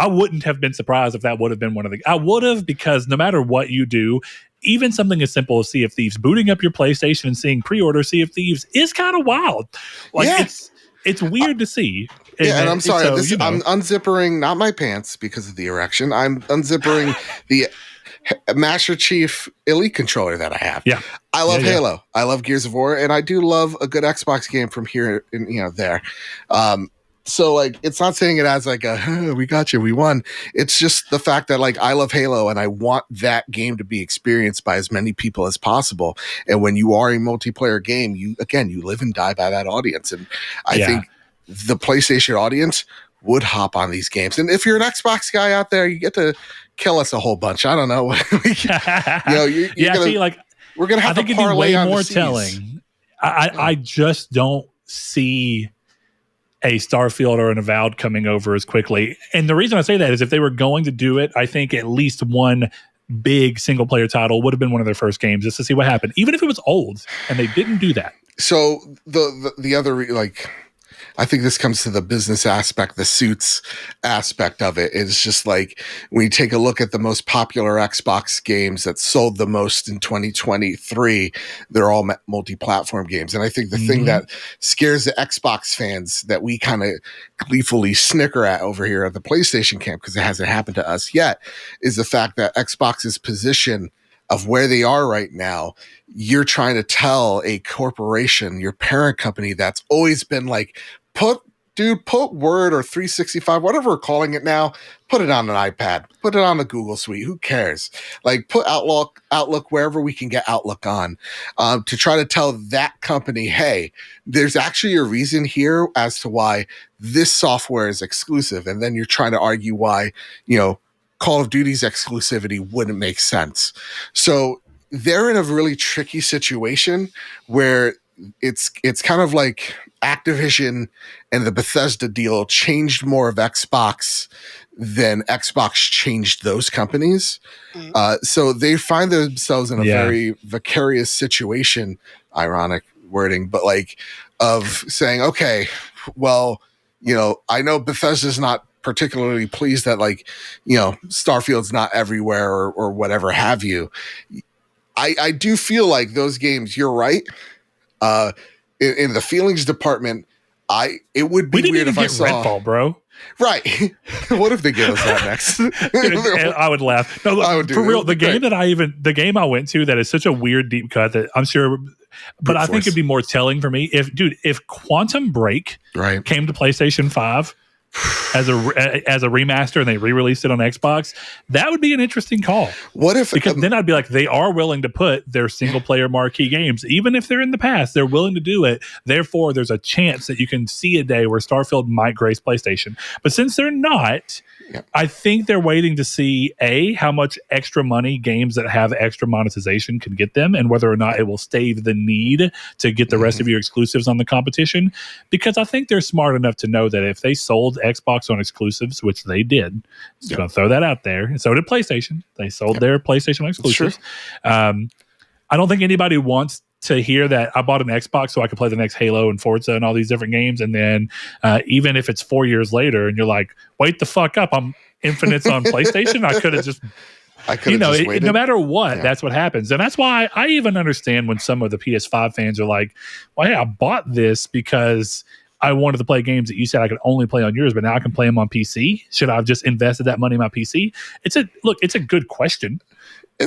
Speaker 1: wouldn't have been surprised if that would have been one of the. I would have, because no matter what you do, even something as simple as Sea of Thieves, booting up your PlayStation and seeing pre-order Sea of Thieves is kind of wild. It's weird to see.
Speaker 2: And I'm sorry, I'm unzippering not my pants because of the erection. I'm unzippering the Master Chief Elite controller that I have.
Speaker 1: Yeah.
Speaker 2: I love Halo. I love Gears of War, and I do love a good Xbox game from here and there. So like, it's not saying it as like we got you, we won. It's just the fact that like I love Halo and I want that game to be experienced by as many people as possible. And when you are a multiplayer game, you live and die by that audience. And I think the PlayStation audience would hop on these games. And if you're an Xbox guy out there, you get to kill us a whole bunch. I don't know. We're gonna have to parlay on more telling.
Speaker 1: I just don't see a Starfield or an Avowed coming over as quickly. And the reason I say that is if they were going to do it, I think at least one big single player title would have been one of their first games just to see what happened, even if it was old, and they didn't do that.
Speaker 2: So the other I think this comes to the business aspect, the suits aspect of it. It's just like when you take a look at the most popular Xbox games that sold the most in 2023, they're all multi-platform games. And I think the thing that scares the Xbox fans that we kind of gleefully snicker at over here at the PlayStation camp, because it hasn't happened to us yet, is the fact that Xbox's position of where they are right now, you're trying to tell a corporation, your parent company, that's always been like, put Word or 365, whatever we're calling it now, put it on an iPad, put it on the Google Suite. Who cares? Like, put Outlook wherever we can get Outlook on, to try to tell that company, hey, there's actually a reason here as to why this software is exclusive. And then you're trying to argue why, Call of Duty's exclusivity wouldn't make sense. So they're in a really tricky situation where it's kind of like Activision and the Bethesda deal changed more of Xbox than Xbox changed those companies. So they find themselves in a very vicarious situation, ironic wording, but like of saying, okay, well, I know Bethesda's not particularly pleased that Starfield's not everywhere or whatever have you. I do feel like those games, you're right. In the feelings department, It would be
Speaker 1: we didn't
Speaker 2: weird
Speaker 1: even
Speaker 2: if I
Speaker 1: get
Speaker 2: saw
Speaker 1: Redfall, bro.
Speaker 2: Right. What if they give us that next?
Speaker 1: I would laugh. No, look,
Speaker 2: I would do
Speaker 1: for
Speaker 2: it.
Speaker 1: real.
Speaker 2: It would be
Speaker 1: The game I went to that is such a weird deep cut that I'm sure, but I think it'd be more telling for me if Quantum Break
Speaker 2: right.
Speaker 1: came to PlayStation 5 as a remaster and they re-released it on Xbox, that would be an interesting call.
Speaker 2: What if
Speaker 1: because then I'd be like, they are willing to put their single player marquee games, even if they're in the past, they're willing to do it. Therefore, there's a chance that you can see a day where Starfield might grace PlayStation. But since they're not, I think they're waiting to see how much extra money games that have extra monetization can get them, and whether or not it will stave the need to get the rest of your exclusives on the competition. Because I think they're smart enough to know that if they sold Xbox on exclusives, which they did, just going to throw that out there, and so did PlayStation. They sold their PlayStation exclusives. I don't think anybody wants to hear that I bought an Xbox so I could play the next Halo and Forza and all these different games, and then even if it's 4 years later and you're like, wait the fuck up, I'm Infinite's on PlayStation. I could have just waited. No matter what, that's what happens. And that's why I even understand when some of the PS5 fans are like, well, hey, I bought this because I wanted to play games that you said I could only play on yours, but now I can play them on PC. Should I have just invested that money in my PC? It's a good question.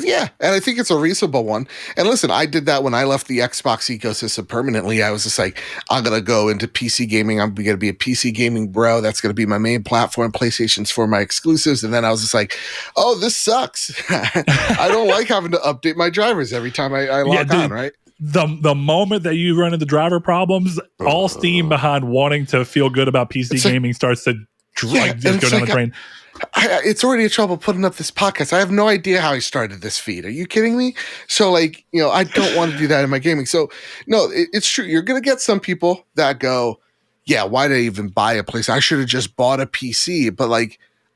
Speaker 2: Yeah, and I think it's a reasonable one. And listen, I did that when I left the Xbox ecosystem permanently. I was just like, I'm going to go into PC gaming. I'm going to be a PC gaming bro. That's going to be my main platform. PlayStation's for my exclusives. And then I was just like, oh, this sucks. I don't like having to update my drivers every time I log on, right?
Speaker 1: The moment that you run into driver problems, all steam behind wanting to feel good about PC gaming starts to just go down the drain.
Speaker 2: It's already a trouble putting up this podcast. I have no idea how I started this feed. Are you kidding me? So I don't want to do that in my gaming. So no, it's true. You're going to get some people that go, yeah, why did I even buy a place? I should have just bought a PC. But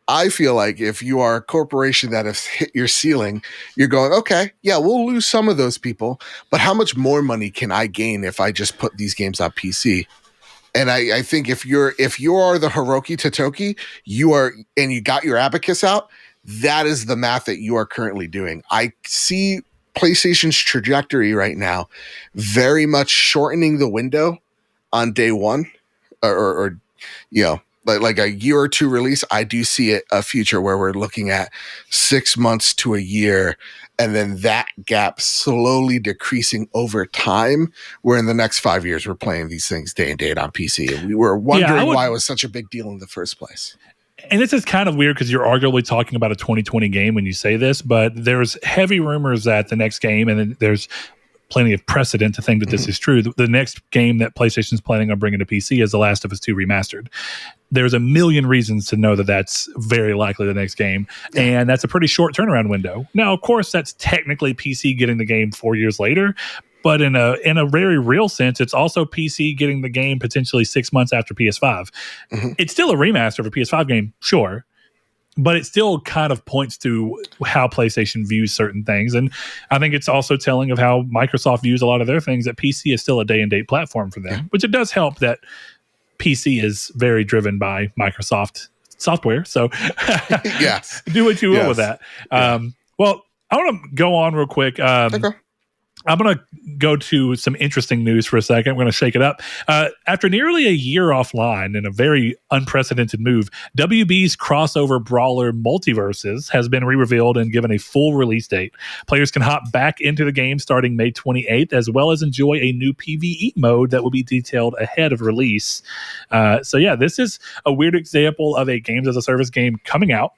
Speaker 2: I feel like if you are a corporation that has hit your ceiling, you're going, okay, yeah, we'll lose some of those people, but how much more money can I gain if I just put these games on PC? And I think if you are the Hiroki Totoki, and you got your abacus out, that is the math that you are currently doing. I see PlayStation's trajectory right now very much shortening the window on day one, or like a year or two release. I do see a future where we're looking at 6 months to a year, and then that gap slowly decreasing over time, where in the next 5 years, we're playing these things day and date on PC. And we were wondering why it was such a big deal in the first place.
Speaker 1: And this is kind of weird because you're arguably talking about a 2020 game when you say this, but there's heavy rumors that the next game, and then there's plenty of precedent to think that this is true. The next game that PlayStation's planning on bringing to PC is The Last of Us 2 Remastered. There's a million reasons to know that that's very likely the next game, and that's a pretty short turnaround window. Now, of course, that's technically PC getting the game 4 years later, but in a very real sense, it's also PC getting the game potentially 6 months after PS5. It's still a remaster of a PS5 game, sure, but it still kind of points to how PlayStation views certain things. And I think it's also telling of how Microsoft views a lot of their things, that PC is still a day and date platform for them, which it does help that PC is very driven by Microsoft software. So
Speaker 2: yes,
Speaker 1: do what you will with that. Well, I want to go on real quick.
Speaker 2: Okay.
Speaker 1: I'm going to go to some interesting news for a second. We're going to shake it up. After nearly a year offline in a very unprecedented move, WB's crossover brawler MultiVersus has been re-revealed and given a full release date. Players can hop back into the game starting May 28th, as well as enjoy a new PvE mode that will be detailed ahead of release. This is a weird example of a games as a service game coming out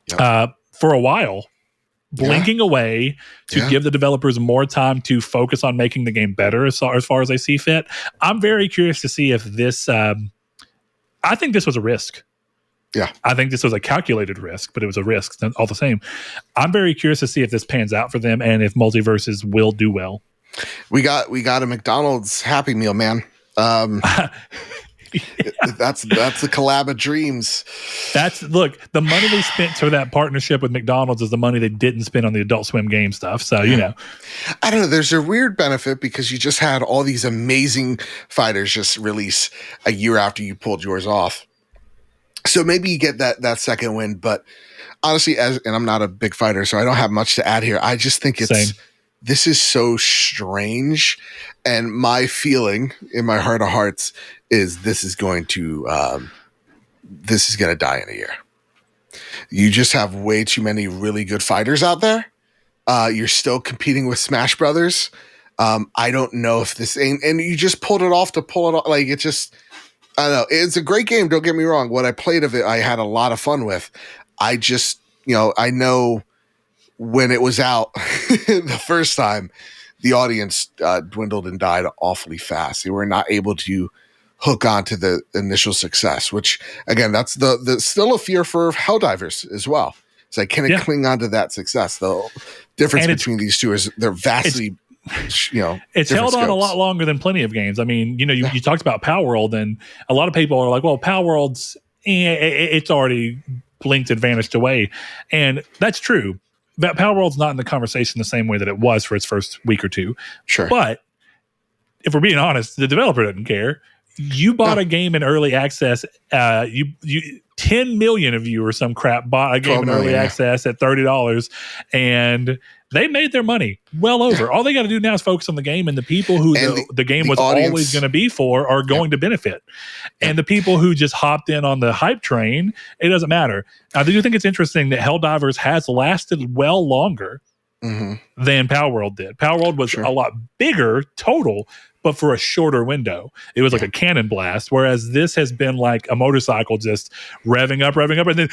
Speaker 1: for a while, blinking away to give the developers more time to focus on making the game better as far as they see fit. I'm very curious to see if this, I think this was a risk.
Speaker 2: Yeah. I
Speaker 1: think this was a calculated risk, but it was a risk all the same. I'm very curious to see if this pans out for them and if MultiVersus will do well.
Speaker 2: We got a McDonald's Happy Meal, man. That's the collab of dreams.
Speaker 1: Look, the money they spent for that partnership with McDonald's is the money they didn't spend on the Adult Swim game stuff. So,
Speaker 2: I don't know. There's a weird benefit because you just had all these amazing fighters just release a year after you pulled yours off. So maybe you get that second win. But honestly, and I'm not a big fighter, so I don't have much to add here. I just think it's this is so strange. And my feeling in my heart of hearts is this is going to die in a year. You just have way too many really good fighters out there. You're still competing with Smash Brothers. I don't know if this ain't, and you just pulled it off to pull it off. Like, it just, I don't know. It's a great game. Don't get me wrong. What I played of it, I had a lot of fun with. I just, I know when it was out the first time, the audience dwindled and died awfully fast. They were not able to hook on to the initial success, which again, that's the still a fear for Helldivers as well. It's like, can it cling on to that success? The difference between these two is they're vastly,
Speaker 1: it's held on a lot longer than plenty of games. I mean, you talked about Power World, and a lot of people are like, well, Power World's, it's already blinked and vanished away. And that's true. But Power World's not in the conversation the same way that it was for its first week or two.
Speaker 2: Sure.
Speaker 1: But if we're being honest, the developer doesn't care. You bought a game in early access. You 10 million of you or some crap bought a game in early access at $30, and they made their money well over. All they got to do now is focus on the game, and the people who the game was always going to be for are going to benefit. And the people who just hopped in on the hype train, it doesn't matter. I do think it's interesting that Helldivers has lasted well longer than Power World did. Power World was a lot bigger total, but for a shorter window. It was like a cannon blast, whereas this has been like a motorcycle just revving up, and then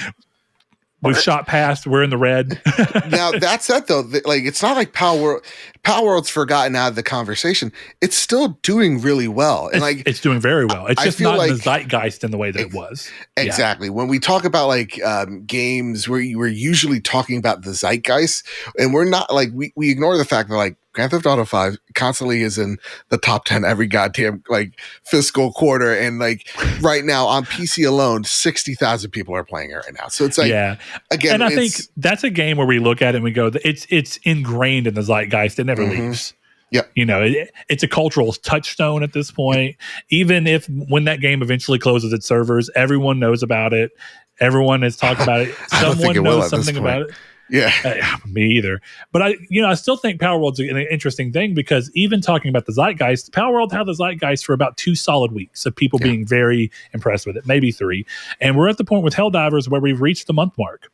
Speaker 1: we've shot past, we're in the red.
Speaker 2: Now, that's it, though. Like, it's not like Power World's forgotten out of the conversation. It's still doing really well. And
Speaker 1: it's doing very well. It's just not in the zeitgeist in the way that it was.
Speaker 2: Exactly. When we talk about like games, we're usually talking about the zeitgeist, and we're not like, we ignore the fact that like Grand Theft Auto 5 constantly is in the top 10 every goddamn like fiscal quarter, and like right now on PC alone, 60,000 people are playing it right now. So it's like, again,
Speaker 1: and I think that's a game where we look at it and we go, it's ingrained in the zeitgeist. It never leaves.
Speaker 2: Yeah,
Speaker 1: it's a cultural touchstone at this point. Even if when that game eventually closes its servers, everyone knows about it. Everyone has talked about it. Someone knows something about it.
Speaker 2: Yeah,
Speaker 1: me either. But I still think Power World's an interesting thing, because even talking about the zeitgeist, Power World had the zeitgeist for about 2 solid weeks of people being very impressed with it, maybe 3. And we're at the point with Helldivers where we've reached the month mark,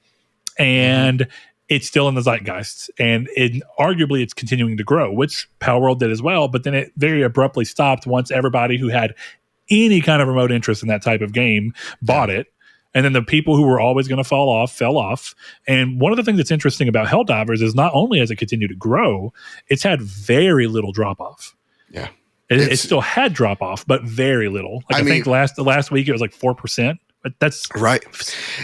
Speaker 1: and it's still in the zeitgeist, and arguably it's continuing to grow, which Power World did as well. But then it very abruptly stopped once everybody who had any kind of remote interest in that type of game bought it. And then the people who were always going to fall off, fell off. And one of the things that's interesting about Helldivers is not only has it continued to grow, it's had very little drop off.
Speaker 2: Yeah.
Speaker 1: It still had drop off, but very little. Like I think the last week it was like 4%. But that's
Speaker 2: right.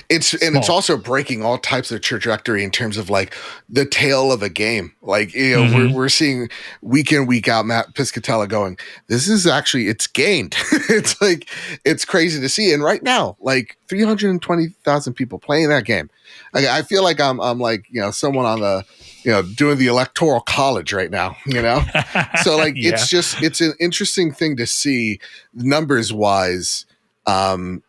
Speaker 2: It's also breaking all types of trajectory in terms of like the tail of a game. Like, we're seeing week in, week out Matt Piscatella going, this is actually, it's gained. It's like, it's crazy to see. And right now, like 320,000 people playing that game. I feel like I'm like, someone on the, doing the electoral college right now, So like, it's an interesting thing to see numbers wise.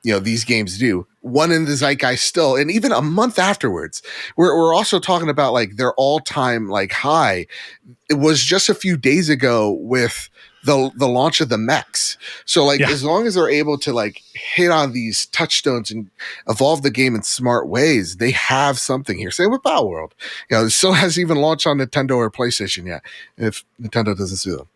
Speaker 2: These games do. One in the zeitgeist still, and even a month afterwards, we're also talking about like their all-time like high. It was just a few days ago with the launch of the mechs. So like as long as they're able to like hit on these touchstones and evolve the game in smart ways, they have something here. Same with Power World. It still hasn't even launched on Nintendo or PlayStation yet. If Nintendo doesn't sue them.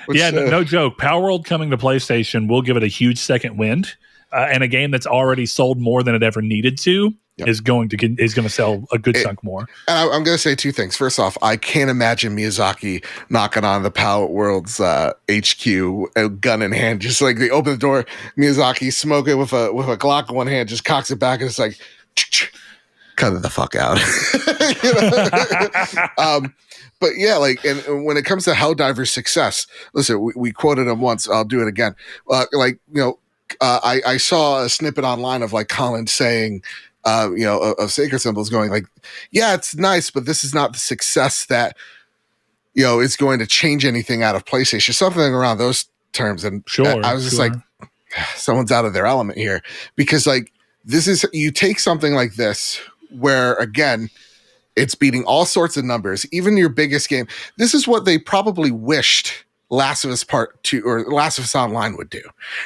Speaker 2: Which,
Speaker 1: no joke. Power World coming to PlayStation will give it a huge second wind, and a game that's already sold more than it ever needed to is going to sell a good chunk more.
Speaker 2: And I'm going to say 2 things. First off, I can't imagine Miyazaki knocking on the Power World's HQ, a gun in hand, just like they open the door, Miyazaki smoking with a Glock in one hand, just cocks it back, and it's like, cut it the fuck out. But yeah, like, and when it comes to Helldivers' success, listen, we quoted him once. I'll do it again. I saw a snippet online of like Colin saying, of Sacred Symbols going like, yeah, it's nice, but this is not the success that, is going to change anything out of PlayStation, something around those terms. And I was just like, someone's out of their element here, because like, this is, you take something like this where again, It's beating all sorts of numbers, even your biggest game. This is what they probably wished Last of Us Part 2 or Last of Us Online would do,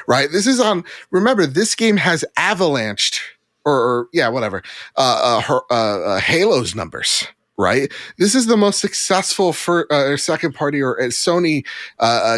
Speaker 2: right? This is on, remember, this game has avalanched or yeah, whatever, Halo's numbers, right? This is the most successful second party or Sony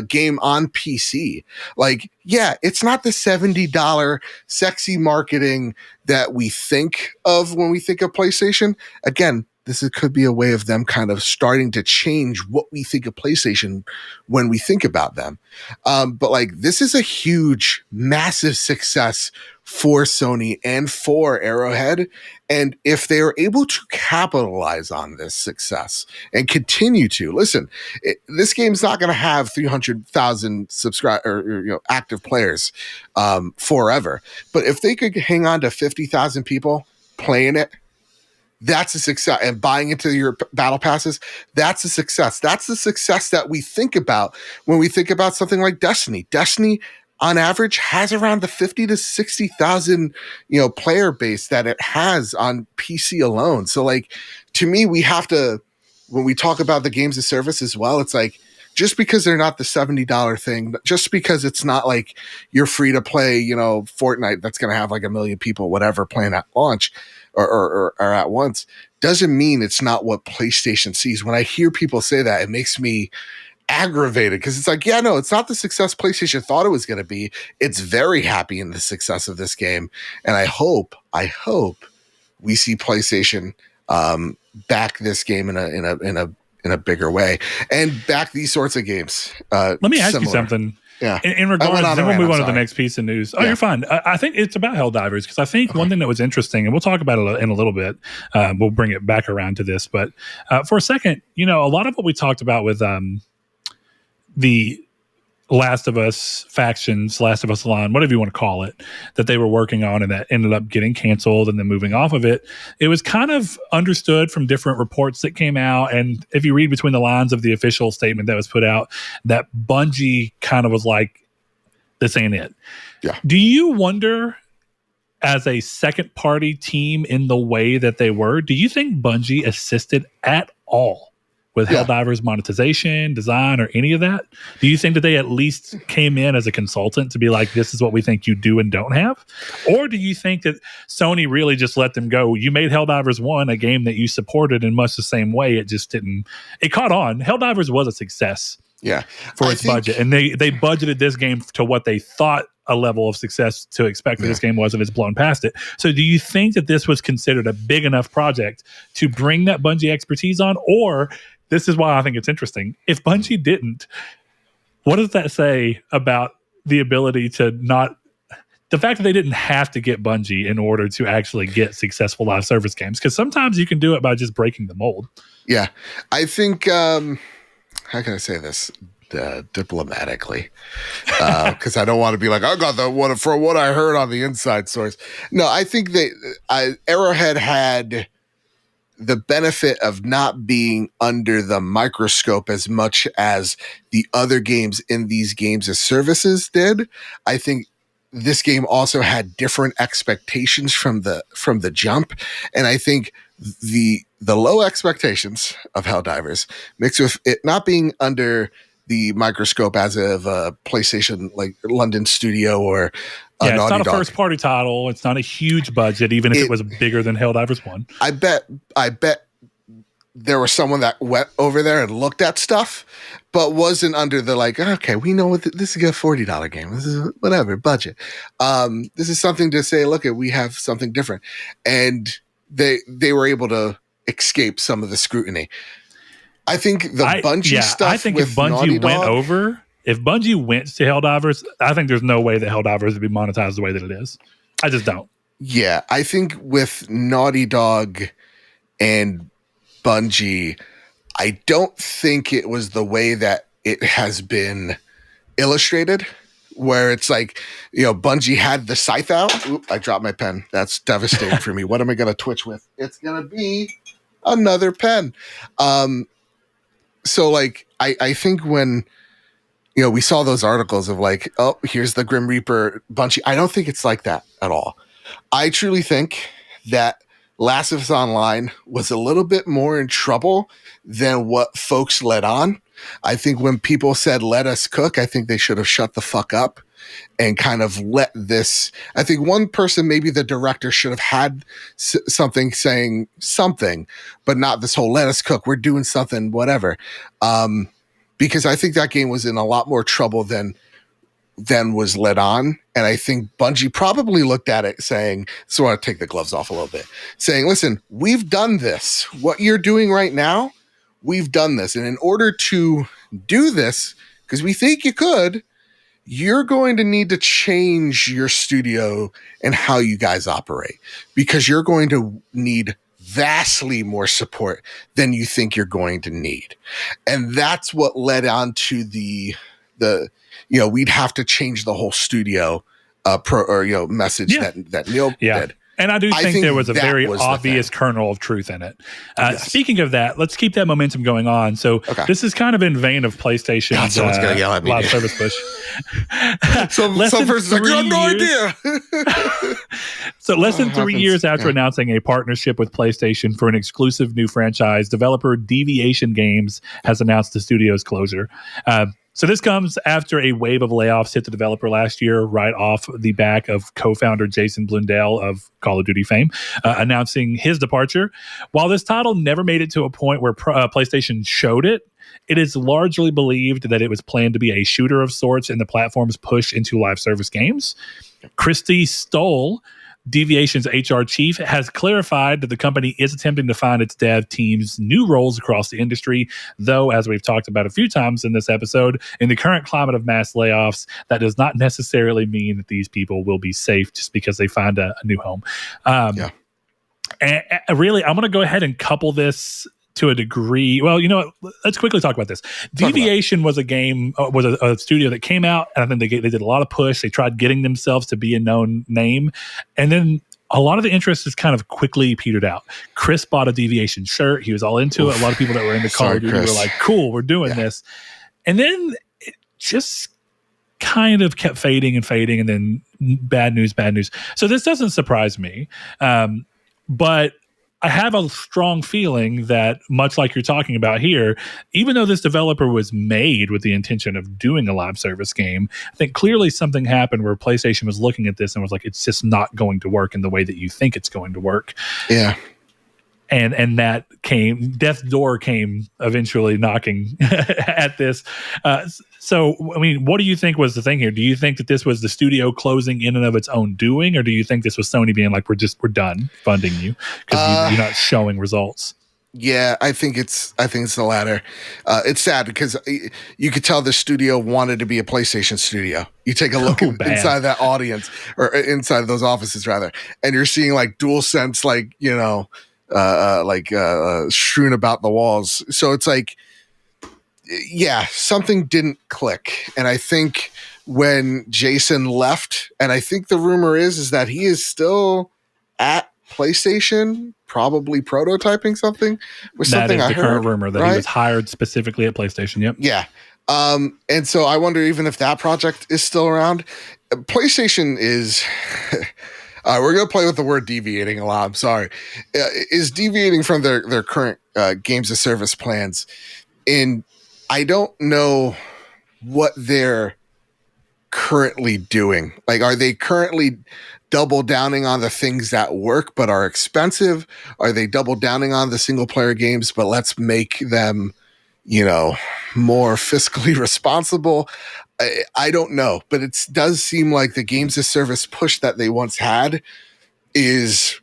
Speaker 2: game on PC. Like, yeah, it's not the $70 sexy marketing that we think of when we think of PlayStation. Again, could be a way of them kind of starting to change what we think of PlayStation when we think about them. But like, this is a huge, massive success for Sony and for Arrowhead. And if they are able to capitalize on this success and continue to listen, this game's not going to have 300,000 active players forever. But if they could hang on to 50,000 people playing it, that's a success. And buying into your battle passes, that's a success. That's the success that we think about when we think about something like Destiny. Destiny, on average, has around the 50 to 60,000, player base that it has on PC alone. So, like, to me, we have to, when we talk about the games of service as well, it's like, just because they're not the $70 thing, just because it's not like you're free to play, Fortnite that's going to have like 1 million people, whatever, playing at launch or at once, doesn't mean it's not what PlayStation sees. When I hear people say that, it makes me aggravated because it's like, yeah, no, it's not the success PlayStation thought it was going to be. It's very happy in the success of this game. And I hope we see PlayStation back this game in a bigger way and back these sorts of games.
Speaker 1: Let me ask you something.
Speaker 2: Yeah.
Speaker 1: In regards, then we'll move on to the next piece of news. Oh, yeah. You're fine. I think it's about Helldivers because I think one thing that was interesting, and we'll talk about it in a little bit. We'll bring it back around to this, but for a second, a lot of what we talked about with the Last of Us factions, Last of Us Line, whatever you want to call it, that they were working on and that ended up getting canceled and then moving off of it. It was kind of understood from different reports that came out. And if you read between the lines of the official statement that was put out, that Bungie kind of was like, this ain't it.
Speaker 2: Yeah.
Speaker 1: Do you wonder, as a second party team in the way that they were, do you think Bungie assisted at all with Helldivers monetization, design, or any of that? Do you think that they at least came in as a consultant to be like, this is what we think you do and don't have? Or do you think that Sony really just let them go? You made Helldivers 1 a game that you supported in much the same way. It just didn't. It caught on. Helldivers was a success for its budget. And they budgeted this game to what they thought a level of success to expect for this game was, and it's blown past it. So do you think that this was considered a big enough project to bring that Bungie expertise on? Or, this is why I think it's interesting, if Bungie didn't, what does that say about the ability to not, the fact that they didn't have to get Bungie in order to actually get successful live service games? Because sometimes you can do it by just breaking the mold.
Speaker 2: Yeah. I think, how can I say this diplomatically? Because I don't want to be like, I got the one from what I heard on the inside source. No, I think that Arrowhead had the benefit of not being under the microscope as much as the other games in these games as services did. I think this game also had different expectations from the jump. And I think the low expectations of Helldivers mixed with it not being under the microscope as of a PlayStation like London studio or
Speaker 1: it's not a first party title. It's not a huge budget, even if it was bigger than Helldivers 1.
Speaker 2: I bet there was someone that went over there and looked at stuff, but wasn't under the like, okay, we know what this is a $40 game. This is whatever budget. This is something to say, look, we have something different. And they were able to escape some of the scrutiny. I think the Bungie stuff. I think if Bungie
Speaker 1: went over, if Bungie went to Helldivers, I think there's no way that Helldivers would be monetized the way that it is. I just don't.
Speaker 2: Yeah, I think with Naughty Dog and Bungie, I don't think it was the way that it has been illustrated, where it's like, Bungie had the scythe out. Oop, I dropped my pen. That's devastating for me. What am I going to twitch with? It's going to be another pen. So like, I think when, we saw those articles of like, oh, here's the Grim Reaper Bungie. I don't think it's like that at all. I truly think that Last of Us Online was a little bit more in trouble than what folks let on. I think when people said, let us cook, I think they should have shut the fuck up and kind of let this. I think one person, maybe the director, should have had something saying something, but not this whole let us cook. We're doing something, whatever. Because I think that game was in a lot more trouble than was let on. And I think Bungie probably looked at it saying, so I want to take the gloves off a little bit, saying, listen, we've done this. What you're doing right now, we've done this. And in order to do this, because we think you could, you're going to need to change your studio and how you guys operate, because you're going to need vastly more support than you think you're going to need. And that's what led on to the we'd have to change the whole studio message that Neil did.
Speaker 1: And I do think there was a very obvious kernel of truth in it.
Speaker 2: Yes.
Speaker 1: Speaking of that, let's keep that momentum going on. So this is kind of in vein of PlayStation's
Speaker 2: God, someone's gonna yell at me,
Speaker 1: live service push.
Speaker 2: Some person's like, you have no idea.
Speaker 1: So less than 3 years after announcing a partnership with PlayStation for an exclusive new franchise, developer Deviation Games has announced the studio's closure. So this comes after a wave of layoffs hit the developer last year, right off the back of co-founder Jason Blundell of Call of Duty fame, announcing his departure. While this title never made it to a point where PlayStation showed it, it is largely believed that it was planned to be a shooter of sorts in the platform's push into live service games. Christy Stoll, Deviation's HR chief, has clarified that the company is attempting to find its dev teams new roles across the industry, though, as we've talked about a few times in this episode, in the current climate of mass layoffs, that does not necessarily mean that these people will be safe just because they find a new home. And really, I'm going to go ahead and couple this to a degree. Well, you know what? Let's quickly talk about this. Deviation was a game, was a studio that came out, and I think they did a lot of push. They tried getting themselves to be a known name, and then a lot of the interest is kind of quickly petered out. Chris bought a Deviation shirt. He was all into it. A lot of people that were into Call of Duty were like, cool, we're doing this. And then it just kind of kept fading, and then bad news. So this doesn't surprise me. But I have a strong feeling that, much like you're talking about here, even though this developer was made with the intention of doing a live service game, I think clearly something happened where PlayStation was looking at this and was like, it's just not going to work in the way that you think it's going to work.
Speaker 2: Yeah.
Speaker 1: And that came, death's door came eventually knocking at this. So, I mean, what do you think was the thing here? Do you think that this was the studio closing in and of its own doing, or do you think this was Sony being like, we're done funding you because you're not showing results?
Speaker 2: Yeah, I think it's the latter. It's sad because you could tell the studio wanted to be a PlayStation studio. You take a look inside that audience, or inside those offices rather, and you're seeing like DualSense, like, you know, strewn about the walls. So it's like, yeah, something didn't click. And I think when Jason left, and I think the rumor is that he is still at PlayStation, probably prototyping something.
Speaker 1: That is the current rumor, that he was hired specifically at PlayStation. Yep.
Speaker 2: Yeah. And so I wonder even if that project is still around. PlayStation is... we're going to play with the word deviating a lot. I'm sorry. Is deviating from their current games of service plans. And I don't know what they're currently doing. Like, are they currently double downing on the things that work but are expensive? Are they double downing on the single player games, but let's make them, you know, more fiscally responsible? I don't know, but it does seem like the games of service push that they once had is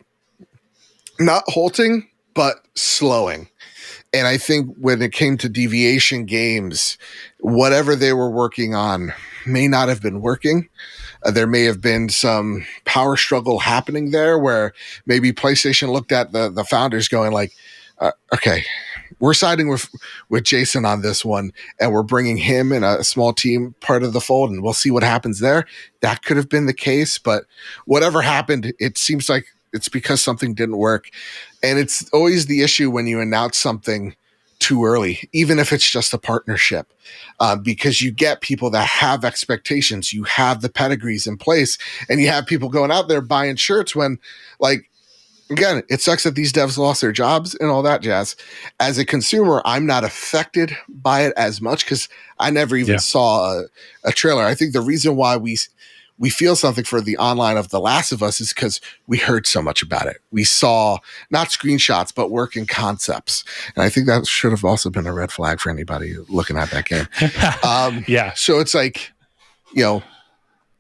Speaker 2: not halting, but slowing. And I think when it came to Deviation Games, whatever they were working on may not have been working. There may have been some power struggle happening there where maybe PlayStation looked at the founders going like, okay, we're siding with Jason on this one, and we're bringing him and a small team part of the fold, and we'll see what happens there. That could have been the case, but whatever happened, it seems like it's because something didn't work. And it's always the issue when you announce something too early, even if it's just a partnership, because you get people that have expectations, you have the pedigrees in place, and you have people going out there buying shirts when, like, again, it sucks that these devs lost their jobs and all that jazz. As a consumer, I'm not affected by it as much because I never even saw a trailer. I think the reason why we feel something for the online of The Last of Us is because we heard so much about it. We saw not screenshots, but working concepts. And I think that should have also been a red flag for anybody looking at that game. So it's like, you know,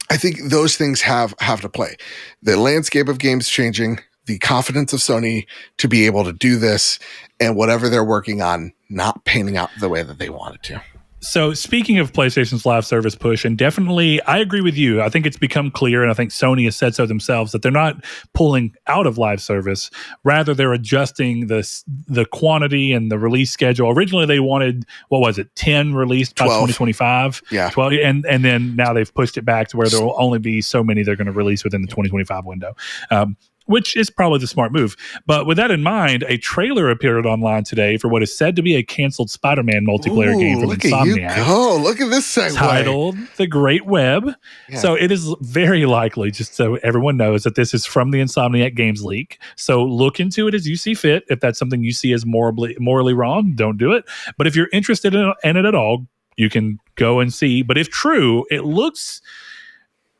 Speaker 2: I think those things have to play. The landscape of games changing, the confidence of Sony to be able to do this, and whatever they're working on not panning out the way that they wanted to.
Speaker 1: So speaking of PlayStation's live service push, and definitely I agree with you. I think it's become clear, and I think Sony has said so themselves, that they're not pulling out of live service. Rather, they're adjusting the quantity and the release schedule. Originally, they wanted, 10 released by 2025?
Speaker 2: Yeah.
Speaker 1: 12, and then now they've pushed it back to where there will only be so many they're going to release within the 2025 window. Which is probably the smart move. But with that in mind, a trailer appeared online today for what is said to be a canceled Spider-Man multiplayer game from Insomniac.
Speaker 2: Look at this segue.
Speaker 1: Titled The Great Web. Yeah. So it is very likely, just so everyone knows, that this is from the Insomniac Games leak. So look into it as you see fit. If that's something you see as morally wrong, don't do it. But if you're interested in it at all, you can go and see. But if true, it looks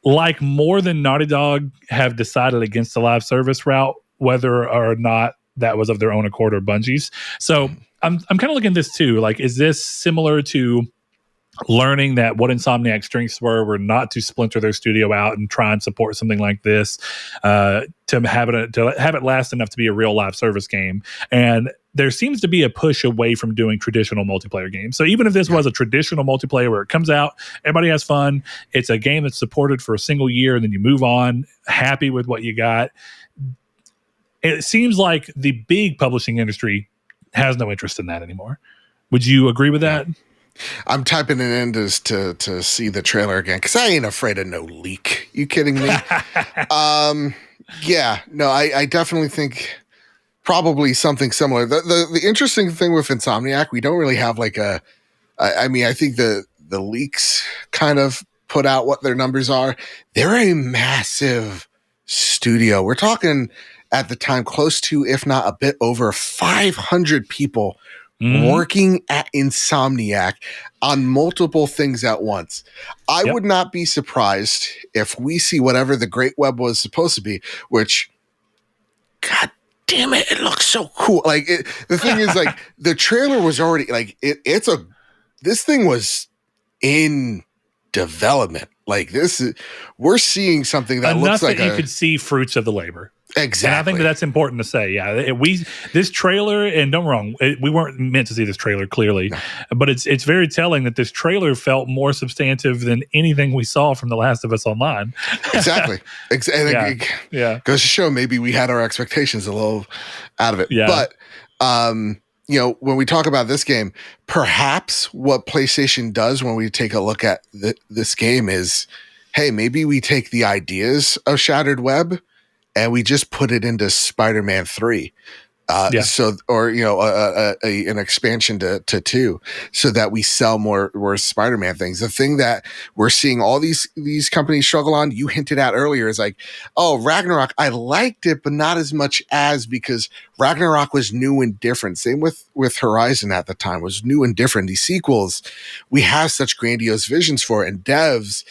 Speaker 1: like more than Naughty Dog have decided against the live service route, whether or not that was of their own accord or Bungie's. So I'm kind of looking at this too. Like, is this similar to learning that what Insomniac's strengths were not to splinter their studio out and try and support something like this, to have it last enough to be a real live service game? And there seems to be a push away from doing traditional multiplayer games. So even if this was a traditional multiplayer where it comes out, everybody has fun, it's a game that's supported for a single year, and then you move on, happy with what you got. It seems like the big publishing industry has no interest in that anymore. Would you agree with that?
Speaker 2: I'm typing it in to see the trailer again, because I ain't afraid of no leak. You kidding me? I definitely think probably something similar. The interesting thing with Insomniac, we don't really have like I think the leaks kind of put out what their numbers are. They're a massive studio. We're talking at the time close to, if not a bit over, 500 people working at Insomniac on multiple things at once. I would not be surprised if we see whatever the Great Web was supposed to be, which, God damn it, it looks so cool. Like, the thing is, like, the trailer was already, like, this thing was in development. Like, we're seeing something that looks like
Speaker 1: you could see fruits of the labor.
Speaker 2: Exactly.
Speaker 1: And I think that's important to say. Yeah, this trailer, and don't get me wrong, we weren't meant to see this trailer clearly, but it's very telling that this trailer felt more substantive than anything we saw from The Last of Us Online.
Speaker 2: Exactly.
Speaker 1: Yeah.
Speaker 2: Goes to show maybe we had our expectations a little out of it.
Speaker 1: Yeah.
Speaker 2: But when we talk about this game, perhaps what PlayStation does when we take a look at this game is, hey, maybe we take the ideas of Shattered Web and we just put it into Spider-Man 3. So, or, an expansion to 2, so that we sell more Spider-Man things. The thing that we're seeing all these companies struggle on, you hinted at earlier, is like, oh, Ragnarok, I liked it, but not as much as, because Ragnarok was new and different. Same with Horizon at the time, was new and different. These sequels, we have such grandiose visions for it, and devs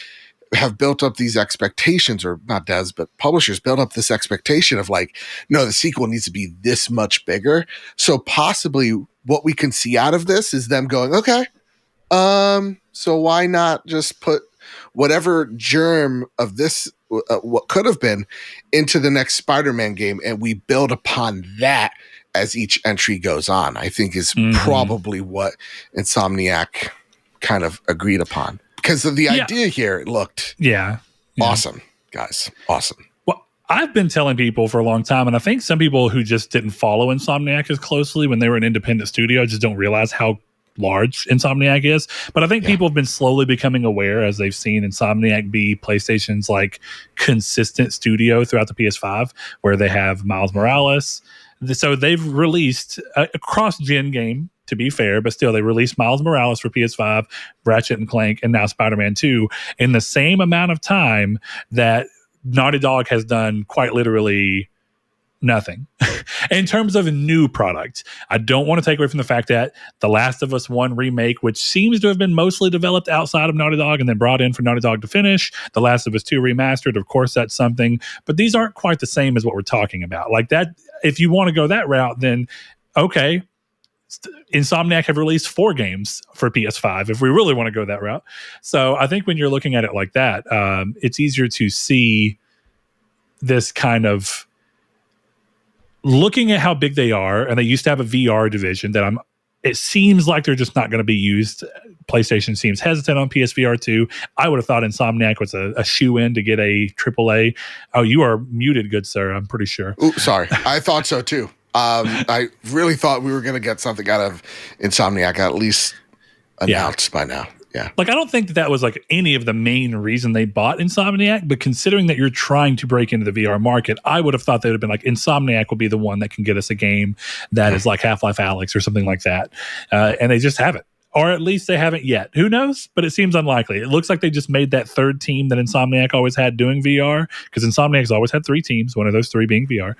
Speaker 2: have built up these expectations, or not devs, but publishers built up this expectation of like, no, the sequel needs to be this much bigger. So possibly what we can see out of this is them going, okay, so why not just put whatever germ of this, what could have been, into the next Spider-Man game, and we build upon that as each entry goes on, I think is probably what Insomniac kind of agreed upon. Because of the idea here, it looked awesome, guys. Awesome.
Speaker 1: Well, I've been telling people for a long time, and I think some people who just didn't follow Insomniac as closely when they were an independent studio just don't realize how large Insomniac is. But I think people have been slowly becoming aware as they've seen Insomniac be PlayStation's like consistent studio throughout the PS5, where they have Miles Morales. So they've released a cross-gen game, to be fair, but still, they released Miles Morales for PS5, Ratchet and Clank, and now Spider-Man 2 in the same amount of time that Naughty Dog has done, quite literally, Nothing. In terms of a new product, I don't want to take away from the fact that The Last of Us 1 remake, which seems to have been mostly developed outside of Naughty Dog and then brought in for Naughty Dog to finish, The Last of Us 2 remastered, of course, that's something. But these aren't quite the same as what we're talking about. Like that, if you want to go that route, then okay. Insomniac have released 4 games for PS5 if we really want to go that route. So I think when you're looking at it like that, it's easier to see this kind of looking at how big they are, and they used to have a VR division that it seems like they're just not going to be used. PlayStation seems hesitant on PSVR 2. I would have thought Insomniac was a shoe-in to get a AAA. Oh, you are muted, good sir, I'm pretty sure.
Speaker 2: Ooh, sorry. I thought so too. I really thought we were going to get something out of Insomniac, at least announced by now. Yeah.
Speaker 1: Like, I don't think that was like any of the main reason they bought Insomniac, but considering that you're trying to break into the VR market, I would have thought they would have been like, Insomniac will be the one that can get us a game that is like Half-Life Alyx or something like that. And they just haven't. Or at least they haven't yet. Who knows? But it seems unlikely. It looks like they just made that third team that Insomniac always had doing VR, because Insomniac's always had 3 teams, one of those 3 being VR,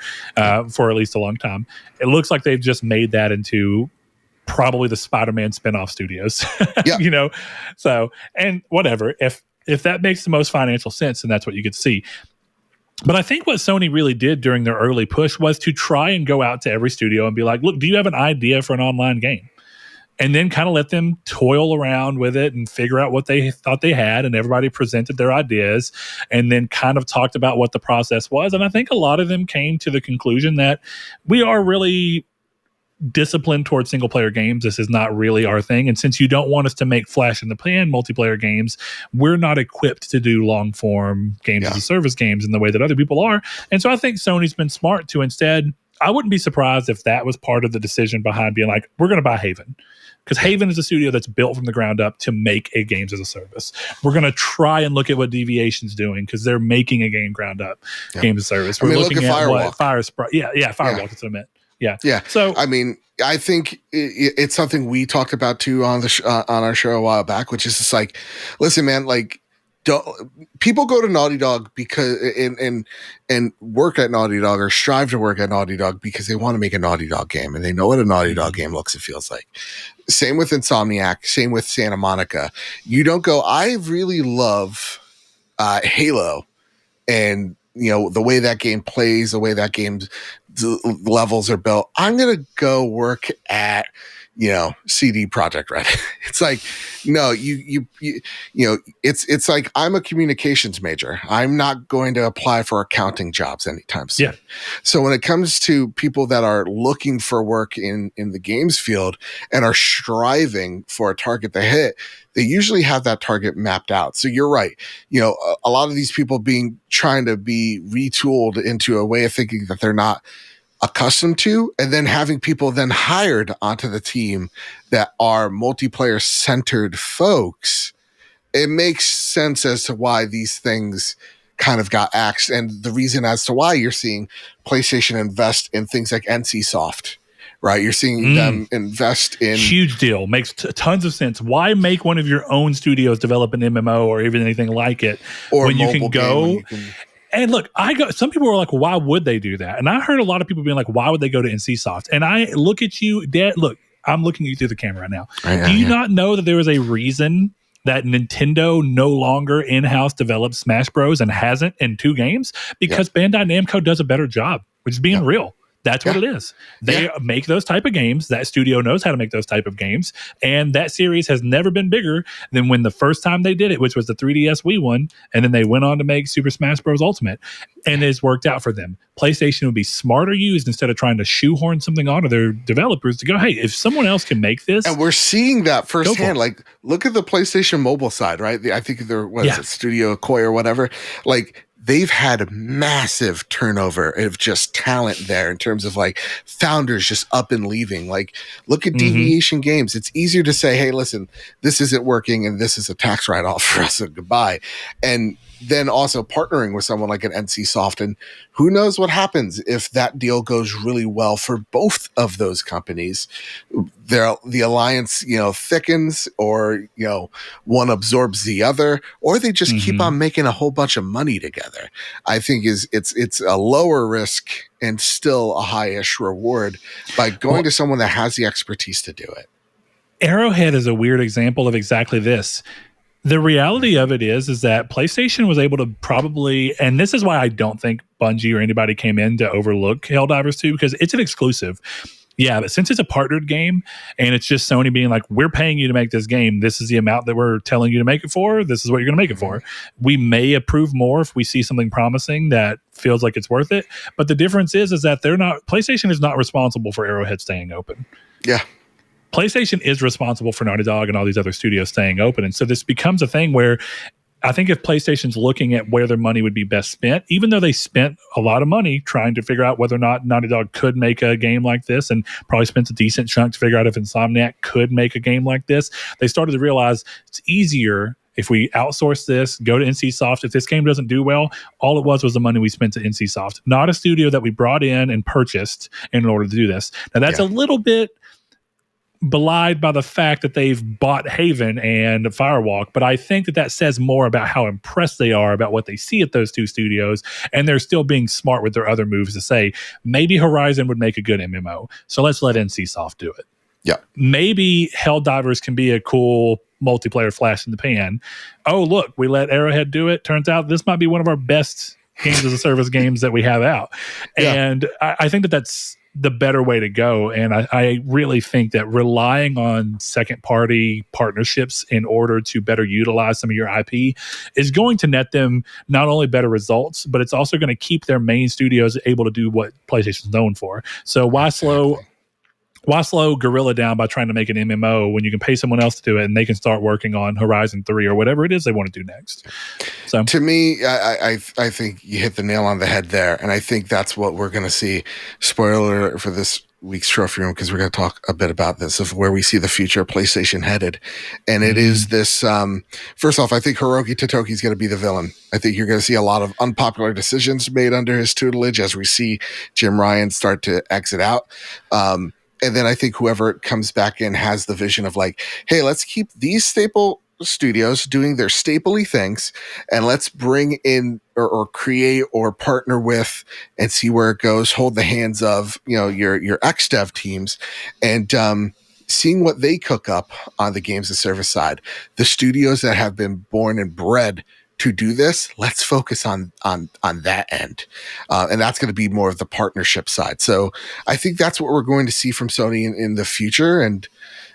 Speaker 1: for at least a long time. It looks like they've just made that into probably the Spider-Man spinoff studios.
Speaker 2: Yeah.
Speaker 1: You know, so, and whatever, if that makes the most financial sense, then that's what you get to see. But I think what Sony really did during their early push was to try and go out to every studio and be like, look, do you have an idea for an online game? And then kind of let them toil around with it and figure out what they thought they had, and everybody presented their ideas and then kind of talked about what the process was. And I think a lot of them came to the conclusion that we are really disciplined towards single player games. This is not really our thing. And since you don't want us to make flash in the pan multiplayer games, we're not equipped to do long form games as a service games in the way that other people are. And so I think Sony's been smart to instead, I wouldn't be surprised if that was part of the decision behind being like, we're going to buy Haven. Because Haven is a studio that's built from the ground up to make a games as a service. We're going to try and look at what Deviation's doing, because they're making a game ground up games as a service. We're looking at
Speaker 2: Firewalk.
Speaker 1: What Fire Sprite. Yeah, Firewalk is what I meant. Yeah. So
Speaker 2: I mean, I think it's something we talked about too on the on our show a while back, which is just like, listen, man, like, people go to Naughty Dog because and work at Naughty Dog or strive to work at Naughty Dog because they want to make a Naughty Dog game, and they know what a Naughty Dog game looks and feels like. Same with Insomniac, same with Santa Monica. You don't go, I really love Halo, and you know the way that game plays, the way that game's levels are built. I'm gonna go work at CD Projekt Red. It's like, no, you know, it's like, I'm a communications major. I'm not going to apply for accounting jobs anytime soon. Yeah. So when it comes to people that are looking for work in the games field and are striving for a target to hit, they usually have that target mapped out. So you're right. You know, a lot of these people trying to be retooled into a way of thinking that they're not accustomed to, and then having people then hired onto the team that are multiplayer centered folks, it makes sense as to why these things kind of got axed, and the reason as to why you're seeing PlayStation invest in things like NCSoft, right? You're seeing them invest in... Huge deal.
Speaker 1: Makes tons of sense. Why make one of your own studios develop an MMO or even anything like it, or when you can go... And look, some people were like, why would they do that? And I heard a lot of people being like, why would they go to NCSoft? And I look at you, Dad, look, I'm looking at you through the camera right now. Do you not know that there is a reason that Nintendo no longer in-house develops Smash Bros. And hasn't in 2 games? Because Bandai Namco does a better job, which is being real. That's what it is. They make those type of games. That studio knows how to make those type of games. And that series has never been bigger than when the first time they did it, which was the 3DS Wii one. And then they went on to make Super Smash Bros. Ultimate. And it's worked out for them. PlayStation would be smarter used instead of trying to shoehorn something onto their developers to go, hey, if someone else can make this.
Speaker 2: And we're seeing that firsthand. Like, look at the PlayStation mobile side, right? I think they're, is it, Studio Koi or whatever? Like, they've had massive turnover of just talent there in terms of like founders just up and leaving. Like, look at Deviation Games. It's easier to say, hey, listen, this isn't working and this is a tax write-off for us, and goodbye. And then also partnering with someone like an NCSoft, and who knows what happens if that deal goes really well for both of those companies. The alliance, thickens, or one absorbs the other, or they just keep on making a whole bunch of money together. I think it's a lower risk and still a high-ish reward by going to someone that has the expertise to do it.
Speaker 1: Arrowhead is a weird example of exactly this. The reality of it is that PlayStation was able to probably, and this is why I don't think Bungie or anybody came in to overlook Helldivers 2, because it's an exclusive. Yeah, but since it's a partnered game and it's just Sony being like, we're paying you to make this game, this is the amount that we're telling you to make it for, this is what you're going to make it for. We may approve more if we see something promising that feels like it's worth it. But the difference is that PlayStation is not responsible for Arrowhead staying open.
Speaker 2: Yeah.
Speaker 1: PlayStation is responsible for Naughty Dog and all these other studios staying open. And so this becomes a thing where I think if PlayStation's looking at where their money would be best spent, even though they spent a lot of money trying to figure out whether or not Naughty Dog could make a game like this, and probably spent a decent chunk to figure out if Insomniac could make a game like this, they started to realize it's easier if we outsource this, go to NCSoft. If this game doesn't do well, all it was the money we spent to NCSoft, not a studio that we brought in and purchased in order to do this. Now, that's a little bit belied by the fact that they've bought Haven and Firewalk, but I think that says more about how impressed they are about what they see at those two studios, and they're still being smart with their other moves to say, maybe Horizon would make a good MMO, so let's let NCSoft do it.
Speaker 2: Yeah.
Speaker 1: Maybe Helldivers can be a cool multiplayer flash in the pan. Oh, look, we let Arrowhead do it. Turns out this might be one of our best games as a service games that we have out. Yeah. And I think that's the better way to go. And I really think that relying on second party partnerships in order to better utilize some of your IP is going to net them not only better results, but it's also going to keep their main studios able to do what PlayStation's known for. So why slow Guerrilla down by trying to make an MMO when you can pay someone else to do it and they can start working on Horizon 3 or whatever it is they want to do next? So
Speaker 2: to me, I think you hit the nail on the head there. And I think that's what we're going to see. Spoiler alert for this week's trophy room, because we're going to talk a bit about this, of where we see the future of PlayStation headed. And it is this, first off, I think Hiroki Totoki is going to be the villain. I think you're going to see a lot of unpopular decisions made under his tutelage as we see Jim Ryan start to exit out. And then I think whoever comes back in has the vision of like, hey, let's keep these staple studios doing their stapley things, and let's bring in or create or partner with and see where it goes, hold the hands of, your ex-dev teams, and seeing what they cook up on the games and service side. The studios that have been born and bred to do this, let's focus on that end. And that's going to be more of the partnership side. So I think that's what we're going to see from Sony in the future. And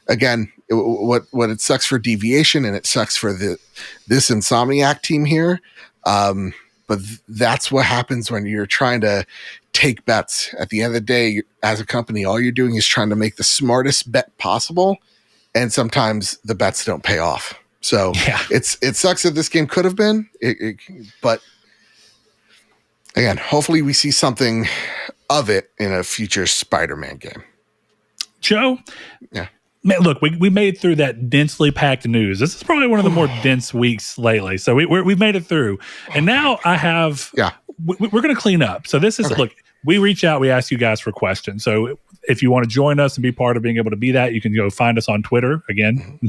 Speaker 2: again, what it sucks for Deviation, and it sucks for this Insomniac team here. But that's what happens when you're trying to take bets. At the end of the day, as a company, all you're doing is trying to make the smartest bet possible. And sometimes the bets don't pay off. So it sucks that this game could have been, but again, hopefully we see something of it in a future Spider-Man game.
Speaker 1: Joe, man, look, we made it through that densely packed news. This is probably one of the more dense weeks lately. So we've made it through, and now I have. We're going to clean up. So this is look. We reach out, we ask you guys for questions. So if you want to join us and be part of being able to be that, you can go find us on Twitter. Again,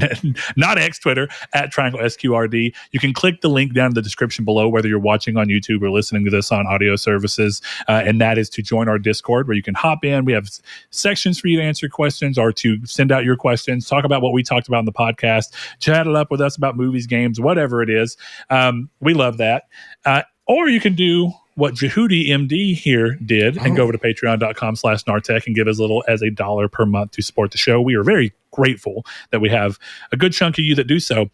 Speaker 1: not X, Twitter, at Triangle SQRD. You can click the link down in the description below, whether you're watching on YouTube or listening to this on audio services. And that is to join our Discord, where you can hop in. We have sections for you to answer questions or to send out your questions, talk about what we talked about in the podcast, chat it up with us about movies, games, whatever it is. We love that. Or you can do what Jehudi MD here did and go over to patreon.com/Nartech and give as little as $1 per month to support the show. We are very grateful that we have a good chunk of you that do so.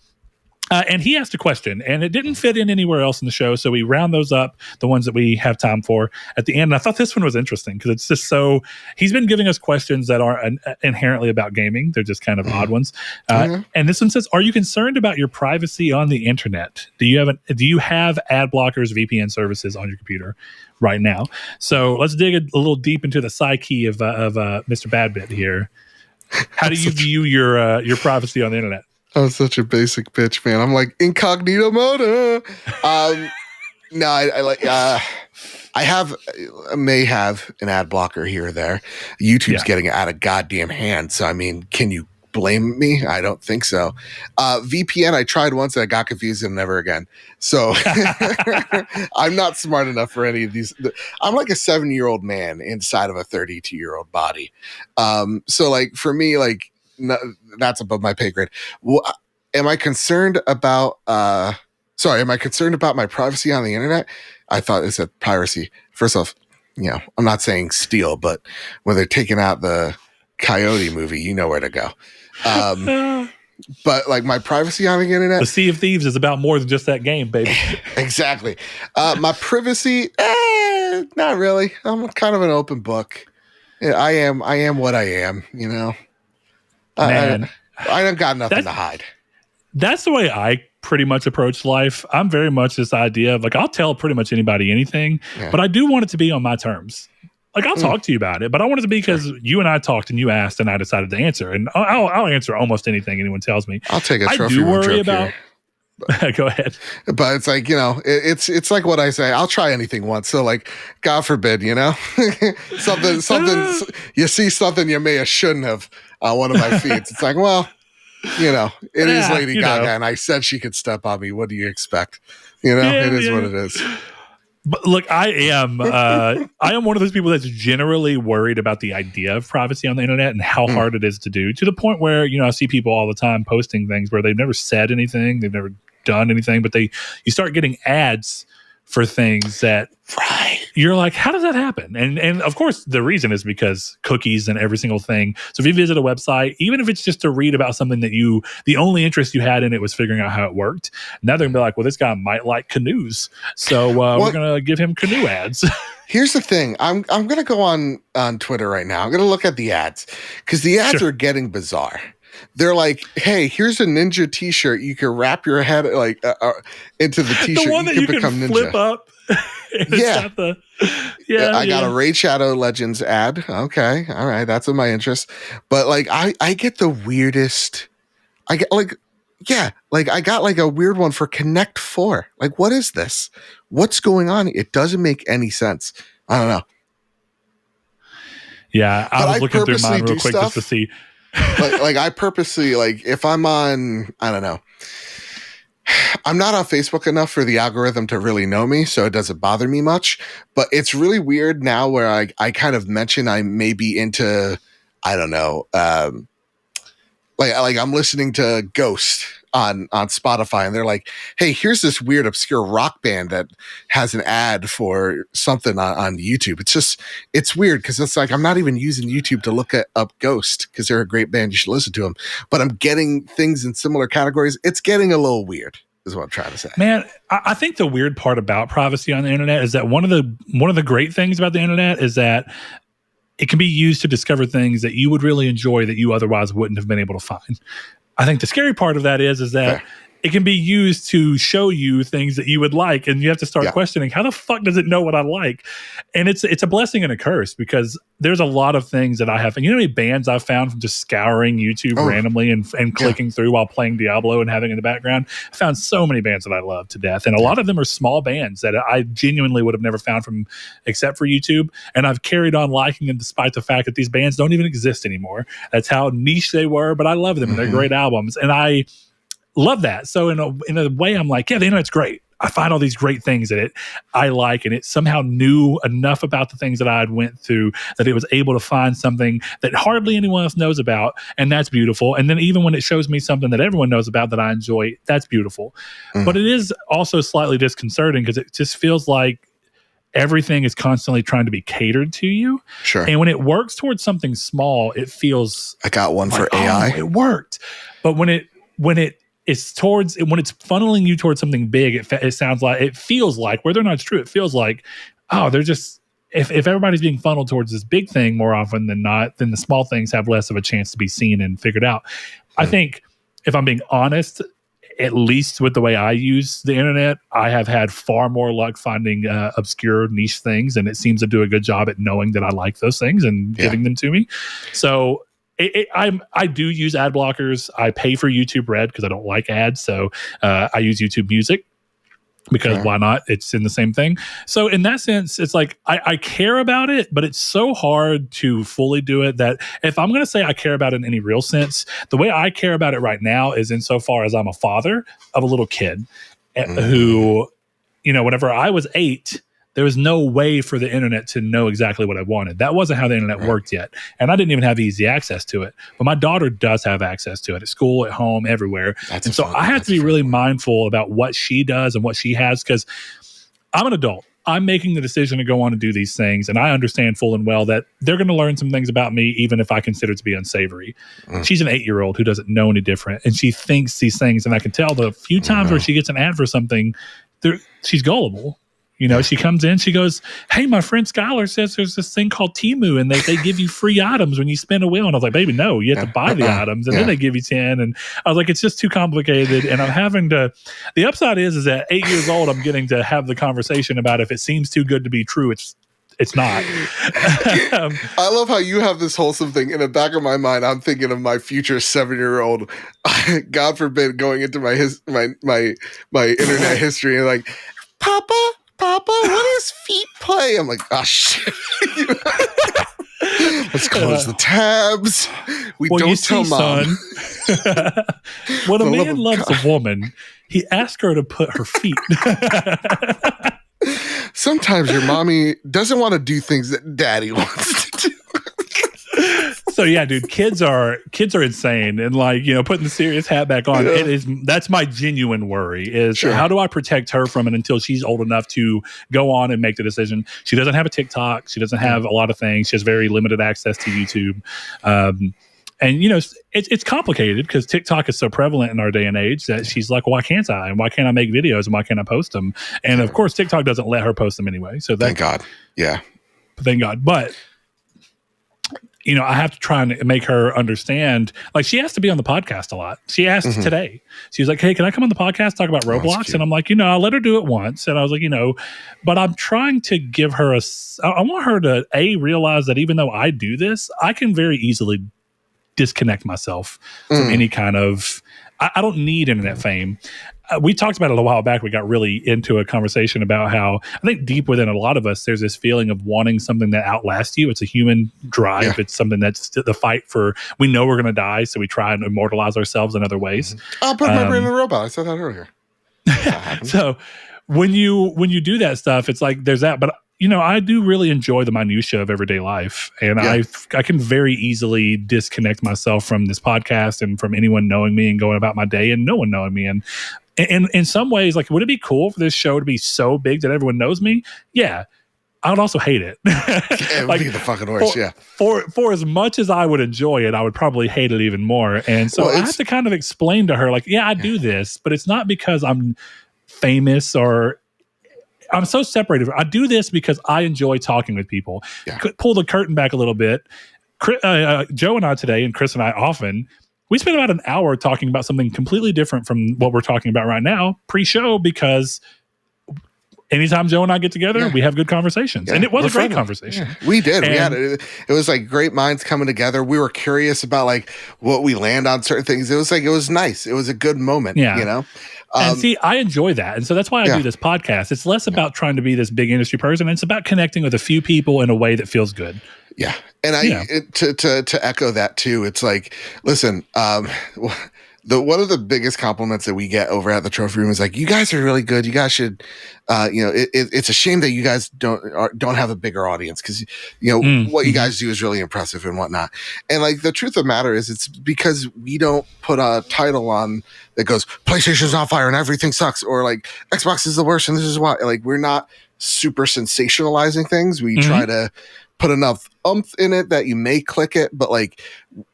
Speaker 1: And he asked a question, and it didn't fit in anywhere else in the show, so we round those up, the ones that we have time for at the end. And I thought this one was interesting because it's just so... He's been giving us questions that aren't inherently about gaming. They're just kind of odd ones. And this one says, are you concerned about your privacy on the internet? Do you have ad blockers, VPN services on your computer right now? So let's dig a little deep into the psyche of Mr. Badbit here. How do you view your privacy on the internet?
Speaker 2: I'm such a basic bitch, man. I'm like incognito mode. No, I like. May have an ad blocker here or there. YouTube's getting it out of goddamn hand. So I mean, can you blame me? I don't think so. VPN, I tried once, and I got confused, and never again. So I'm not smart enough for any of these. I'm like a 7-year-old man inside of a 32-year-old body. So like for me, like no, that's above my pay grade. Am I concerned about? Am I concerned about my privacy on the internet? I thought it said piracy. First off, I'm not saying steal, but when they're taking out the Coyote movie, you know where to go. But like my privacy on the internet,
Speaker 1: the Sea of Thieves is about more than just that game, baby.
Speaker 2: Exactly. My privacy, not really. I'm kind of an open book. Yeah, I am what I am.
Speaker 1: Man,
Speaker 2: I don't got nothing to hide.
Speaker 1: That's the way I pretty much approach life. I'm very much this idea of like, I'll tell pretty much anybody anything, but I do want it to be on my terms. Like I'll talk to you about it, but I want it to be because you and I talked and you asked and I decided to answer. And I'll answer almost anything anyone tells me.
Speaker 2: I'll take a trophy.
Speaker 1: I do worry about. Go ahead.
Speaker 2: But it's like, it's like what I say. I'll try anything once. So like, God forbid, something. You see something you may have shouldn't have on one of my feeds. It's like, well. It is Lady Gaga, and I said she could step on me. What do you expect? It is what it is.
Speaker 1: But look, I am one of those people that's generally worried about the idea of privacy on the internet and how hard it is to do, to the point where, I see people all the time posting things where they've never said anything, they've never done anything, but you start getting ads for things that you're like, how does that happen? And of course, the reason is because cookies and every single thing. So if you visit a website, even if it's just to read about something that the only interest you had in it was figuring out how it worked, now they're going to be like, well, this guy might like canoes. So we're going to give him canoe ads.
Speaker 2: Here's the thing. I'm going to go on Twitter right now. I'm going to look at the ads because the ads are getting bizarre. They're like, hey, here's a ninja t-shirt. You can wrap your head like into the t-shirt.
Speaker 1: The one that you can become ninja. Flip up.
Speaker 2: I got a Raid Shadow Legends ad. Okay. All right. That's in my interest. But like, I get the weirdest. I get like, I got like a weird one for Connect 4. Like, what is this? What's going on? It doesn't make any sense. I don't know.
Speaker 1: Yeah. I was looking through mine real quick just to see.
Speaker 2: like I purposely, like, if I'm on, I don't know, I'm not on Facebook enough for the algorithm to really know me, so it doesn't bother me much. But it's really weird now where I kind of mention I may be into, I don't know, like I'm listening to Ghost on Spotify, and they're like, hey, here's this weird obscure rock band that has an ad for something on YouTube. It's weird because it's like I'm not even using YouTube to look up Ghost because they're a great band. You should listen to them. But I'm getting things in similar categories. It's getting a little weird is what I'm trying to say.
Speaker 1: Man, I think the weird part about privacy on the internet is that one of the great things about the internet is that it can be used to discover things that you would really enjoy that you otherwise wouldn't have been able to find. I think the scary part of that is that it can be used to show you things that you would like, and you have to start questioning, how the fuck does it know what I like? And it's a blessing and a curse, because there's a lot of things that I have. And you know how many bands I've found from just scouring YouTube randomly and clicking through while playing Diablo and having in the background? I found so many bands that I love to death. And a lot of them are small bands that I genuinely would have never found from except for YouTube. And I've carried on liking them despite the fact that these bands don't even exist anymore. That's how niche they were, but I love them and they're great albums. And I love that. So in a way, I'm like, yeah, the internet's great. I find all these great things that I like, and it somehow knew enough about the things that I had went through that it was able to find something that hardly anyone else knows about, and that's beautiful. And then even when it shows me something that everyone knows about that I enjoy, that's beautiful. But it is also slightly disconcerting because it just feels like everything is constantly trying to be catered to you.
Speaker 2: Sure.
Speaker 1: And when it works towards something small, it feels
Speaker 2: I got one like, for AI.
Speaker 1: It worked. But when it's funneling you towards something big, it feels like, whether or not it's true, it feels like, they're just, if everybody's being funneled towards this big thing more often than not, then the small things have less of a chance to be seen and figured out. I think, if I'm being honest, at least with the way I use the internet, I have had far more luck finding obscure niche things, and it seems to do a good job at knowing that I like those things and giving them to me. So I do use ad blockers. I pay for YouTube Red because I don't like ads. So I use YouTube Music. Because why not? It's in the same thing. So in that sense, it's like I care about it, but it's so hard to fully do it that if I'm going to say I care about it in any real sense, the way I care about it right now is insofar as I'm a father of a little kid who, whenever I was 8, there was no way for the internet to know exactly what I wanted. That wasn't how the internet worked yet. And I didn't even have easy access to it. But my daughter does have access to it at school, at home, everywhere. And so I have to be really mindful about what she does and what she has, because I'm an adult. I'm making the decision to go on and do these things. And I understand full and well that they're going to learn some things about me, even if I consider it to be unsavory. She's an 8-year-old who doesn't know any different. And she thinks these things. And I can tell the few times where she gets an ad for something, she's gullible. She comes in, she goes, "Hey, my friend Skylar says there's this thing called Temu, and they give you free items when you spin a wheel." And I was like, "Baby, no, you have to buy the items, and then they give you 10." And I was like, "It's just too complicated." And I'm having to, the upside is at 8 years old, I'm getting to have the conversation about if it seems too good to be true, it's not.
Speaker 2: I love how you have this wholesome thing. In the back of my mind, I'm thinking of my future 7-year-old, God forbid, going into my internet history and like, Papa, what is feet play? I'm like, oh shit. Let's close the tabs. We don't tell mom.
Speaker 1: Son, when a man loves a woman, he asks her to put her feet.
Speaker 2: Sometimes your mommy doesn't want to do things that daddy wants to do.
Speaker 1: So yeah, dude, kids are insane, and putting the serious hat back on, that's my genuine worry is how do I protect her from it until she's old enough to go on and make the decision. She doesn't have a TikTok, she doesn't have a lot of things, she has very limited access to YouTube, and it's complicated because TikTok is so prevalent in our day and age that she's like, why can't I, and why can't I make videos, and why can't I post them? And of course TikTok doesn't let her post them anyway, so
Speaker 2: thank God.
Speaker 1: But I have to try and make her understand. Like, she has to be on the podcast a lot. She asked today. She was like, "Hey, can I come on the podcast, talk about Roblox?" And I'm like, I'll let her do it once. And I was like, but I'm trying to give her I want her to realize that even though I do this, I can very easily disconnect myself from any kind of, I don't need internet fame. We talked about it a while back. We got really into a conversation about how I think deep within a lot of us, there's this feeling of wanting something that outlasts you. It's a human drive. Yeah. It's something that's the fight for, we know we're going to die, so we try and immortalize ourselves in other ways.
Speaker 2: I'll put my brain in a robot. I said that earlier.
Speaker 1: So when you do that stuff, it's like there's that. But I do really enjoy the minutia of everyday life, and I can very easily disconnect myself from this podcast and from anyone knowing me and going about my day and no one knowing me. And in some ways, like, would it be cool for this show to be so big that everyone knows me? Yeah. I would also hate it.
Speaker 2: It would be the fucking worst,
Speaker 1: For as much as I would enjoy it, I would probably hate it even more. And so I have to kind of explain to her, like, I do this, but it's not because I'm famous or I'm so separated. I do this because I enjoy talking with people. Yeah. Pull the curtain back a little bit. Joe and I today, and Chris and I often, we spent about an hour talking about something completely different from what we're talking about right now pre-show, because anytime Joe and I get together, we have good conversations. And it was a great conversation.
Speaker 2: Yeah. We did. It was like great minds coming together. We were curious about like what we land on certain things. It was nice. It was a good moment,
Speaker 1: And see, I enjoy that. And so that's why I do this podcast. It's less about trying to be this big industry person. It's about connecting with a few people in a way that feels good.
Speaker 2: Yeah. And to echo that too, it's like, listen, one of the biggest compliments that we get over at the Trophy Room is like, you guys are really good. You guys should, it's a shame that you guys don't have a bigger audience, because what you guys do is really impressive and whatnot. And like, the truth of the matter is, it's because we don't put a title on that goes, PlayStation's on fire and everything sucks, or like Xbox is the worst and this is why. Like, we're not super sensationalizing things. We try to put enough oomph in it that you may click it, but like,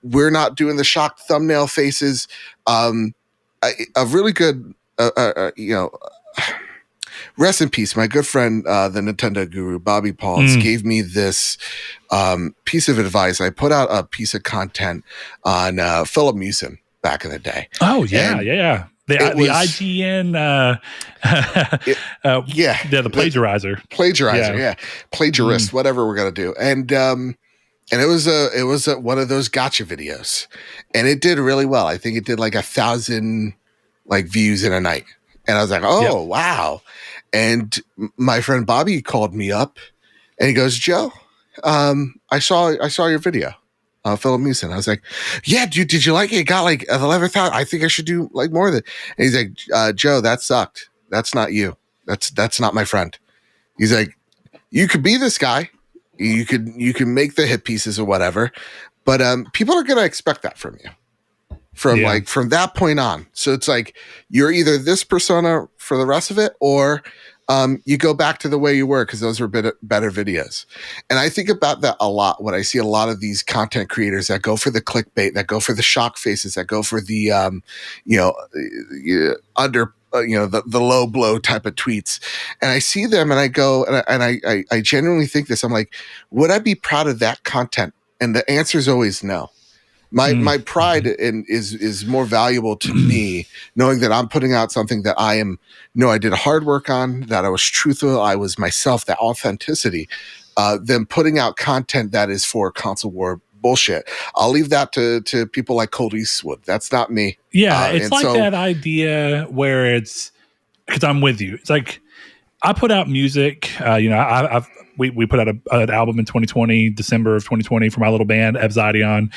Speaker 2: we're not doing the shocked thumbnail faces. A really good, rest in peace, my good friend, the Nintendo guru, Bobby Pauls, gave me this piece of advice. I put out a piece of content on Philip Mewson back in the day.
Speaker 1: Oh, yeah. The IGN, the plagiarizer.
Speaker 2: Plagiarist, whatever we're going to do. And And it was one of those gotcha videos, and it did really well. I think it did like 1,000 like views in a night, and I was like, oh wow. And my friend Bobby called me up, and he goes, Joe, I saw your video, Philip Mewson. I was like, yeah, dude, did you like it? It got like 11,000. I think I should do like more of it. And he's like, Joe, that sucked. That's not you. That's not my friend. He's like, you could be this guy. You can make the hit pieces or whatever, but people are gonna expect that from you from that point on. So it's like you're either this persona for the rest of it, or you go back to the way you were, because those were better videos. And I think about that a lot when I see a lot of these content creators that go for the clickbait, that go for the shock faces, that go for the the low blow type of tweets. And I see them and I go, and I genuinely think this. I'm like, would I be proud of that content? And the answer is always no. My pride is more valuable to me knowing that I'm putting out something that I did hard work on, that I was truthful, I was myself, that authenticity, than putting out content that is for console war bullshit. I'll leave that to people like Cold Eastwood. That's not me.
Speaker 1: Yeah, it's like that idea where it's, because I'm with you. It's like I put out music. We put out an album in 2020, December of 2020, for my little band Ebzidion.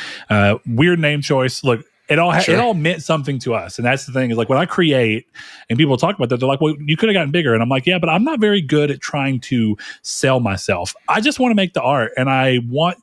Speaker 1: Weird name choice. Look, it all meant something to us, and that's the thing. Is like when I create and people talk about that, they're like, "Well, you could have gotten bigger," and I'm like, "Yeah, but I'm not very good at trying to sell myself. I just want to make the art, and I don't want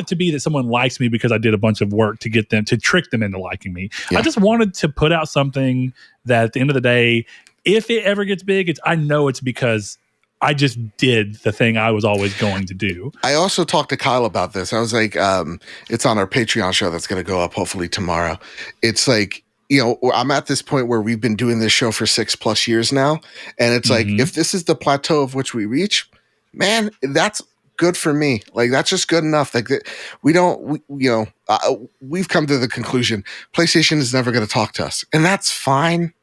Speaker 1: it to be that someone likes me because I did a bunch of work to get them, to trick them into liking me. Yeah. I just wanted to put out something that at the end of the day, if it ever gets big, I know it's because I just did the thing I was always going to do."
Speaker 2: I also talked to Kyle about this. I was like, it's on our Patreon show that's going to go up hopefully tomorrow. It's like, I'm at this point where we've been doing this show for 6+ years now. And it's like, if this is the plateau of which we reach, man, that's good for me. Like, that's just good enough. Like, we've come to the conclusion PlayStation is never going to talk to us, and that's fine.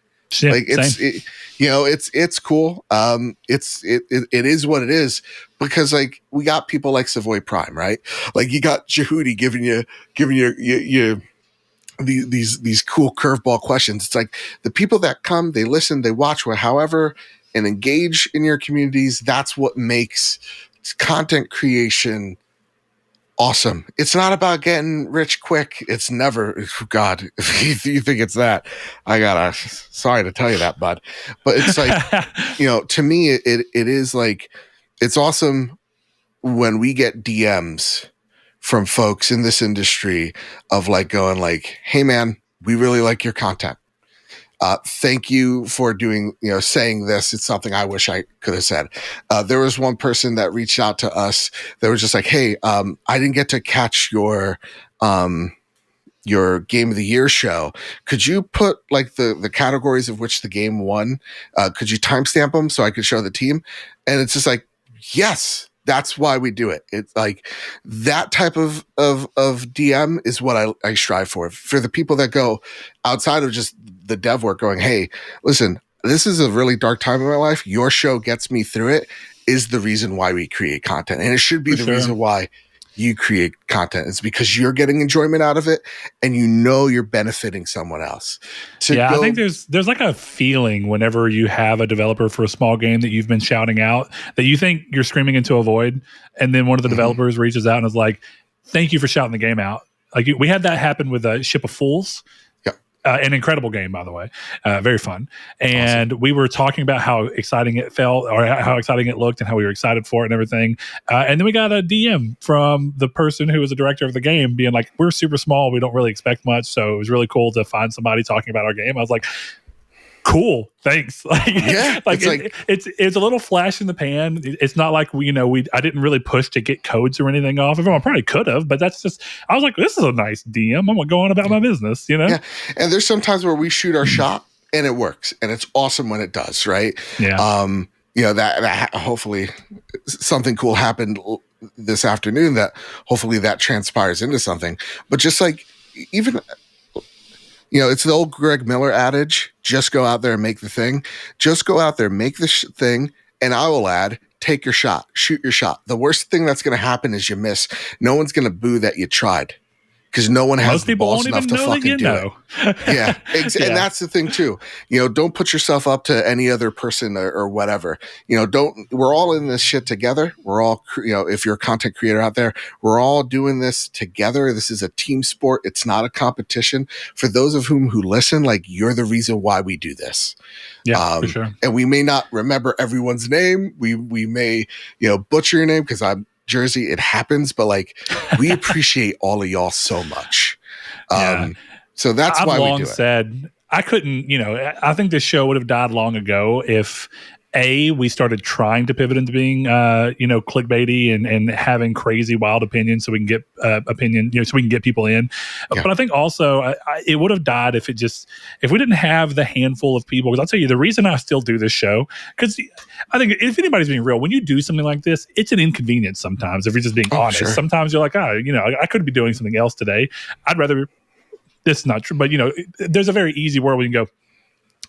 Speaker 1: Yeah,
Speaker 2: like it's cool. It is what it is, because like we got people like Savoy Prime, right? Like you got Jehudi giving you these cool curveball questions. It's like the people that come, they listen, they watch, however, and engage in your communities. That's what makes content creation awesome. It's not about getting rich quick. It's never, God, if you think it's that, sorry to tell you that, bud. But it's like, to me, it is like, it's awesome when we get DMs from folks in this industry of like going like, hey man, we really like your content. Thank you for doing, saying this. It's something I wish I could have said. There was one person that reached out to us that was just like, hey, I didn't get to catch your Game of the Year show. Could you put like the categories of which the game won? Could you timestamp them so I could show the team? And it's just like, yes. That's why we do it. It's like that type of DM is what I strive for. For the people that go outside of just the dev work going, hey, listen, this is a really dark time in my life. Your show gets me through it, is the reason why we create content. And it should be reason why you create content. It's because you're getting enjoyment out of it and you're benefiting someone else.
Speaker 1: I think there's like a feeling whenever you have a developer for a small game that you've been shouting out that you think you're screaming into a void, and then one of the developers reaches out and is like, thank you for shouting the game out. Like we had that happen with Ship of Fools. An incredible game, by the way. Very fun. And we were talking about how exciting it felt, or how exciting it looked, and how we were excited for it and everything. And then we got a DM from the person who was the director of the game being like, we're super small. We don't really expect much. So it was really cool to find somebody talking about our game. I was like, cool, thanks. It's a little flash in the pan. It's not like I didn't really push to get codes or anything off of them. I probably could have, but that's just, I was like, this is a nice DM. I'm gonna go on about my business, Yeah.
Speaker 2: And there's sometimes where we shoot our shot and it works, and it's awesome when it does, right?
Speaker 1: Yeah.
Speaker 2: That hopefully something cool happened this afternoon that hopefully that transpires into something. But just like even. It's the old Greg Miller adage, just go out there and make the thing. Just go out there, make the thing, and I will add, take your shot, shoot your shot. The worst thing that's going to happen is you miss. No one's going to boo that you tried. Because no one has the balls enough to fucking do it. Yeah. And that's the thing too. Don't put yourself up to any other person or whatever. We're all in this shit together. We're all, if you're a content creator out there, we're all doing this together. This is a team sport. It's not a competition. For those of whom who listen, like, you're the reason why we do this.
Speaker 1: Yeah, for sure.
Speaker 2: And we may not remember everyone's name. We may, butcher your name because I'm Jersey, it happens, but like, we appreciate all of y'all so much. So that's why we do it. I've long
Speaker 1: said I couldn't, I think this show would have died long ago if we started trying to pivot into being, clickbaity and having crazy wild opinions so we can get so we can get people in. Yeah. But I think also it would have died if we didn't have the handful of people. Because I'll tell you, the reason I still do this show, because I think if anybody's being real, when you do something like this, it's an inconvenience sometimes. If you're just being honest, sure. Sometimes you're like, I could be doing something else today. I'd rather. This is not true, but there's a very easy world where you can go,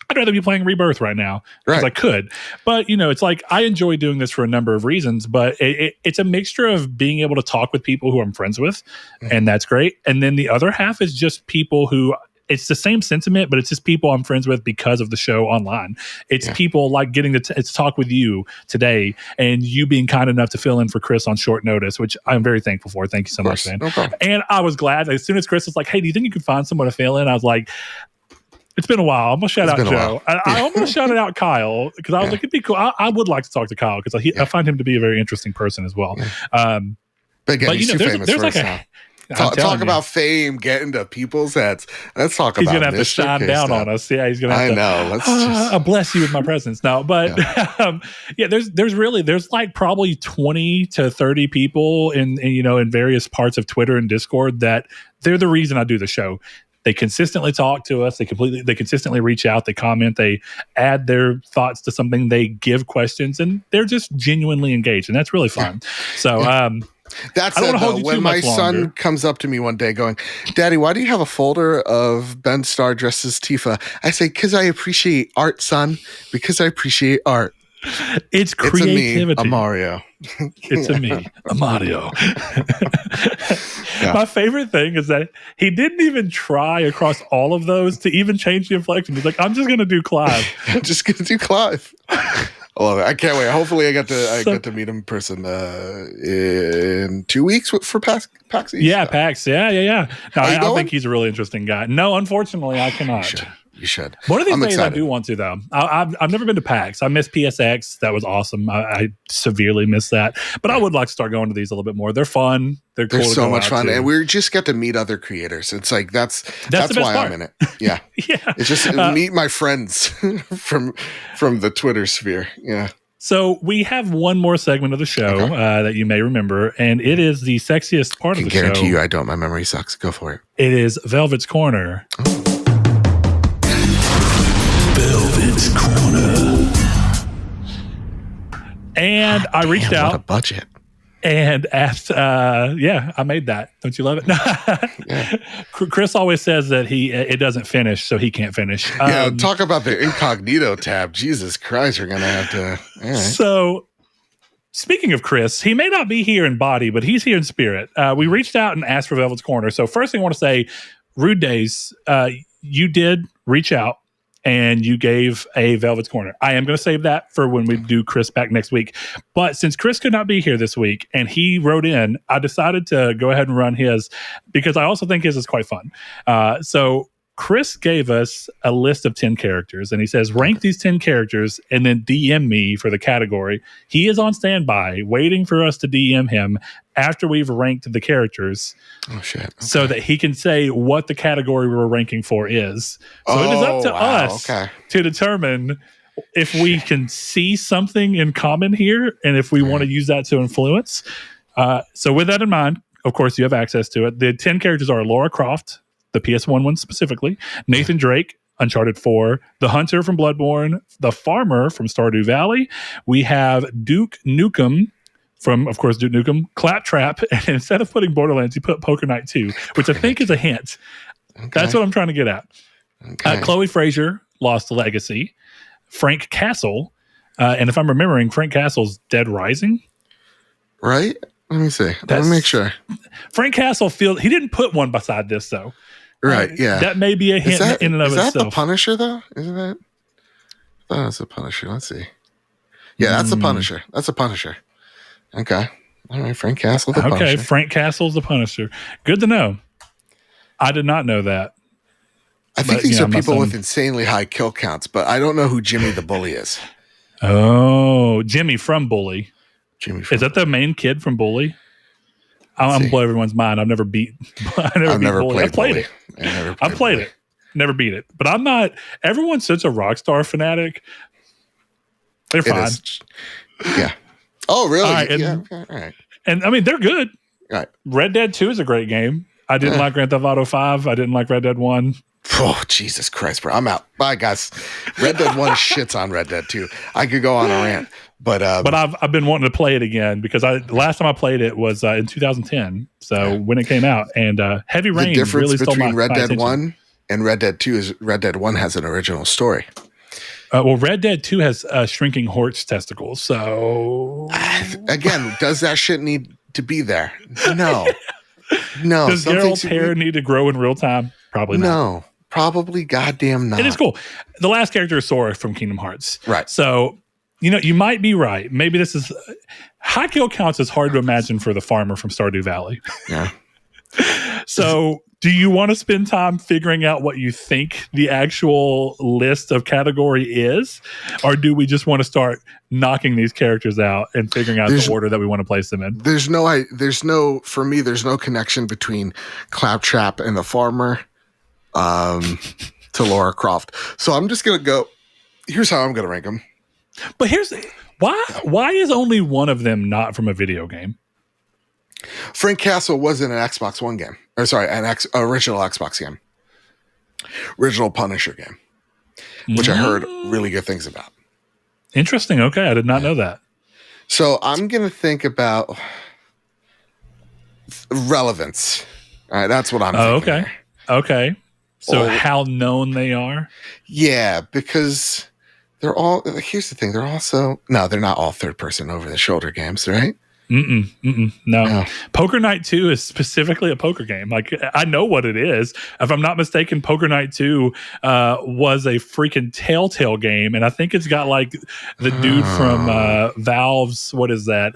Speaker 1: I'd rather be playing Rebirth right now because I could. But, it's like I enjoy doing this for a number of reasons, but it's a mixture of being able to talk with people who I'm friends with, and that's great. And then the other half is just people who it's the same sentiment, but it's just people I'm friends with because of the show online. It's people like getting to talk with you today and you being kind enough to fill in for Chris on short notice, which I'm very thankful for. Thank you so much, man. No problem. And I was glad as soon as Chris was like, hey, do you think you could find someone to fill in? I was like, it's been a while. I'm going to shout out Joe. I'm going to shout out Kyle because I was like, it'd be cool. I would like to talk to Kyle because I find him to be a very interesting person as well.
Speaker 2: But again, he's too famous for us now. Talk about fame, get into people's heads. Let's talk about.
Speaker 1: He's gonna have to shine down on us. Yeah, he's gonna. I
Speaker 2: know. Let's just.
Speaker 1: I'll bless you with my presence. No, but there's like probably 20 to 30 people in various parts of Twitter and Discord that they're the reason I do the show. They consistently talk to us. They consistently reach out. They comment. They add their thoughts to something. They give questions, and they're just genuinely engaged, and that's really fun. So.
Speaker 2: That's it, though. When my son comes up to me one day going, Daddy, why do you have a folder of Ben Starr dressed as Tifa? I say, because I appreciate art, son. Because I appreciate art.
Speaker 1: It's creativity.
Speaker 2: It's a Mario.
Speaker 1: It's a me, a Mario. My favorite thing is that he didn't even try across all of those to even change the inflection. He's like, I'm just going to do Clive.
Speaker 2: I'm just going to do Clive. I love it. I can't wait. Hopefully I get to meet him in person in 2 weeks for PAX East.
Speaker 1: Yeah, PAX. Yeah. No, I think he's a really interesting guy. No, unfortunately, I cannot.
Speaker 2: You should.
Speaker 1: One of these days I do want to, though. I've never been to PAX. I missed PSX. That was awesome. I severely missed that. But I would like to start going to these a little bit more. They're fun. They're cool.
Speaker 2: They're so much fun. And we just get to meet other creators. It's like that's why I'm in it. Yeah. Yeah. It's just meet my friends from the Twitter sphere. Yeah.
Speaker 1: So we have one more segment of the show that you may remember, and it is the sexiest part of the show.
Speaker 2: I guarantee you I don't. My memory sucks. Go for it.
Speaker 1: It is Velvet's Corner. Velvet's Corner. And I reached out.
Speaker 2: What a budget.
Speaker 1: And asked, I made that. Don't you love it? Yeah. Chris always says that it doesn't finish, so he can't finish.
Speaker 2: Talk about the incognito tab. Jesus Christ, you're going to have to. All right.
Speaker 1: So, speaking of Chris, he may not be here in body, but he's here in spirit. We reached out and asked for Velvet's Corner. So, first thing I want to say, Rude Days, you did reach out. And you gave a Velvet's Corner. I am going to save that for when we do Chris back next week. But since Chris could not be here this week and he wrote in, I decided to go ahead and run his because I also think his is quite fun. So Chris gave us a list of 10 characters and he says, rank these 10 characters and then DM me for the category. He is on standby waiting for us to DM him after we've ranked the characters.
Speaker 2: Oh, shit. Okay.
Speaker 1: So that he can say what the category we're ranking for is. So it is up to us to determine if we can see something in common here and if we want to use that to influence. So with that in mind, of course, you have access to it. The 10 characters are Lara Croft, the PS1 one specifically, Nathan Drake, Uncharted 4, the Hunter from Bloodborne, the Farmer from Stardew Valley. We have Duke Nukem from, of course, Duke Nukem, Claptrap, and instead of putting Borderlands, he put Poker Night 2, which I think is a hint. Okay. That's what I'm trying to get at. Okay. Chloe Frazier, Lost Legacy, Frank Castle, And if I'm remembering, Frank Castle's Dead Rising.
Speaker 2: Right? Let me see. Let me make sure.
Speaker 1: Frank Castle he didn't put one beside this though.
Speaker 2: Right, yeah.
Speaker 1: That may be a hint in and of itself.
Speaker 2: Is that the Punisher though? Isn't that? Oh, that's the Punisher. Let's see. Yeah, that's the Punisher. That's a Punisher. Okay. All right, Frank Castle, the Punisher.
Speaker 1: Okay, Frank Castle's the Punisher. Good to know. I did not know that.
Speaker 2: I think these are people with insanely high kill counts, but I don't know who Jimmy the Bully is.
Speaker 1: Oh, Jimmy from Bully. Is that
Speaker 2: Bully.
Speaker 1: the main kid from Bully? I'm going to blow everyone's mind. I've never beat Bully. I played it. I played it. Never beat it. But I'm not. Everyone's such a Rockstar fanatic. They're fine.
Speaker 2: Yeah. Oh, really?
Speaker 1: All right,
Speaker 2: All right.
Speaker 1: And I mean, they're good.
Speaker 2: Right.
Speaker 1: Red Dead 2 is a great game. I didn't like Grand Theft Auto 5. I didn't like Red Dead 1.
Speaker 2: Oh, Jesus Christ, bro. I'm out. Bye, guys. Red Dead 1 shits on Red Dead 2. I could go on a rant. But
Speaker 1: I've been wanting to play it again because last time I played it was in 2010. So when it came out, and Heavy Rain.
Speaker 2: The difference
Speaker 1: really
Speaker 2: between Red Dead
Speaker 1: attention.
Speaker 2: 1 and Red Dead 2 is Red Dead 1 has an original story.
Speaker 1: Well, Red Dead 2 has shrinking horse testicles. So
Speaker 2: again, does that shit need to be there? No. No.
Speaker 1: Does Geralt's hair need to grow in real time? Probably not.
Speaker 2: No. Probably goddamn not.
Speaker 1: It is cool. The last character is Sora from Kingdom Hearts.
Speaker 2: Right.
Speaker 1: So, you might be right. Maybe this is high kill counts is hard to imagine for the farmer from Stardew Valley.
Speaker 2: Yeah.
Speaker 1: So, do you want to spend time figuring out what you think the actual list of category is? Or do we just want to start knocking these characters out and figuring out the order that we want to place them in?
Speaker 2: There's no connection between Claptrap and the farmer to Lara Croft. So I'm just going to go, here's how I'm going to rank them.
Speaker 1: But why is only one of them not from a video game?
Speaker 2: Frank Castle was in an Xbox One game. Or sorry, original Xbox game. Original Punisher game. Which I heard really good things about.
Speaker 1: Interesting. Okay. I did not know that.
Speaker 2: So I'm going to think about relevance. All right. That's what I'm thinking.
Speaker 1: Okay. Here. Okay. So how known they are?
Speaker 2: Yeah, because they're all, here's the thing. They're not all third person over the shoulder games, right?
Speaker 1: No. Poker Night 2 is specifically a poker game. Like, I know what it is. If I'm not mistaken, Poker Night 2 was a freaking Telltale game. And I think it's got like the dude from Valve's, what is that?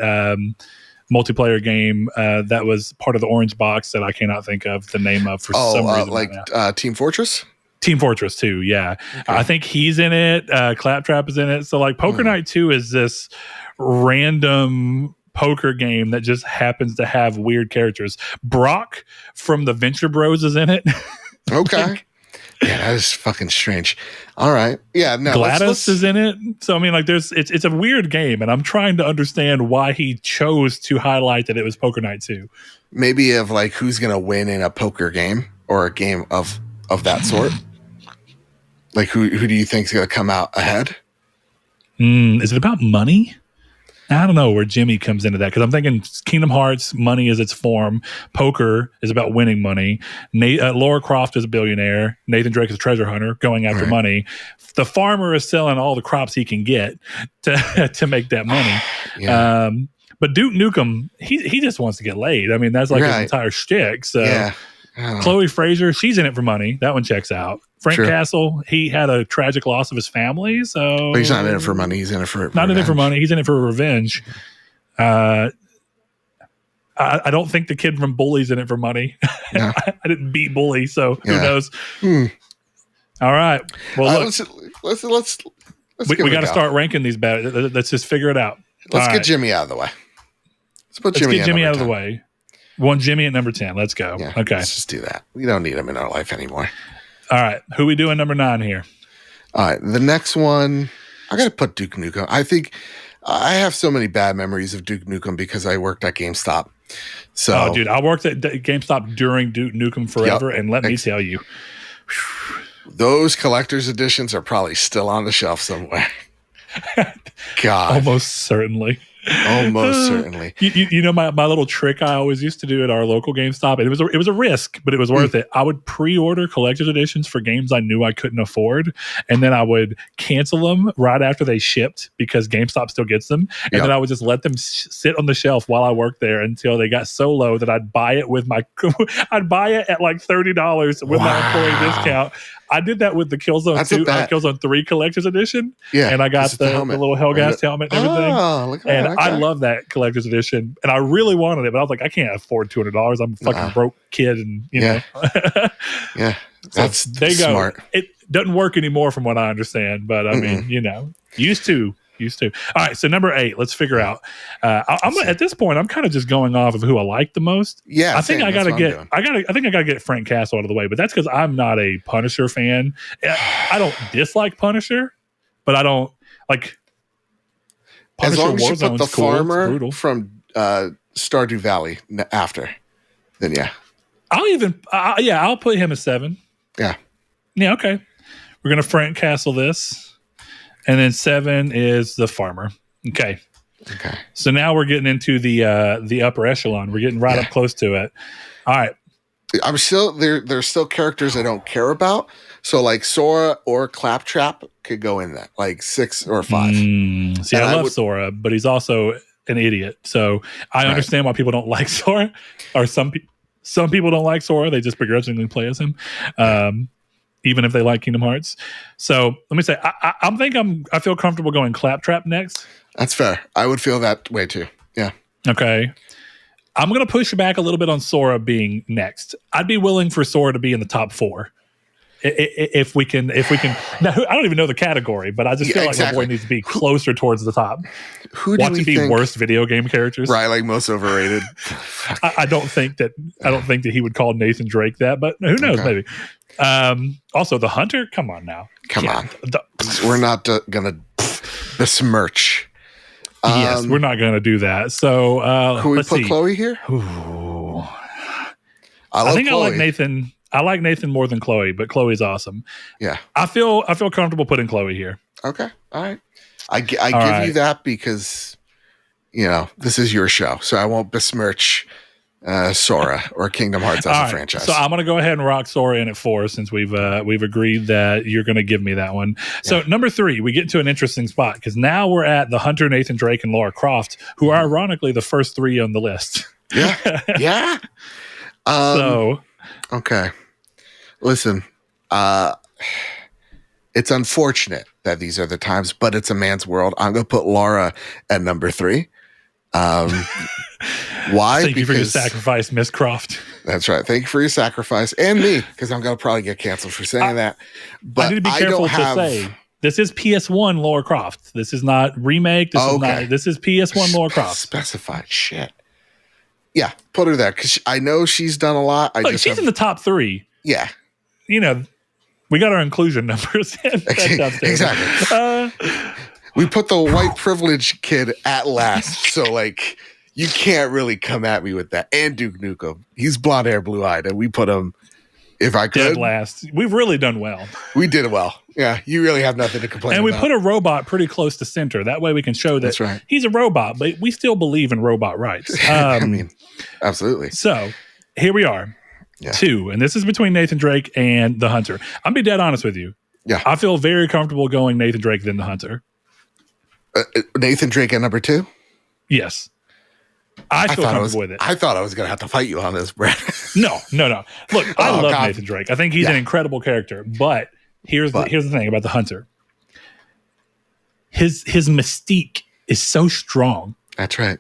Speaker 1: Multiplayer game that was part of the orange box that I cannot think of the name of for some reason.
Speaker 2: Like Team Fortress?
Speaker 1: Team Fortress 2, yeah. Okay. I think he's in it. Claptrap is in it. So like Poker Night 2 is this random poker game that just happens to have weird characters. Brock from the Venture Bros is in it.
Speaker 2: Okay. Yeah, that is fucking strange. All right. Yeah, no.
Speaker 1: Gladys is in it. So I mean, like, it's a weird game, and I'm trying to understand why he chose to highlight that it was Poker Night 2.
Speaker 2: Maybe of like who's gonna win in a poker game or a game of that sort. Like who do you think is gonna come out ahead?
Speaker 1: Is it about money? I don't know where Jimmy comes into that, because I'm thinking Kingdom Hearts, money is its form. Poker is about winning money. Lara Croft is a billionaire. Nathan Drake is a treasure hunter going after money. The farmer is selling all the crops he can get to make that money.
Speaker 2: Yeah.
Speaker 1: But Duke Nukem, he just wants to get laid. I mean, that's like his entire shtick. So Chloe Fraser, she's in it for money. That one checks out. Frank Castle, he had a tragic loss of his family, so
Speaker 2: but he's not in it for money. He's in it for
Speaker 1: not in it for money. He's in it for revenge. I don't think the kid from Bully's in it for money. No. I didn't beat Bully, so who knows? All right. Well,
Speaker 2: let's
Speaker 1: we got to start ranking these bad. Let's just figure it out.
Speaker 2: Let's get Jimmy out of the way. Let's get
Speaker 1: Jimmy out of the way. One Jimmy at number 10. Let's go.
Speaker 2: Yeah,
Speaker 1: okay.
Speaker 2: Let's just do that. We don't need him in our life anymore.
Speaker 1: All right. Who we doing number 9 here?
Speaker 2: All right. The next one, I got to put Duke Nukem. I think I have so many bad memories of Duke Nukem because I worked at GameStop. So,
Speaker 1: dude, I worked at GameStop during Duke Nukem forever. And let me tell you,
Speaker 2: those collector's editions are probably still on the shelf somewhere. God.
Speaker 1: Almost certainly.
Speaker 2: Almost certainly.
Speaker 1: You know, my little trick I always used to do at our local GameStop, and it was a risk, but it was worth it. I would pre-order collector's editions for games I knew I couldn't afford, and then I would cancel them right after they shipped because GameStop still gets them, and then I would just let them sit on the shelf while I worked there until they got so low that I'd buy it I'd buy it at like $30 with my employee discount. I did that with the Killzone 2, Killzone 3 collector's edition.
Speaker 2: Yeah,
Speaker 1: and I got the little Hellgas helmet and everything.
Speaker 2: Oh, look at that.
Speaker 1: And I love that collector's edition. And I really wanted it, but I was like, I can't afford $200. I'm a fucking broke kid. And, you know.
Speaker 2: Yeah. That's smart.
Speaker 1: It doesn't work anymore from what I understand. But I mean, you know, used to. All right, so number 8. Let's figure out. I'm at this point. I'm kind of just going off of who I like the most.
Speaker 2: Yeah,
Speaker 1: I think I gotta get Frank Castle out of the way. But that's because I'm not a Punisher fan. I don't dislike Punisher, but I don't like. Punisher
Speaker 2: as long as you put the
Speaker 1: cool.
Speaker 2: farmer from Stardew Valley after, then yeah.
Speaker 1: I'll put him at 7.
Speaker 2: Yeah.
Speaker 1: Yeah. Okay. We're gonna Frank Castle this. And then 7 is the farmer. Okay. So now we're getting into the upper echelon. We're getting right up close to it. All right.
Speaker 2: I'm still there's still characters I don't care about. So like Sora or Claptrap could go in that, like 6 or 5.
Speaker 1: See, I love Sora, but he's also an idiot. So I understand why people don't like Sora, or some people don't like Sora. They just begrudgingly play as him. Even if they like Kingdom Hearts. So let me say, I feel comfortable going Claptrap next.
Speaker 2: That's fair. I would feel that way too. Yeah.
Speaker 1: Okay. I'm going to push back a little bit on Sora being next. I'd be willing for Sora to be in the top 4. If we can. Now, I don't even know the category, but I just feel like my boy needs to be closer towards the top.
Speaker 2: Who do we think?
Speaker 1: Worst video game characters?
Speaker 2: Right, like most overrated.
Speaker 1: I don't think that he would call Nathan Drake that, but who knows? Maybe. Also, the Hunter. Come on now.
Speaker 2: Come on. We're not gonna besmirch.
Speaker 1: Yes, we're not gonna do that. So
Speaker 2: who we put Chloe here?
Speaker 1: Ooh.
Speaker 2: I think
Speaker 1: Chloe. I like Nathan. I like Nathan more than Chloe, but Chloe's awesome.
Speaker 2: Yeah,
Speaker 1: I feel comfortable putting Chloe here.
Speaker 2: Okay, all right. I give you that because you know this is your show, so I won't besmirch Sora or Kingdom Hearts as a franchise.
Speaker 1: So I'm going to go ahead and rock Sora in at 4 since we've agreed that you're going to give me that one. So number 3, we get into an interesting spot because now we're at the Hunter, Nathan Drake, and Lara Croft, who are ironically the first 3 on the list.
Speaker 2: Yeah. Okay. Listen, it's unfortunate that these are the times, but it's a man's world. I'm going to put Lara at number 3. Why?
Speaker 1: Thank you for your sacrifice, Miss Croft.
Speaker 2: That's right. Thank you for your sacrifice, and me, because I'm going to probably get canceled for saying that. But
Speaker 1: I need to be careful to say this is PS1 Lara Croft. This is not remake. This is PS1 Lara Croft.
Speaker 2: Specified shit. Yeah, put her there because I know she's done a lot.
Speaker 1: She's in the top 3.
Speaker 2: Yeah,
Speaker 1: you know, we got our inclusion numbers.
Speaker 2: Exactly. We put the white privilege kid at last, so like you can't really come at me with that. And Duke Nukem, he's blonde hair, blue eyed, and we put him. If I could,
Speaker 1: dead last. We've really done well.
Speaker 2: We did well. Yeah, you really have nothing to complain about.
Speaker 1: And we put a robot pretty close to center. That way we can show that he's a robot, but we still believe in robot rights.
Speaker 2: I mean, absolutely.
Speaker 1: So here we are, 2, and this is between Nathan Drake and the Hunter. I'm gonna be dead honest with you.
Speaker 2: Yeah,
Speaker 1: I feel very comfortable going Nathan Drake than the Hunter.
Speaker 2: Nathan Drake at number 2?
Speaker 1: Yes. I feel comfortable with it.
Speaker 2: I thought I was going to have to fight you on this, Brad.
Speaker 1: No. Look, I love Nathan Drake. I think he's an incredible character. But here's the thing about the Hunter. His mystique is so strong.
Speaker 2: That's right.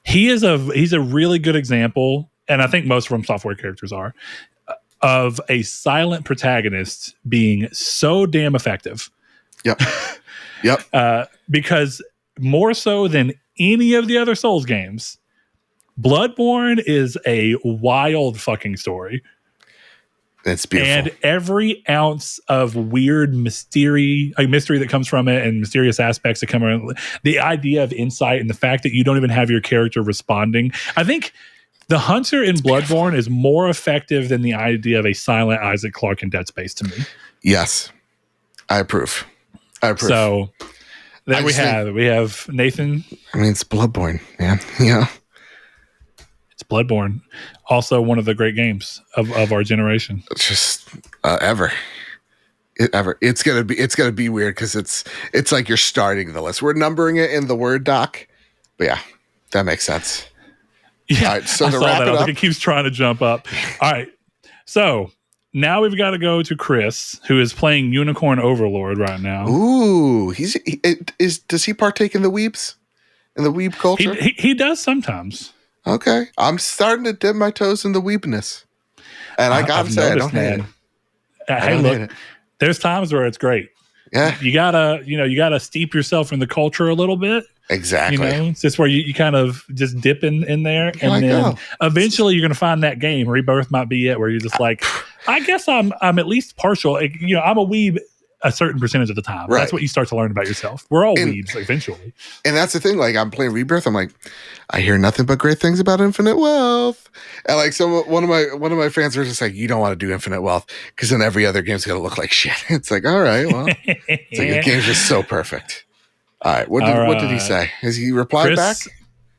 Speaker 1: He's a really good example, and I think most From Software characters are, of a silent protagonist being so damn effective.
Speaker 2: Yep.
Speaker 1: Because more so than any of the other Souls games, Bloodborne is a wild fucking story.
Speaker 2: It's beautiful.
Speaker 1: And every ounce of weird mystery that comes from it and mysterious aspects that come around, the idea of insight and the fact that you don't even have your character responding. I think the Hunter in Bloodborne is more effective than the idea of a silent Isaac Clarke in Dead Space to me.
Speaker 2: Yes. I approve.
Speaker 1: So There we have it. We have Nathan.
Speaker 2: I mean, it's Bloodborne, man. Yeah.
Speaker 1: It's Bloodborne. Also one of the great games of our generation.
Speaker 2: Just ever. It's gonna be weird because it's like you're starting the list. We're numbering it in the Word doc. But yeah, that makes sense.
Speaker 1: Yeah.
Speaker 2: All right, so
Speaker 1: I
Speaker 2: to
Speaker 1: saw
Speaker 2: wrap
Speaker 1: that.
Speaker 2: it
Speaker 1: I was
Speaker 2: up,
Speaker 1: like, it keeps trying to jump up. All right. So now we've got to go to Chris, who is playing Unicorn Overlord right now.
Speaker 2: Ooh, does he partake in the weebs? In the weeb culture?
Speaker 1: He does sometimes.
Speaker 2: Okay. I'm starting to dip my toes in the weebness. And I gotta say, I don't hate it.
Speaker 1: Hey, look, there's times where it's great.
Speaker 2: Yeah.
Speaker 1: You gotta steep yourself in the culture a little bit.
Speaker 2: Exactly.
Speaker 1: It's just where you kind of just dip in there, and then eventually you're going to find that game. Rebirth might be it, where you're just like, I guess I'm at least partial. I'm a weeb a certain percentage of the time. Right. That's what you start to learn about yourself. We're all weebs eventually.
Speaker 2: And that's the thing. Like, I'm playing Rebirth. I'm like, I hear nothing but great things about Infinite Wealth. And like one of my fans were just like, you don't want to do Infinite Wealth because then every other game's going to look like shit. It's like, all right, well, it's like the game's just so perfect. All right. What did he say? Has he replied back?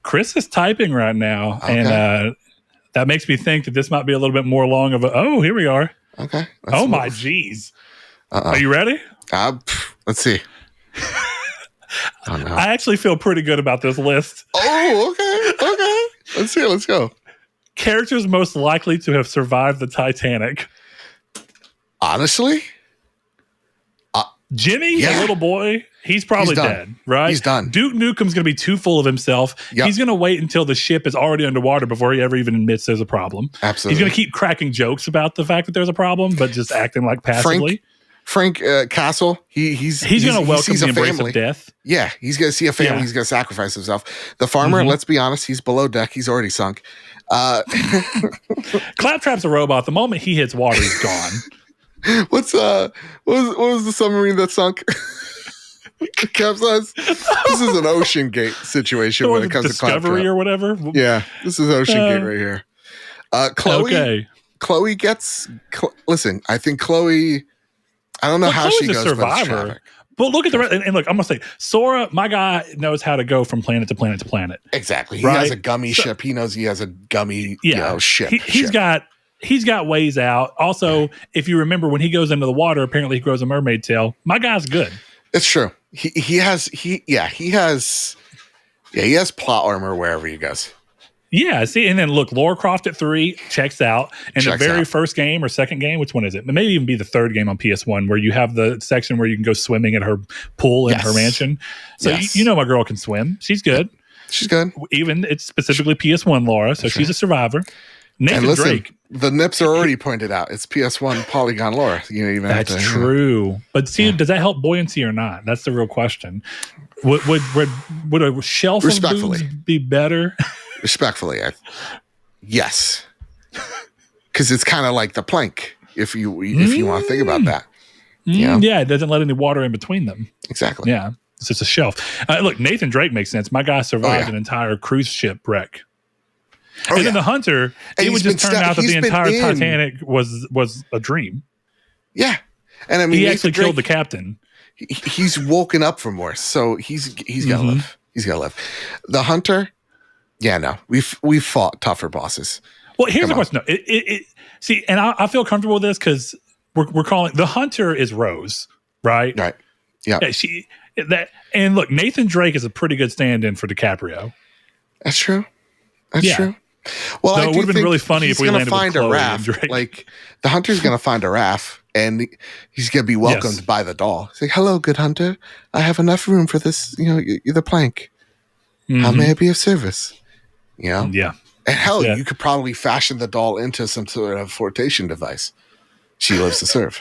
Speaker 1: Chris is typing right now. Okay. And that makes me think that this might be a little bit more long of here we are.
Speaker 2: Okay.
Speaker 1: My geez. Are you ready?
Speaker 2: Let's see.
Speaker 1: Oh, no. I actually feel pretty good about this list.
Speaker 2: Oh, okay. Let's see. Let's go.
Speaker 1: Characters most likely to have survived the Titanic.
Speaker 2: Honestly?
Speaker 1: Jimmy, the little boy, he's probably dead, right?
Speaker 2: He's done.
Speaker 1: Duke Nukem's going to be too full of himself. Yep. He's going to wait until the ship is already underwater before he ever even admits there's a problem.
Speaker 2: Absolutely.
Speaker 1: He's going to keep cracking jokes about the fact that there's a problem, but just acting like passively.
Speaker 2: Frank Castle, he's
Speaker 1: going to welcome the embrace of death.
Speaker 2: Yeah, he's going to see a family. Yeah. He's going to sacrifice himself. The farmer, let's be honest, he's below deck. He's already sunk.
Speaker 1: Claptrap's a robot. The moment he hits water, he's gone.
Speaker 2: What was the submarine that sunk? Capsized. This is an Ocean Gate situation when it comes
Speaker 1: Discovery
Speaker 2: to Discovery
Speaker 1: or whatever.
Speaker 2: Yeah, this is Ocean Gate right here. Chloe gets. Listen, I think Chloe. I don't know how
Speaker 1: Chloe's
Speaker 2: she goes.
Speaker 1: A survivor. But look at the rest. And look, I'm gonna say, Sora, my guy, knows how to go from planet to planet to planet.
Speaker 2: Exactly. He has a gummy ship. He knows he has a gummy ship.
Speaker 1: He's got ways out. Also, if you remember when he goes into the water, apparently he grows a mermaid tail. My guy's good.
Speaker 2: It's true. He has plot armor wherever he goes.
Speaker 1: Yeah, see, and then look, Lara Croft at 3 checks out. And the very first game or second game, which one is it? It may even be the third game on PS1 where you have the section where you can go swimming at her pool in her mansion. So you know my girl can swim. She's good.
Speaker 2: She's good.
Speaker 1: Even it's specifically PS1 Lara, so she's a survivor. Nathan Drake.
Speaker 2: The nips are already pointed out. It's PS1 Polygon Lara.
Speaker 1: That's true. But see, does that help buoyancy or not? That's the real question. Would a shelf of boobs be better?
Speaker 2: Respectfully, yes, because it's kind of like the plank. If you want to think about that,
Speaker 1: yeah, it doesn't let any water in between them.
Speaker 2: Exactly.
Speaker 1: Yeah, it's just a shelf. Look, Nathan Drake makes sense. My guy survived an entire cruise ship wreck. And then the Hunter, it would just turn out that the entire Titanic was a dream.
Speaker 2: Yeah, and I mean,
Speaker 1: he actually killed the captain.
Speaker 2: He's woken up from worse, so he's got to live. He's got to live. The Hunter. Yeah, no, we've fought tougher bosses.
Speaker 1: Well, here's the question. No, see, and I feel comfortable with this because we're calling the Hunter is Rose, right?
Speaker 2: Right. Yeah.
Speaker 1: And look, Nathan Drake is a pretty good stand-in for DiCaprio.
Speaker 2: That's true. That's true. Well,
Speaker 1: it would have been really funny if we landed with Chloe and Drake.
Speaker 2: Like the Hunter's going to find a raft, and he's going to be welcomed by the doll. He's like, "Hello, good Hunter. I have enough room for this. You're the plank. How may I be of service?"
Speaker 1: Yeah.
Speaker 2: And hell, you could probably fashion the doll into some sort of flotation device. She lives to serve.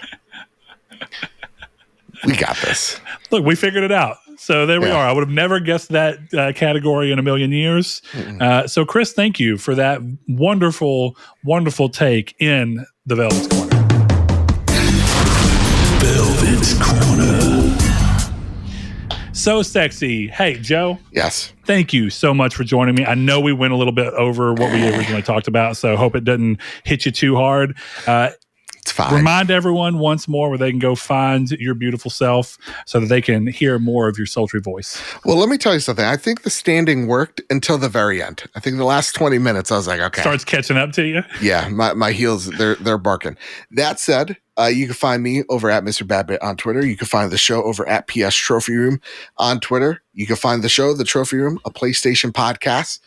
Speaker 2: We got this.
Speaker 1: Look, we figured it out. So there we are. I would have never guessed that category in a million years. So Chris, thank you for that wonderful, wonderful take in the Velvet's Corner. Velvet's Corner. So sexy. Hey, Joe.
Speaker 2: Yes.
Speaker 1: Thank you so much for joining me. I know we went a little bit over what we originally talked about, so hope it doesn't hit you too hard.
Speaker 2: It's fine.
Speaker 1: Remind everyone once more where they can go find your beautiful self so that they can hear more of your sultry voice.
Speaker 2: Well, let me tell you something. I think the standing worked until the very end. I think the last 20 minutes, I was like, okay.
Speaker 1: Starts catching up to you.
Speaker 2: Yeah, my heels, they're barking. That said, you can find me over at Mr. Badbit on Twitter. You can find the show over at PS Trophy Room on Twitter. You can find the show, The Trophy Room, a PlayStation podcast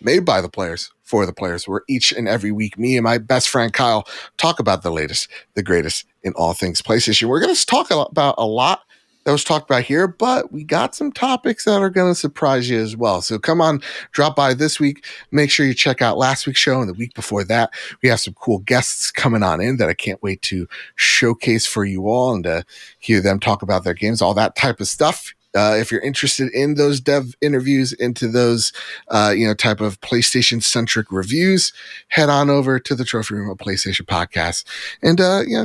Speaker 2: made by the players for the players, where each and every week me and my best friend Kyle talk about the latest, the greatest in all things PlayStation. We're going to talk about a lot that was talked about here, but we got some topics that are going to surprise you as well. So come on, drop by this week. Make sure you check out last week's show and the week before that. We have some cool guests coming on in that I can't wait to showcase for you all and to hear them talk about their games, all that type of stuff. If you're interested in those dev interviews, into those, type of PlayStation centric reviews, head on over to the Trophy Room of PlayStation podcast and,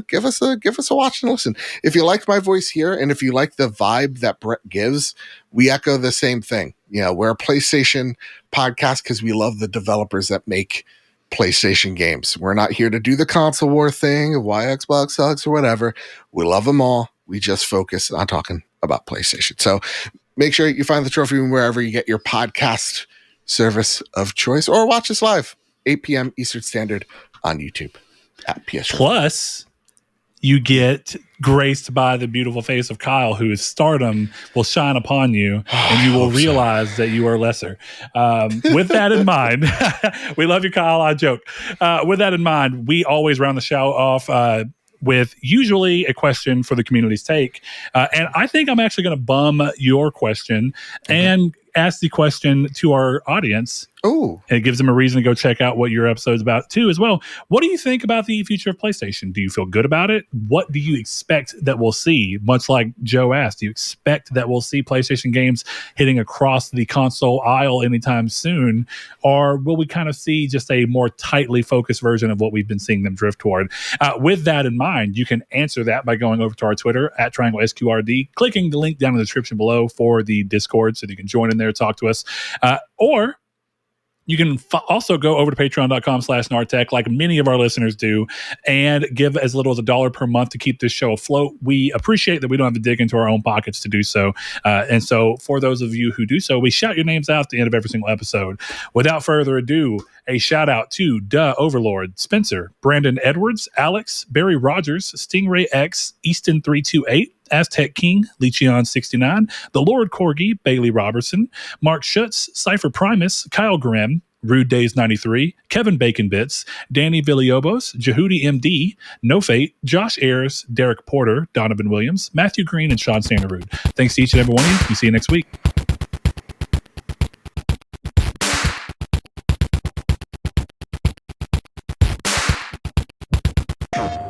Speaker 2: give us a watch and listen. If you like my voice here and if you like the vibe that Brett gives, we echo the same thing. We're a PlayStation podcast because we love the developers that make PlayStation games. We're not here to do the console war thing of why Xbox sucks or whatever. We love them all. We just focus on talking about PlayStation. So make sure you find the Trophy Room wherever you get your podcast service of choice, or watch us live 8 p.m. Eastern Standard on YouTube at PS.
Speaker 1: Plus, you get graced by the beautiful face of Kyle, whose stardom will shine upon you, and you will realize that you are lesser. With that in mind, we love you, Kyle. I joke. With that in mind, we always round the show off with usually a question for the community's take. And I think I'm actually going to bum your question and ask the question to our audience.
Speaker 2: Oh,
Speaker 1: and it gives them a reason to go check out what your episode's about too as well. What do you think about the future of PlayStation? Do you feel good about it? What do you expect that we'll see? Much like Joe asked, do you expect that we'll see PlayStation games hitting across the console aisle anytime soon? Or will we kind of see just a more tightly focused version of what we've been seeing them drift toward? With that in mind, you can answer that by going over to our Twitter at @TriangleSQRD, clicking the link down in the description below for the Discord so that you can join in there, talk to us. Or you can also go over to patreon.com/Nartech, like many of our listeners do, and give as little as $1 per month to keep this show afloat. We appreciate that we don't have to dig into our own pockets to do so. And so for those of you who do so, we shout your names out at the end of every single episode. Without further ado, a shout out to Duh Overlord, Spencer, Brandon Edwards, Alex, Barry Rogers, Stingray X, Easton328, Aztec King, Lecheon69, The Lord Corgi, Bailey Robertson, Mark Schutz, Cypher Primus, Kyle Grimm, Rude Days 93, Kevin Bacon Bits, Danny Villalobos, Jehudi MD, No Fate, Josh Ayers, Derek Porter, Donovan Williams, Matthew Green, and Sean Sanderud. Thanks to each and every one of you. We'll see you next week.